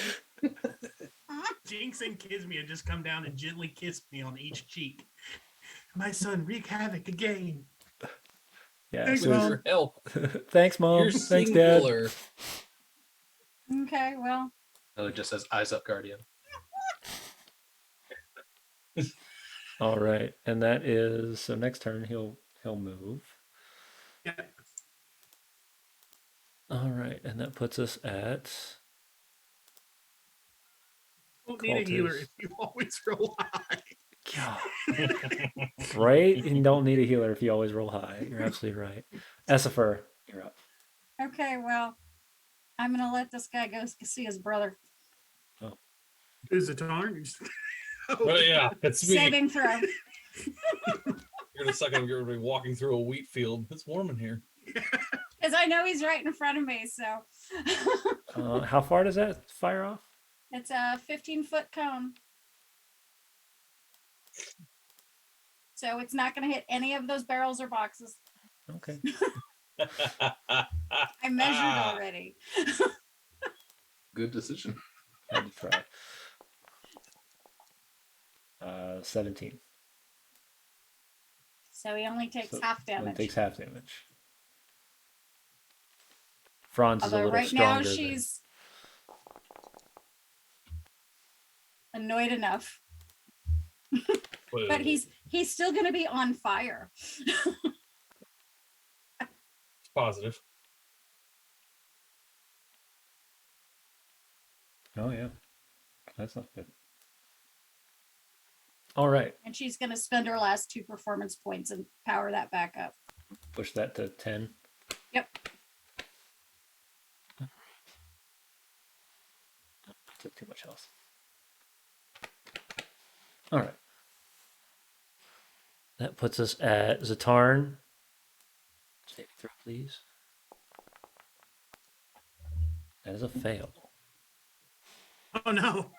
Jinx and Kismia just come down and gently kiss me on each cheek. My son wreak havoc again. Yeah. Thanks, So Mom. Your help. thanks, Mom. You're Thanks, Dad. singular. Okay, well, No, it just says eyes up, Guardian. All right, and that is so. Next turn, he'll move. Yeah. All right, and that puts us at Don't need a healer Cultist. if you always roll high. right. You don't need a healer if you always roll high. You're absolutely right. Essifer, you're up. okay, well, I'm gonna let this guy go see his brother. Is it Tarn? Well, yeah, it's me. Saving throw. You're gonna suck it. You're gonna be walking through a wheat field. It's warm in here. Because I know he's right in front of me, so How far does that fire off? it's a 15-foot cone. So it's not going to hit any of those barrels or boxes. Okay. I measured already. Good decision. Had to try. 17. So he only takes So half Only damage. takes half damage. Franz is a Although little right now stronger. she's annoyed enough. But he's still going to be on fire. It's positive. Oh yeah, that's not good. All right, And she's going to spend her last 2 performance points and power that back up. push that to 10. Yep. Took too much health. All right. That puts us at Xa'atarn. Saving throw, please. That is a fail. Oh no.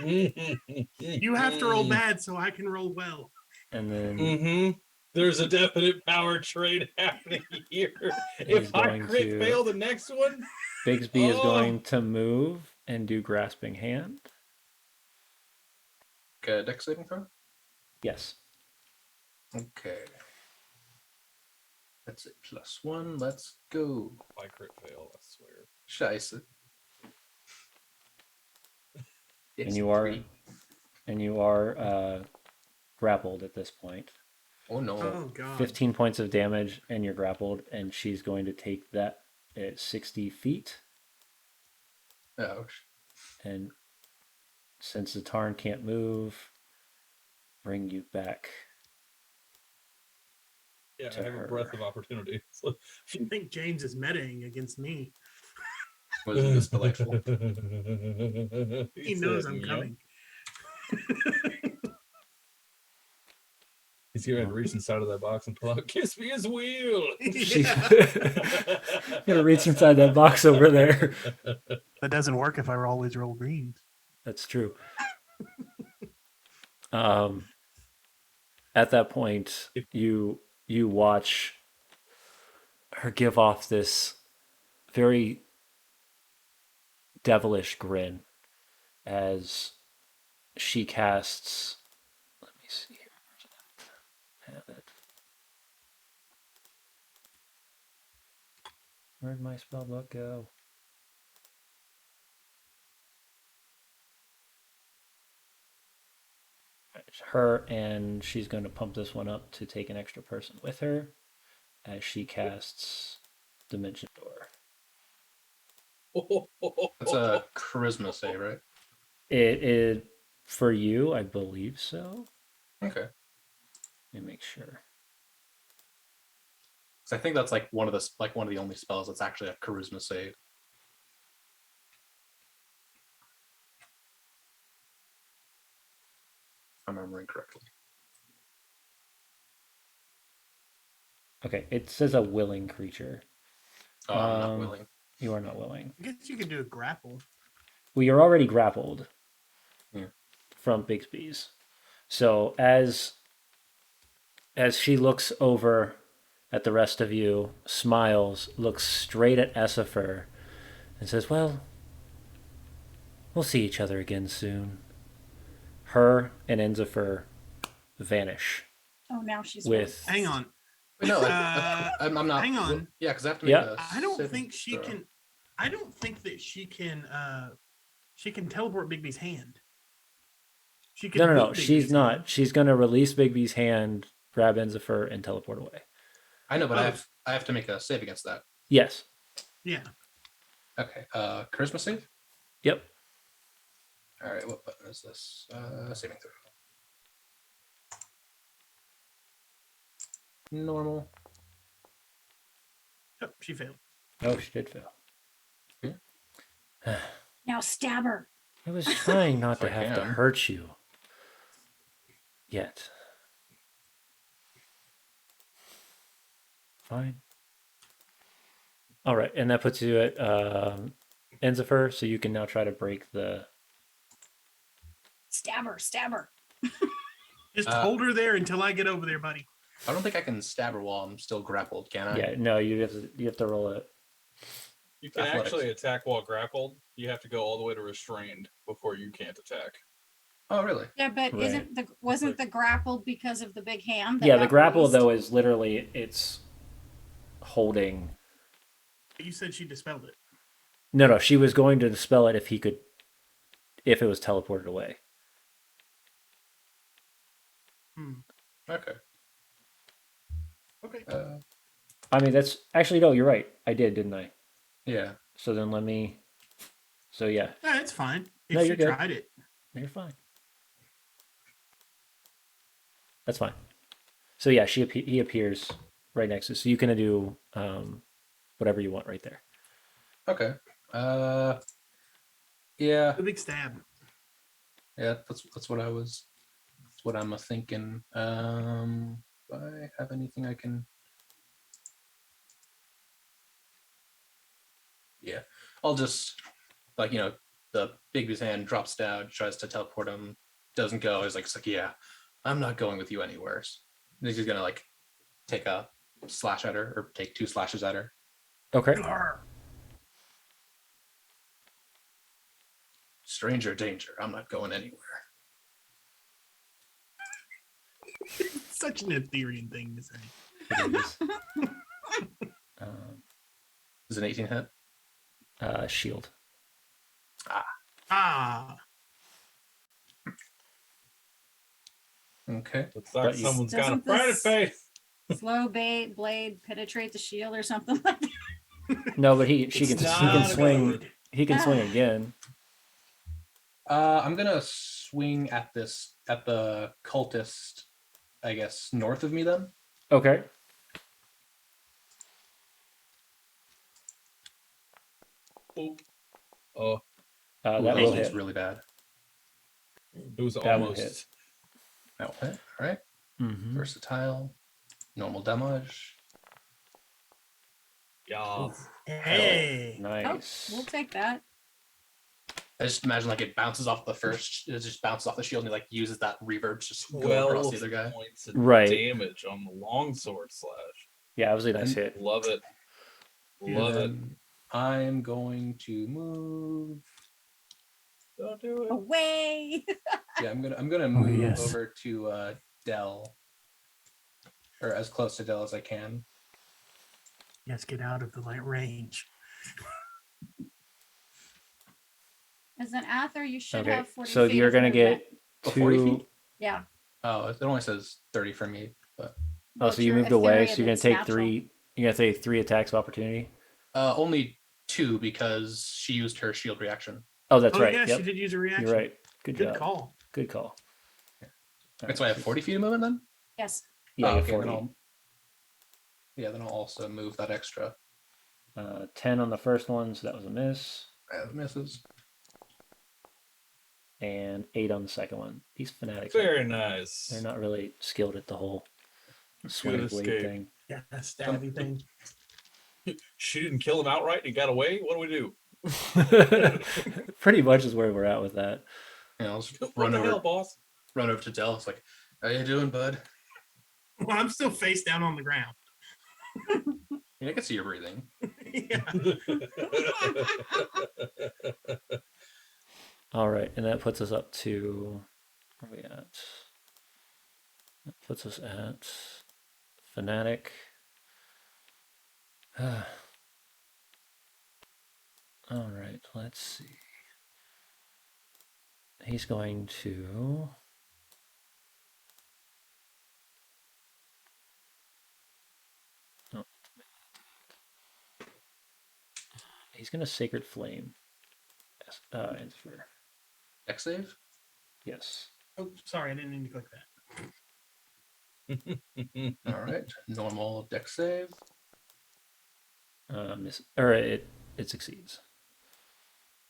You have to roll bad so I can roll well. And then Mm-hmm. There's a definite power trade happening here. He's If I going crit to- fail the next one, Bigsby is Oh. going to move and do grasping hand. Okay, dex saving throw. Yes. Okay. That's it. +1. Let's go. if I crit fail, I swear. Scheiße. And you are grappled at this point. Oh no. Oh god. 15 points of damage, and you're grappled, and she's going to take that at 60 feet. Ouch. And since the Tarn can't move, bring you back. Yeah, To I have her. a breath of opportunity. So- I think James is metaing against me. Wasn't this delightful? He knows said, I'm "Yep." coming. He's getting ready to reach inside of that box and pull out "Kiss Me His Wheel." She's gonna reach inside that box over there. That doesn't work if I always roll greens. That's true. At that point, you watch her give off this very devilish grin as she casts. Let me see here. Where's it? Have it. Where'd my spell book go? Her, and she's going to pump this one up to take an extra person with her as she casts Dimension Door. That's a charisma save, right? It for you, I believe so. Okay. Let me make sure. 'Cause I think that's like one of the only spells that's actually a charisma save. If I'm remembering correctly. Okay, it says a willing creature. Oh, I'm not Um, willing. You are not willing. I guess you could do a grapple. Well, you're already grappled Yeah. from Bigsby's. So as she looks over at the rest of you, smiles, looks straight at Essifer, and says, "Well, we'll see each other again soon." Her and Enzifer vanish Oh, now she's with. Hang on. Wait, no, I'm not. hang on. Yeah, because I have to make Yeah. a I don't saving think she throw. can. I don't think that she can. She can teleport Bigby's hand. She can No. beat She's Bigby's not. hand. She's going to release Bigby's hand, grab Enzifer, and teleport away. I know, but Oh. I have to make a save against that. Yes. Yeah. Okay. Charisma save. Yep. All right. What button is this? Saving throw. Normal. Oh, she failed. Oh, she did fail. Now stab her. I was trying not to If I have to can. hurt you. Yet. Fine. All right, and that puts you at Enzifer, so you can now try to break the. Stab her, stab her. Just hold her there until I get over there, buddy. I don't think I can stab her while I'm still grappled, can I? Yeah, no, you have to roll it. You can Athletics. actually attack while grappled. You have to go all the way to restrained before you can't attack. Oh, really? Yeah, but Right. wasn't the grappled because of the big hand? that Yeah, the got grapple released? though is literally it's holding. You said she dispelled it. No, she was going to dispel it if it was teleported away. Okay. Okay. I mean, that's actually no. You're right. I did, didn't I? Yeah. So then let me. So yeah, Yeah, it's fine. If No, she you're good. tried it. you're fine. That's fine. So yeah, he appears right next to. So you can do whatever you want right there. Okay. Yeah. The big stab. Yeah. That's what I was. That's what I'm thinking. Do I have anything I can? Yeah. I'll just the big dude's hand drops down, tries to teleport him, doesn't go. It's like yeah, I'm not going with you anywhere. He's just gonna like take a slash at her or take 2 slashes at her. Okay. Stranger danger. I'm not going anywhere. Such an Ethereum thing to say. It is. Is it an 18 hit? Shield. Ah. Okay. Looks like But you- someone's got a Doesn't brighter this- face. Slow blade penetrate the shield or something like that. No, but he It's can not swing. good. He can swing again. I'm gonna swing at the cultist, I guess, north of me then. Okay. Oh, oh, That Ooh, will was hit. really bad. it was That will almost. hit. That will hit. All right. Mhm. Versatile. Normal damage. Yeah. Hey. Oh, Nice. we'll take that. I just imagine like it bounces off the first. It just bounces off the shield and he like uses that reverb to just go across 12 the other guy. points of Right. damage on the longsword slash. Yeah, it was a nice And- hit. Love it. Love it. And I'm going to move. Don't do it. Away. Yeah, I'm gonna move yes. over to Dell, or as close to Dell as I can. Yes, get out of the light range. As an Ather, you should Okay. have 40 So feet you're of gonna movement. get Oh, 40 two. feet? Yeah. Oh, it only says 30 for me, but Oh, Well, so you it's moved your away. Ethereum, So you're gonna it's take natural. 3. You're gonna take 3 attacks of opportunity. only 2 because she used her shield reaction. Oh, that's Oh, right. yeah, Yep. she did use a reaction. You're right. Good Good job. call. Good call. That's why I have 40 feet of movement then? Yes. Yeah, Oh, you have okay, 40. then I'll also move that extra. 10 on the first one, so that was a miss. That misses. And 8 on the second one. These fanatics, Very nice. they're not really skilled at the whole swing blade escape. thing. Yeah, that stabby thing. She didn't kill him outright and he got away. What do we do? Pretty much is where we're at with that. Yeah, I'll just What run the over, hell, boss? run over to Dell. It's like, how you doing, bud? Well, I'm still face down on the ground. Yeah, I can see you're breathing. Yeah. All right, and that puts us up to where are we at? That puts us at fanatic. All right, let's see. He's going to. Oh. He's going to Sacred Flame. Enzifer. Dex save? Yes. Oh, sorry, I didn't mean to click that. All right. Normal dex save. It succeeds.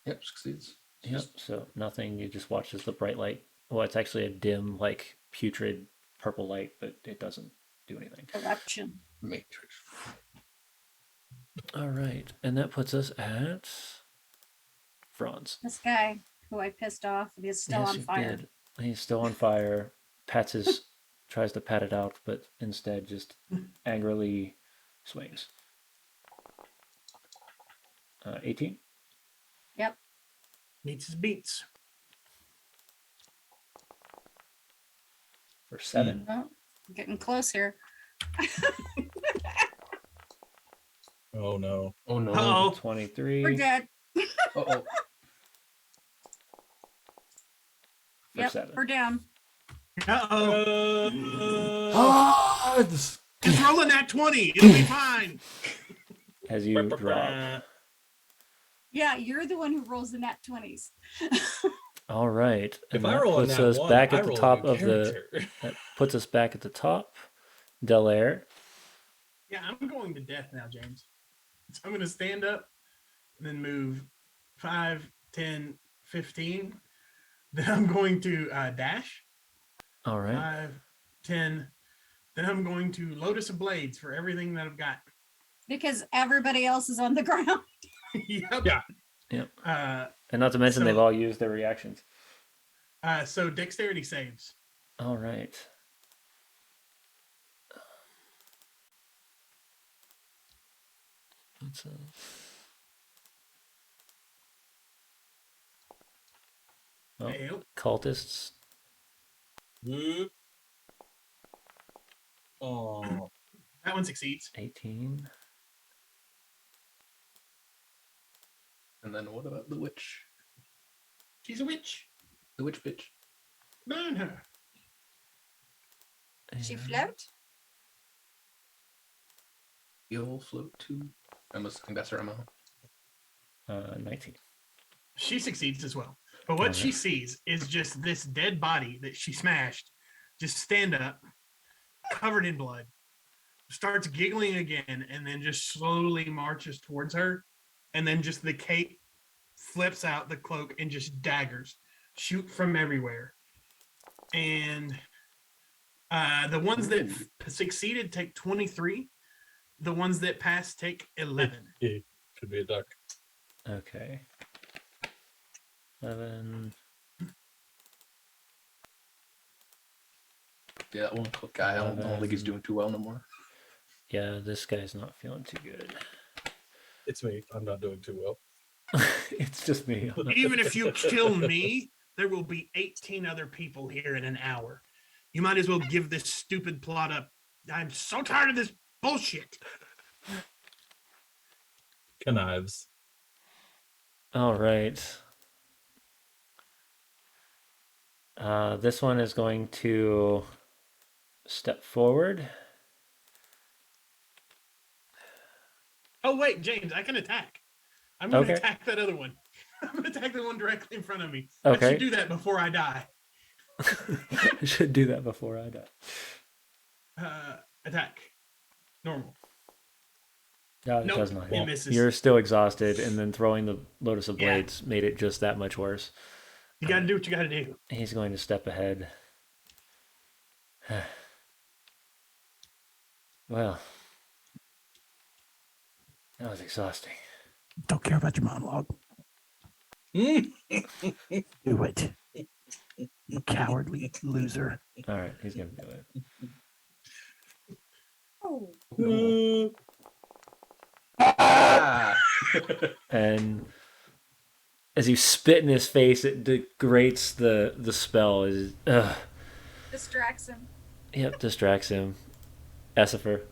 Yep, succeeds. Yep. So nothing. You just watch as the bright light. Well, it's actually a dim, like putrid purple light, but it doesn't do anything. Corruption. Matrix. All right, and that puts us at Franz. This guy who I pissed off is still Yes, on you fire. did. He's still on fire. Pats his, tries to pat it out, but instead just angrily swings. 18 Yep. Meets his beats. for 7. Oh, getting close here. Oh no. Oh no. Uh-oh. 23 We're dead. Uh-oh. for Yep, 7. we're down. Uh-oh. Just rolling that 20. It'll be fine. As you drop. Yeah, you're the one who rolls the nat 20s. All right, If and I that roll a puts nat us one, back I at the roll a top new of the. character. That puts us back at the top. Delaer. Yeah, I'm going to death now, James. So I'm going to stand up and then move 5, 10, 15. Then I'm going to dash. All right. 5, 10. Then I'm going to Lotus of Blades for everything that I've got. Because everybody else is on the ground. Yep. Yeah. Yep. Uh, And not to mention so- they've all used their reactions. so dexterity saves. All right. Let's, oh, Fail. cultists. Whoop. Oh. That one succeeds. 18. And then what about the witch? She's a witch. The witch bitch. Burn her. She and- float? You'll float too. I think that's her amount. 19. She succeeds as well. But what she Alright. sees is just this dead body that she smashed just stand up, covered in blood, starts giggling again, and then just slowly marches towards her. And then just the cape flips out the cloak and just daggers shoot from everywhere. And the ones that succeeded take 23. The ones that passed take 11. Could be a duck. Okay. 11. Yeah, that one guy. I don't think he's doing too well no more. Yeah, this guy's not feeling too good. It's me. I'm not doing too well. It's just me. I'm not- Even if you kill me, there will be 18 other people here in an hour. You might as well give this stupid plot up. I'm so tired of this bullshit. Connives. All right. This one is going to step forward. Oh, wait, James, I can attack. I'm going to Okay. attack that other one. I'm going to attack the one directly in front of me. Okay. I should do that before I die. I should do that before I die. Attack. Normal. No, it Nope, does not. it misses. You're still exhausted, and then throwing the Lotus of Yeah. Blades made it just that much worse. You got to do what you got to do. He's going to step ahead. Well, that was exhausting. Don't care about your monologue. Mm. Do it. You cowardly loser. All right, he's going to do it. Oh, Ah! And as you spit in his face, it degrades the spell. distracts him. Yep, distracts him. Essifer.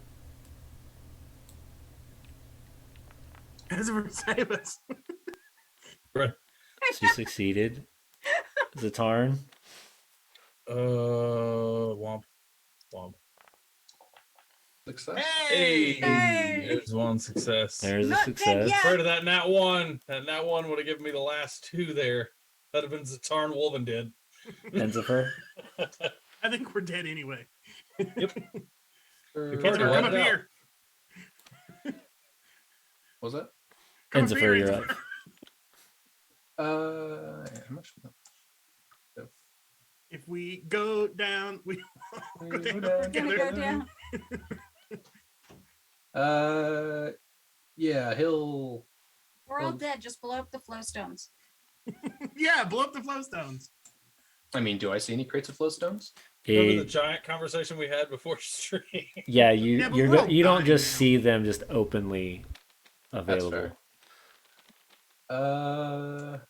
As for Decimus. Right. She succeeded. Xa'atarn. Womp. Womp. Success. Hey! Hey! There's one success. There's a Not dead success. yet. Afraid of that nat one. That nat one would have given me the last two there. That'd have been Xa'atarn Wolven did. Enzifer. I think we're dead anyway. Yep. Or- Party Come wiped up out. here. Was that? Come up Enzifer, here, you're Enzifer. up. How much? If we go down, we We go go down down Gonna together. go down. Yeah, he'll. We're all Well- dead. Just blow up the flowstones. Yeah, blow up the flowstones. I mean, do I see any crates of flowstones? Remember the It- giant conversation we had before stream? yeah, Yeah, but you we're all you don't dying just now. see them just openly That's available. fair.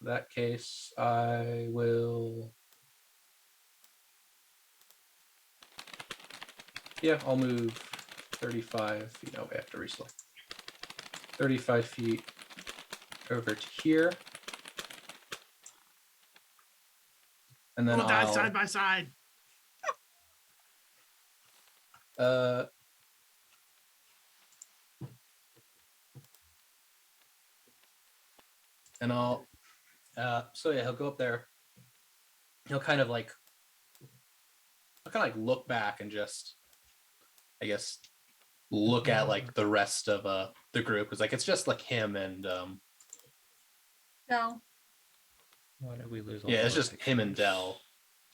That case, I will. Yeah, I'll move 35 feet. Oh, I have to reselect. 35 feet over to here. And then We'll die I'll. side by side. Uh, and I'll. So yeah, he'll go up there. He'll kind of like. He'll kind of like look back and just, I guess, look at like the rest of the group. It's like it's just like him and So, Why did we lose all yeah, of it's our just him and pictures? Dell.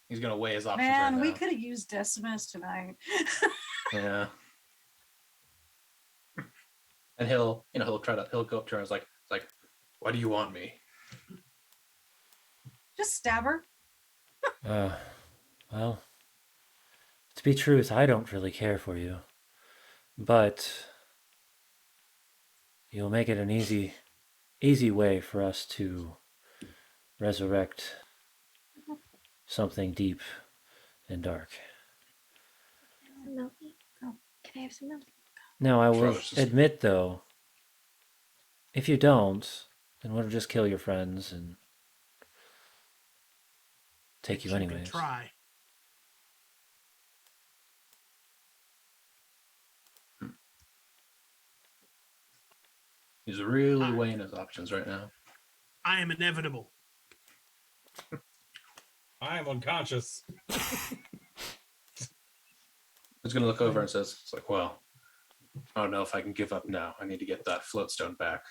He's gonna weigh his options man, right we now. could have used Decimus tonight. Yeah. And he'll go up to her and it's like, why do you want me? Just stab her. Well, to be truth, I don't really care for you, but you'll make it an easy way for us to resurrect something deep and dark. Some milky? Oh, can I have some milk? Now, I will Gross. admit, though, if you don't, then we'll just kill your friends and take you She can anyways. try. He's really weighing his options right now. I am inevitable. I am unconscious. He's gonna look over and says, it's like, well, I don't know if I can give up now. I need to get that floatstone back.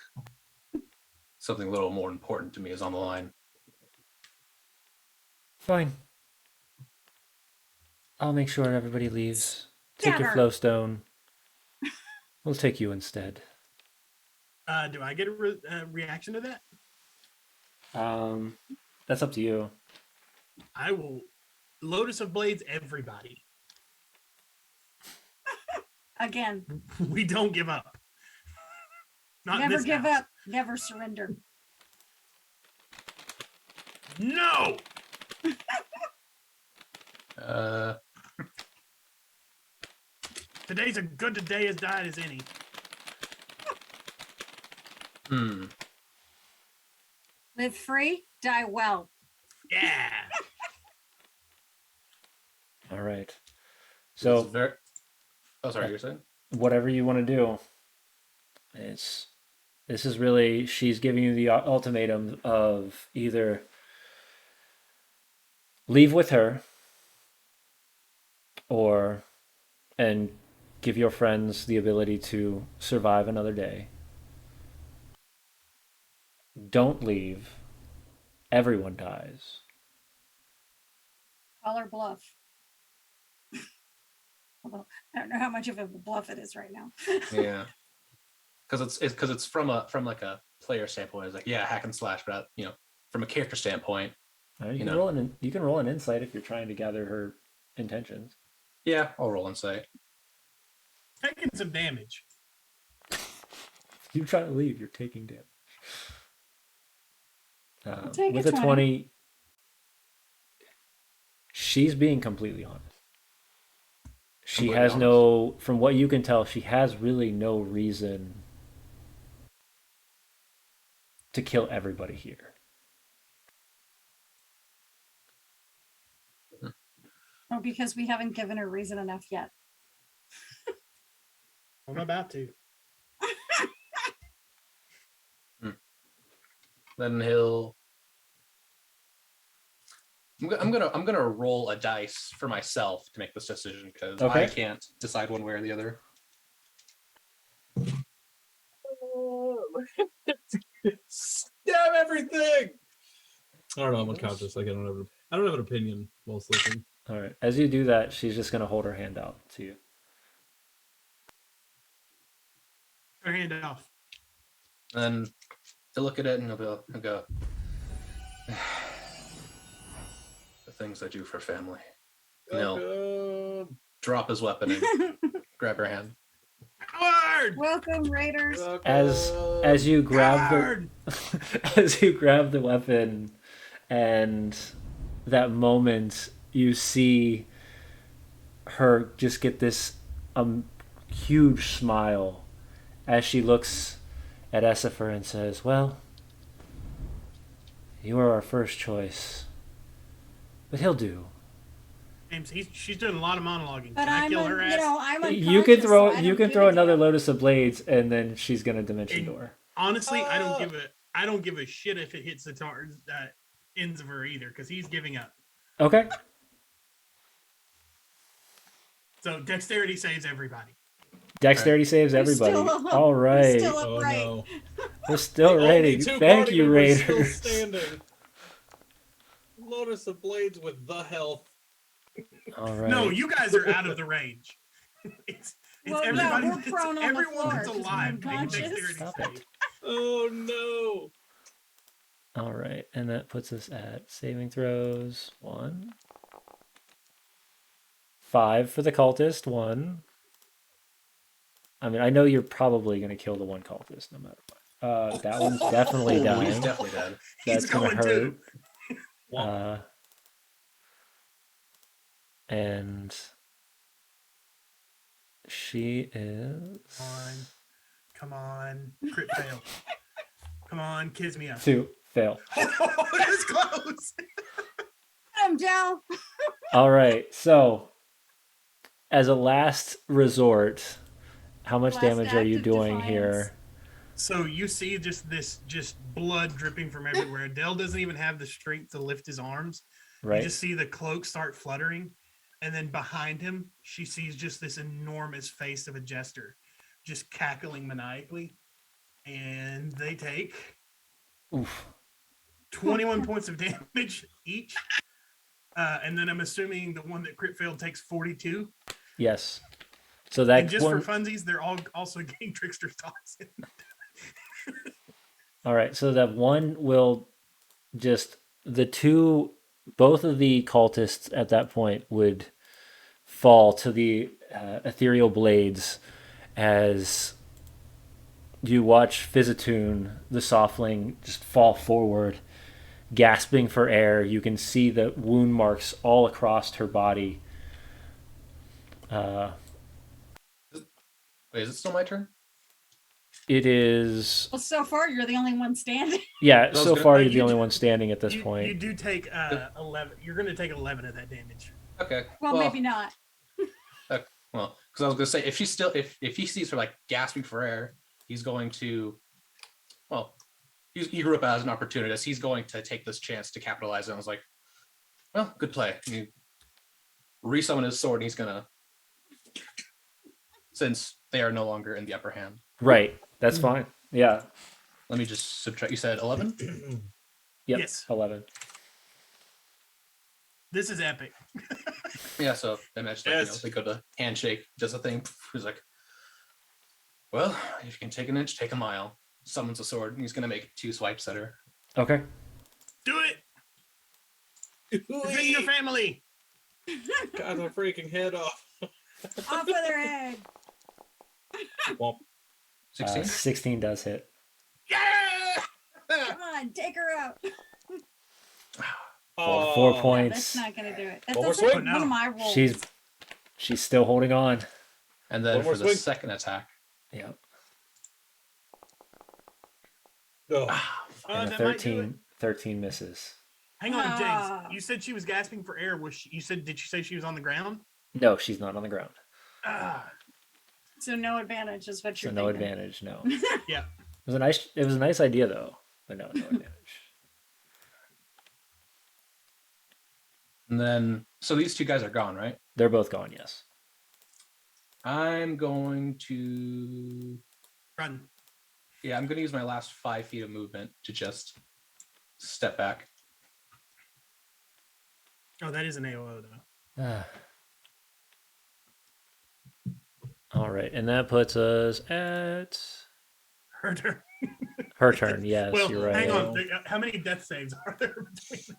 Something a little more important to me is on the line. Fine. I'll make sure everybody leaves. Take your Stab her. flowstone. We'll take you instead. Do I get a reaction to that? That's up to you. I will Lotus of Blades everybody. Again, We don't give up. Not in never this give house. up. Never surrender. No. Today's a good day as died as any. Live free, die well. Yeah. All right. So So very. Oh, sorry, you're saying? whatever you want to do, this is really, she's giving you the ultimatum of either leave with her and give your friends the ability to survive another day. Don't leave. Everyone dies. Call her bluff. Although I don't know how much of a bluff it is right now. Yeah. Because it's from like a player standpoint. It's like, yeah, hack and slash, but from a character standpoint, You can roll an insight if you're trying to gather her intentions. yeah, I'll roll insight. Taking some damage. If you try to leave, you're taking damage. Take With a a 20. 20, she's being completely honest. She Completely has honest. no, from what you can tell, she has really no reason to kill everybody here. Oh, because we haven't given her reason enough yet. I'm about to. Then he'll. I'm gonna roll a dice for myself to make this decision because Okay. I can't decide one way or the other. Stab everything! I don't know. I'm unconscious. Like I don't have an opinion while sleeping. All right. As you do that, she's just gonna hold her hand out to you. Her hand off. And to look at it and he'll go, the things I do for family. And he'll drop his weapon and grab her hand. Coward! Welcome, Raiders. As you grab as you grab the weapon, and that moment you see her just get this huge smile as she looks at Essifer and says, "Well, you were our first choice, but he'll do." James, she's doing a lot of monologuing. But Can I I'm, kill her ass? I'm unconscious. You can throw so I you don't can give throw a another damn. Lotus of Blades, and then she's gonna dimension And door. honestly, I don't give a shit if it hits the ends of her either, because he's giving up. Okay. So dexterity saves everybody. Dexterity saves We're everybody. still up. All We're right. still Oh upright. no. We're still Only ready. two Thank party you, members still Raiders. standing. Lotus of Blades with the health. All right. No, you guys are out of the range. it's Well, yeah, everybody. we're prone on the everyone floor that's 'cause we're alive. Make a unconscious. dexterity Stop save. it. Oh no. All right, and that puts us at saving throws. 1. 5 for the cultist. 1. I mean, I know you're probably gonna kill the one cultist no matter what. That one's definitely Oh, dying. he's definitely dead. That's He's gonna going hurt. too. And she is Come on, crit fail. Come on, kiss me up. 2. Fail. Oh, that's close. I'm down. All right, so as a last resort, how much Last damage are act you of doing defiance. here? So you see just blood dripping from everywhere. Dell doesn't even have the strength to lift his arms. Right. You just see the cloak start fluttering, and then behind him, she sees just this enormous face of a jester, just cackling maniacally, and they take Oof. 21 points of damage each. And then I'm assuming the one that crit failed takes 42. Yes. So that And just one. for funsies, they're all also getting trickster's toxin. All right, so that one will just both of the cultists at that point would fall to the ethereal blades as you watch Fizzatoon, the softling, just fall forward, gasping for air. You can see the wound marks all across her body. Wait, is it still my turn? It is, Well, so far you're the only one standing. yeah. was So gonna- far, you're the you only do- one standing at this You point. do take 11. You're going to take 11 of that damage. Okay. Well, maybe not. Well, because I was gonna say if she's still if he sees her like gasping for air, he's going to, well, he grew up as an opportunist. He's going to take this chance to capitalize. And I was like, well, good play. He resummon his sword. And he's gonna, since they are no longer in the upper hand. Right. That's fine. Yeah. Let me just subtract. You said 11. Yep. Yes. 11. This is epic. Yeah. So I imagine like, Yes. they go to handshake, does a thing. He's like, well, if you can take an inch, take a mile. Summons a sword, and he's gonna make 2 swipes at her. Okay. Do it. Defend your family. Got my freaking head off. Off with her head. Womp. 16. 16 does hit. Yeah. Come on, take her out. Oh, 4 That's points. not gonna do it. One more That's like swing? one of my rolls. She's still holding on. And then One more for the swing. second attack, Yep. Oh. And a that might do it. 13 misses. Hang on, Ah. James. You said she was gasping for air. Was she, did you say she was on the ground? No, she's not on the ground. Ah, So no advantage is what So you're no thinking. advantage, no. yeah. It was a nice idea though, but no advantage. and then so these 2 guys are gone, right? They're both gone, yes. I'm going to, Run. yeah, I'm going to use my last 5 feet of movement to just step back. Oh, that is an AOO though. All right, and that puts us at Her turn. her turn. Yes, Well, you're right. hang on. How many death saves are there between?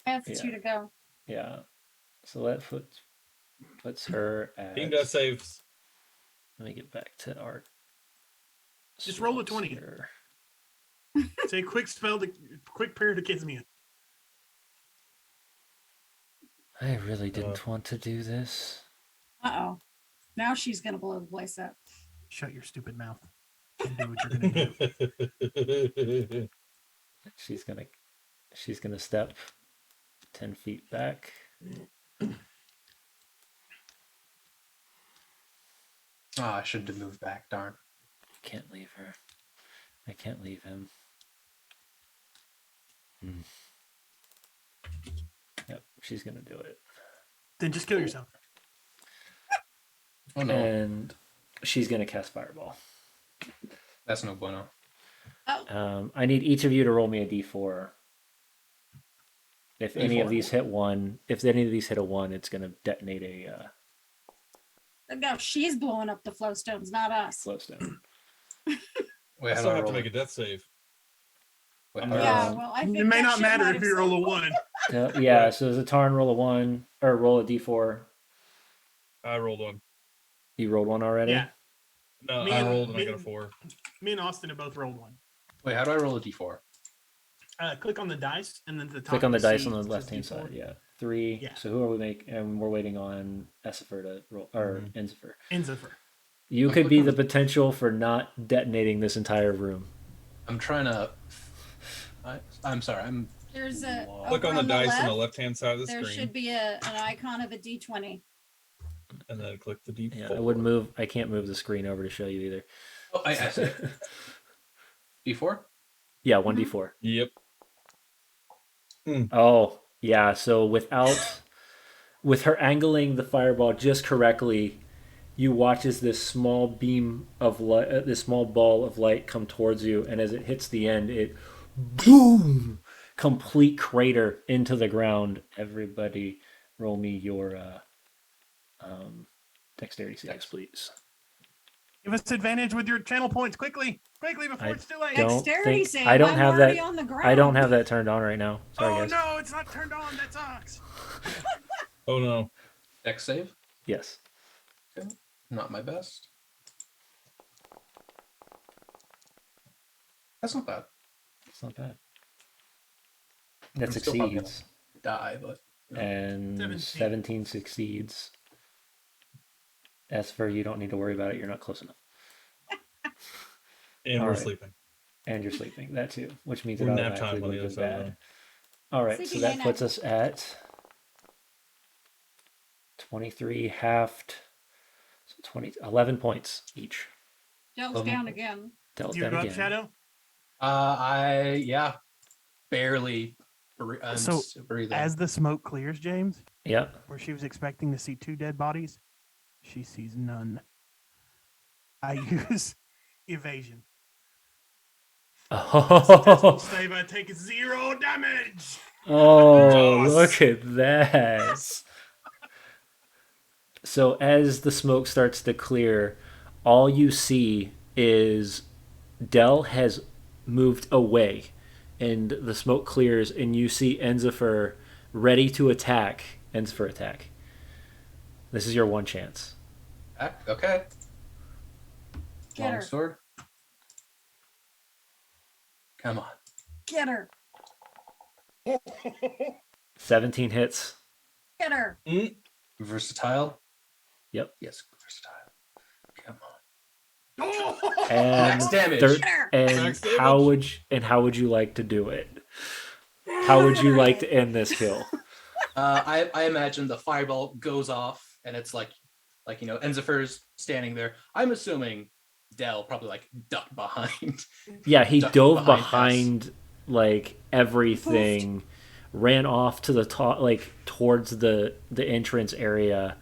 I have Yeah. 2 to go. Yeah. So that puts her at. Team death saves. Let me get back to our. Just roll a spells 20. here. Say quick prayer to Kismia. I really didn't want to do this. Uh-oh. Now she's going to blow the place up. Shut your stupid mouth and do what you're gonna do. She's gonna step 10 feet back. I should have moved back. Darn. Can't leave her. I can't leave him. Yep, she's gonna do it. Then just kill yourself. Oh no, And she's gonna cast Fireball. that's no bueno. I need each of you to roll me a d4. If any of D4. these hit one, if any of these hit a 1, it's gonna detonate a No, she's blowing up the flowstones, not us. glowstone. Wait, I how still do I have to roll? make a death save. Wait, Yeah, well, I think It may that not shit matter might if have you roll a saved. 1. Yeah, so Xa'atarn roll a 1 or roll a d4. I rolled one. You rolled one already? Yeah. No, Me I and- rolled and I me got a and- 4. Me and Austin have both rolled 1. Wait, how do I roll a d4? Click on the dice and then at the top. Click on the you'll dice see on the it says left hand D4. side. Yeah. 3. Yeah. So who are we making? And we're waiting on Essifer to roll, or Enzifer. Enzifer. You I'll could click be on the the- potential for not detonating this entire room. I'm trying to. I'm sorry. There's a Click over on the dice on the left, left-hand side of the there screen, should be an icon of a D20. and then click the D4. Yeah, I wouldn't move. I can't move the screen over to show you either. Oh, I see. D4. Yeah, 1d4. Yep. Oh, yeah. So with her angling the fireball just correctly, you watch as this small beam of light, this small ball of light come towards you, and as it hits the end, it boom, complete crater into the ground. Everybody, roll me your dexterity saves, please. Give us advantage with your channel points quickly before I it's too late. don't Dexterity think save. I don't I'm have already that. on the ground. I don't have that turned on right now. Sorry, Oh guys. no, it's not turned on. That sucks. Oh no. Dex save. Yes. Okay. Not my best. That's not bad. It's not bad. That I'm still probably succeeds. Die, but And 17. 17 succeeds. As for you, don't need to worry about it. You're not close enough. And All we're right. sleeping. And you're sleeping. That too, which means it We're nap automatically time on the would have other been side. bad. All right, so Sleepy that night puts night. us at 23 halved. So 11 points each. Del's down again. Dealt You down go up, again. Shadow? I barely. So, breathing. As the smoke clears, James, Yep. where she was expecting to see 2 dead bodies, she sees none. I use evasion. Oh, Save, I take 0 damage. oh, Yes. look at that. So as the smoke starts to clear, all you see is Del has moved away, and the smoke clears, and you see Enzifer ready to attack. Enzifer attack. This is your one chance. Okay. Get Long her. sword. Come on. Get her. 17 hits. Get her. Versatile. Yep. Yes, versatile. Come on. And Max damage. Get her. and Max damage. how would you like to do it? How would you like to end this kill? I imagine the fireball goes off, and it's like Enzifer's standing there. I'm assuming Del probably ducked behind. Yeah, he Ducked dove behind behind like everything, ran off to the top, like towards the entrance area,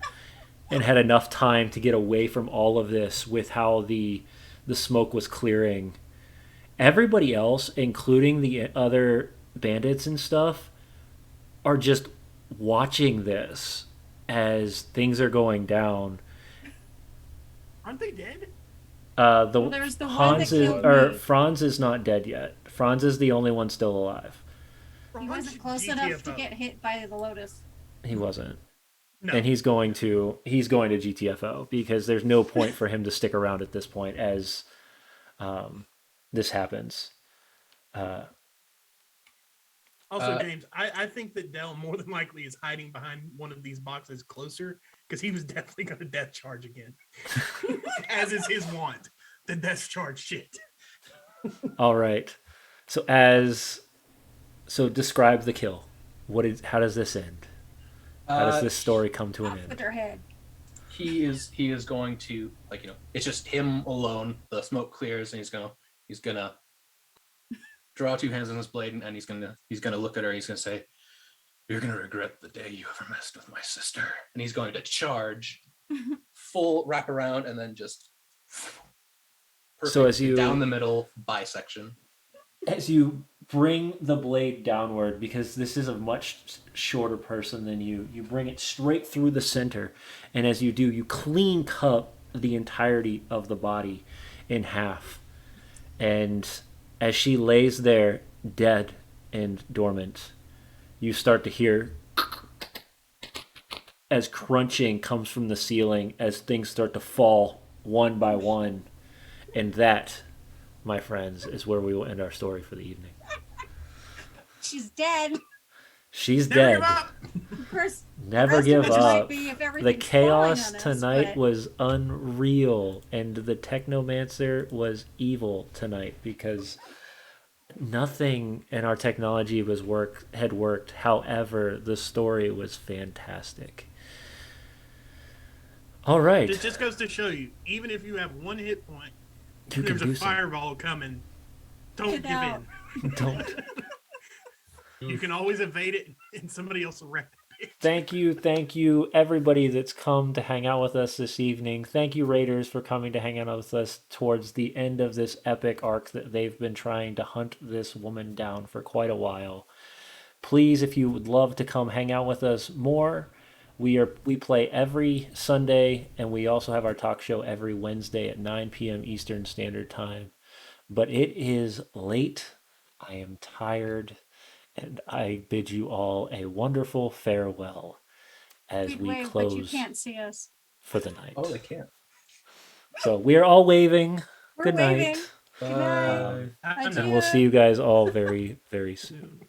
and had enough time to get away from all of this with how the smoke was clearing. Everybody else, including the other bandits and stuff, are just watching this as things are going down. Aren't they dead? The There's the one Hans that is killed or me. Franz is not dead yet. Franz is the only one still alive. He wasn't close enough to get hit by the lotus. He wasn't. No. And he's going to GTFO because there's no point for him to stick around at this point as this happens. Also, James, I think that Dell more than likely is hiding behind one of these boxes closer because he was definitely going to death charge again, as is his want. The death charge shit. All right. So describe the kill. How does this end? How does this story come to an Off end? with her head. He is going to, like, it's just him alone. The smoke clears and he's gonna draw two hands on his blade and he's gonna look at her and he's gonna say, "You're gonna regret the day you ever messed with my sister." And he's going to charge, full wrap around, and then just perfect, So as you down the middle bisection. As you bring the blade downward, because this is a much shorter person than you bring it straight through the center, and as you do, you clean cut the entirety of the body in half. And as she lays there dead and dormant, you start to hear as crunching comes from the ceiling as things start to fall one by one. And that, my friends, is where we will end our story for the evening. She's dead. She's Never dead. give up. Of course, Never rest give of it might up. be if The everything's chaos falling on us, tonight but- was unreal, and the technomancer was evil tonight because nothing in our technology had worked. However, the story was fantastic. All right, It just goes to show you, even if you have one hit point, you can there's do a something. fireball coming. Don't Get give out. in. Don't. You can always evade it, and somebody else will wreck it. Thank you, everybody that's come to hang out with us this evening. Thank you, Raiders, for coming to hang out with us towards the end of this epic arc that they've been trying to hunt this woman down for quite a while. Please, if you would love to come hang out with us more, we play every Sunday, and we also have our talk show every Wednesday at 9 p.m. Eastern Standard Time. But it is late. I am tired. And I bid you all a wonderful farewell as We'd we wave, close but you can't see us. for the night. Oh, they can't. So we are all waving. We're Good waving. night. Good night. I Adieu. And we'll see you guys all very, very soon.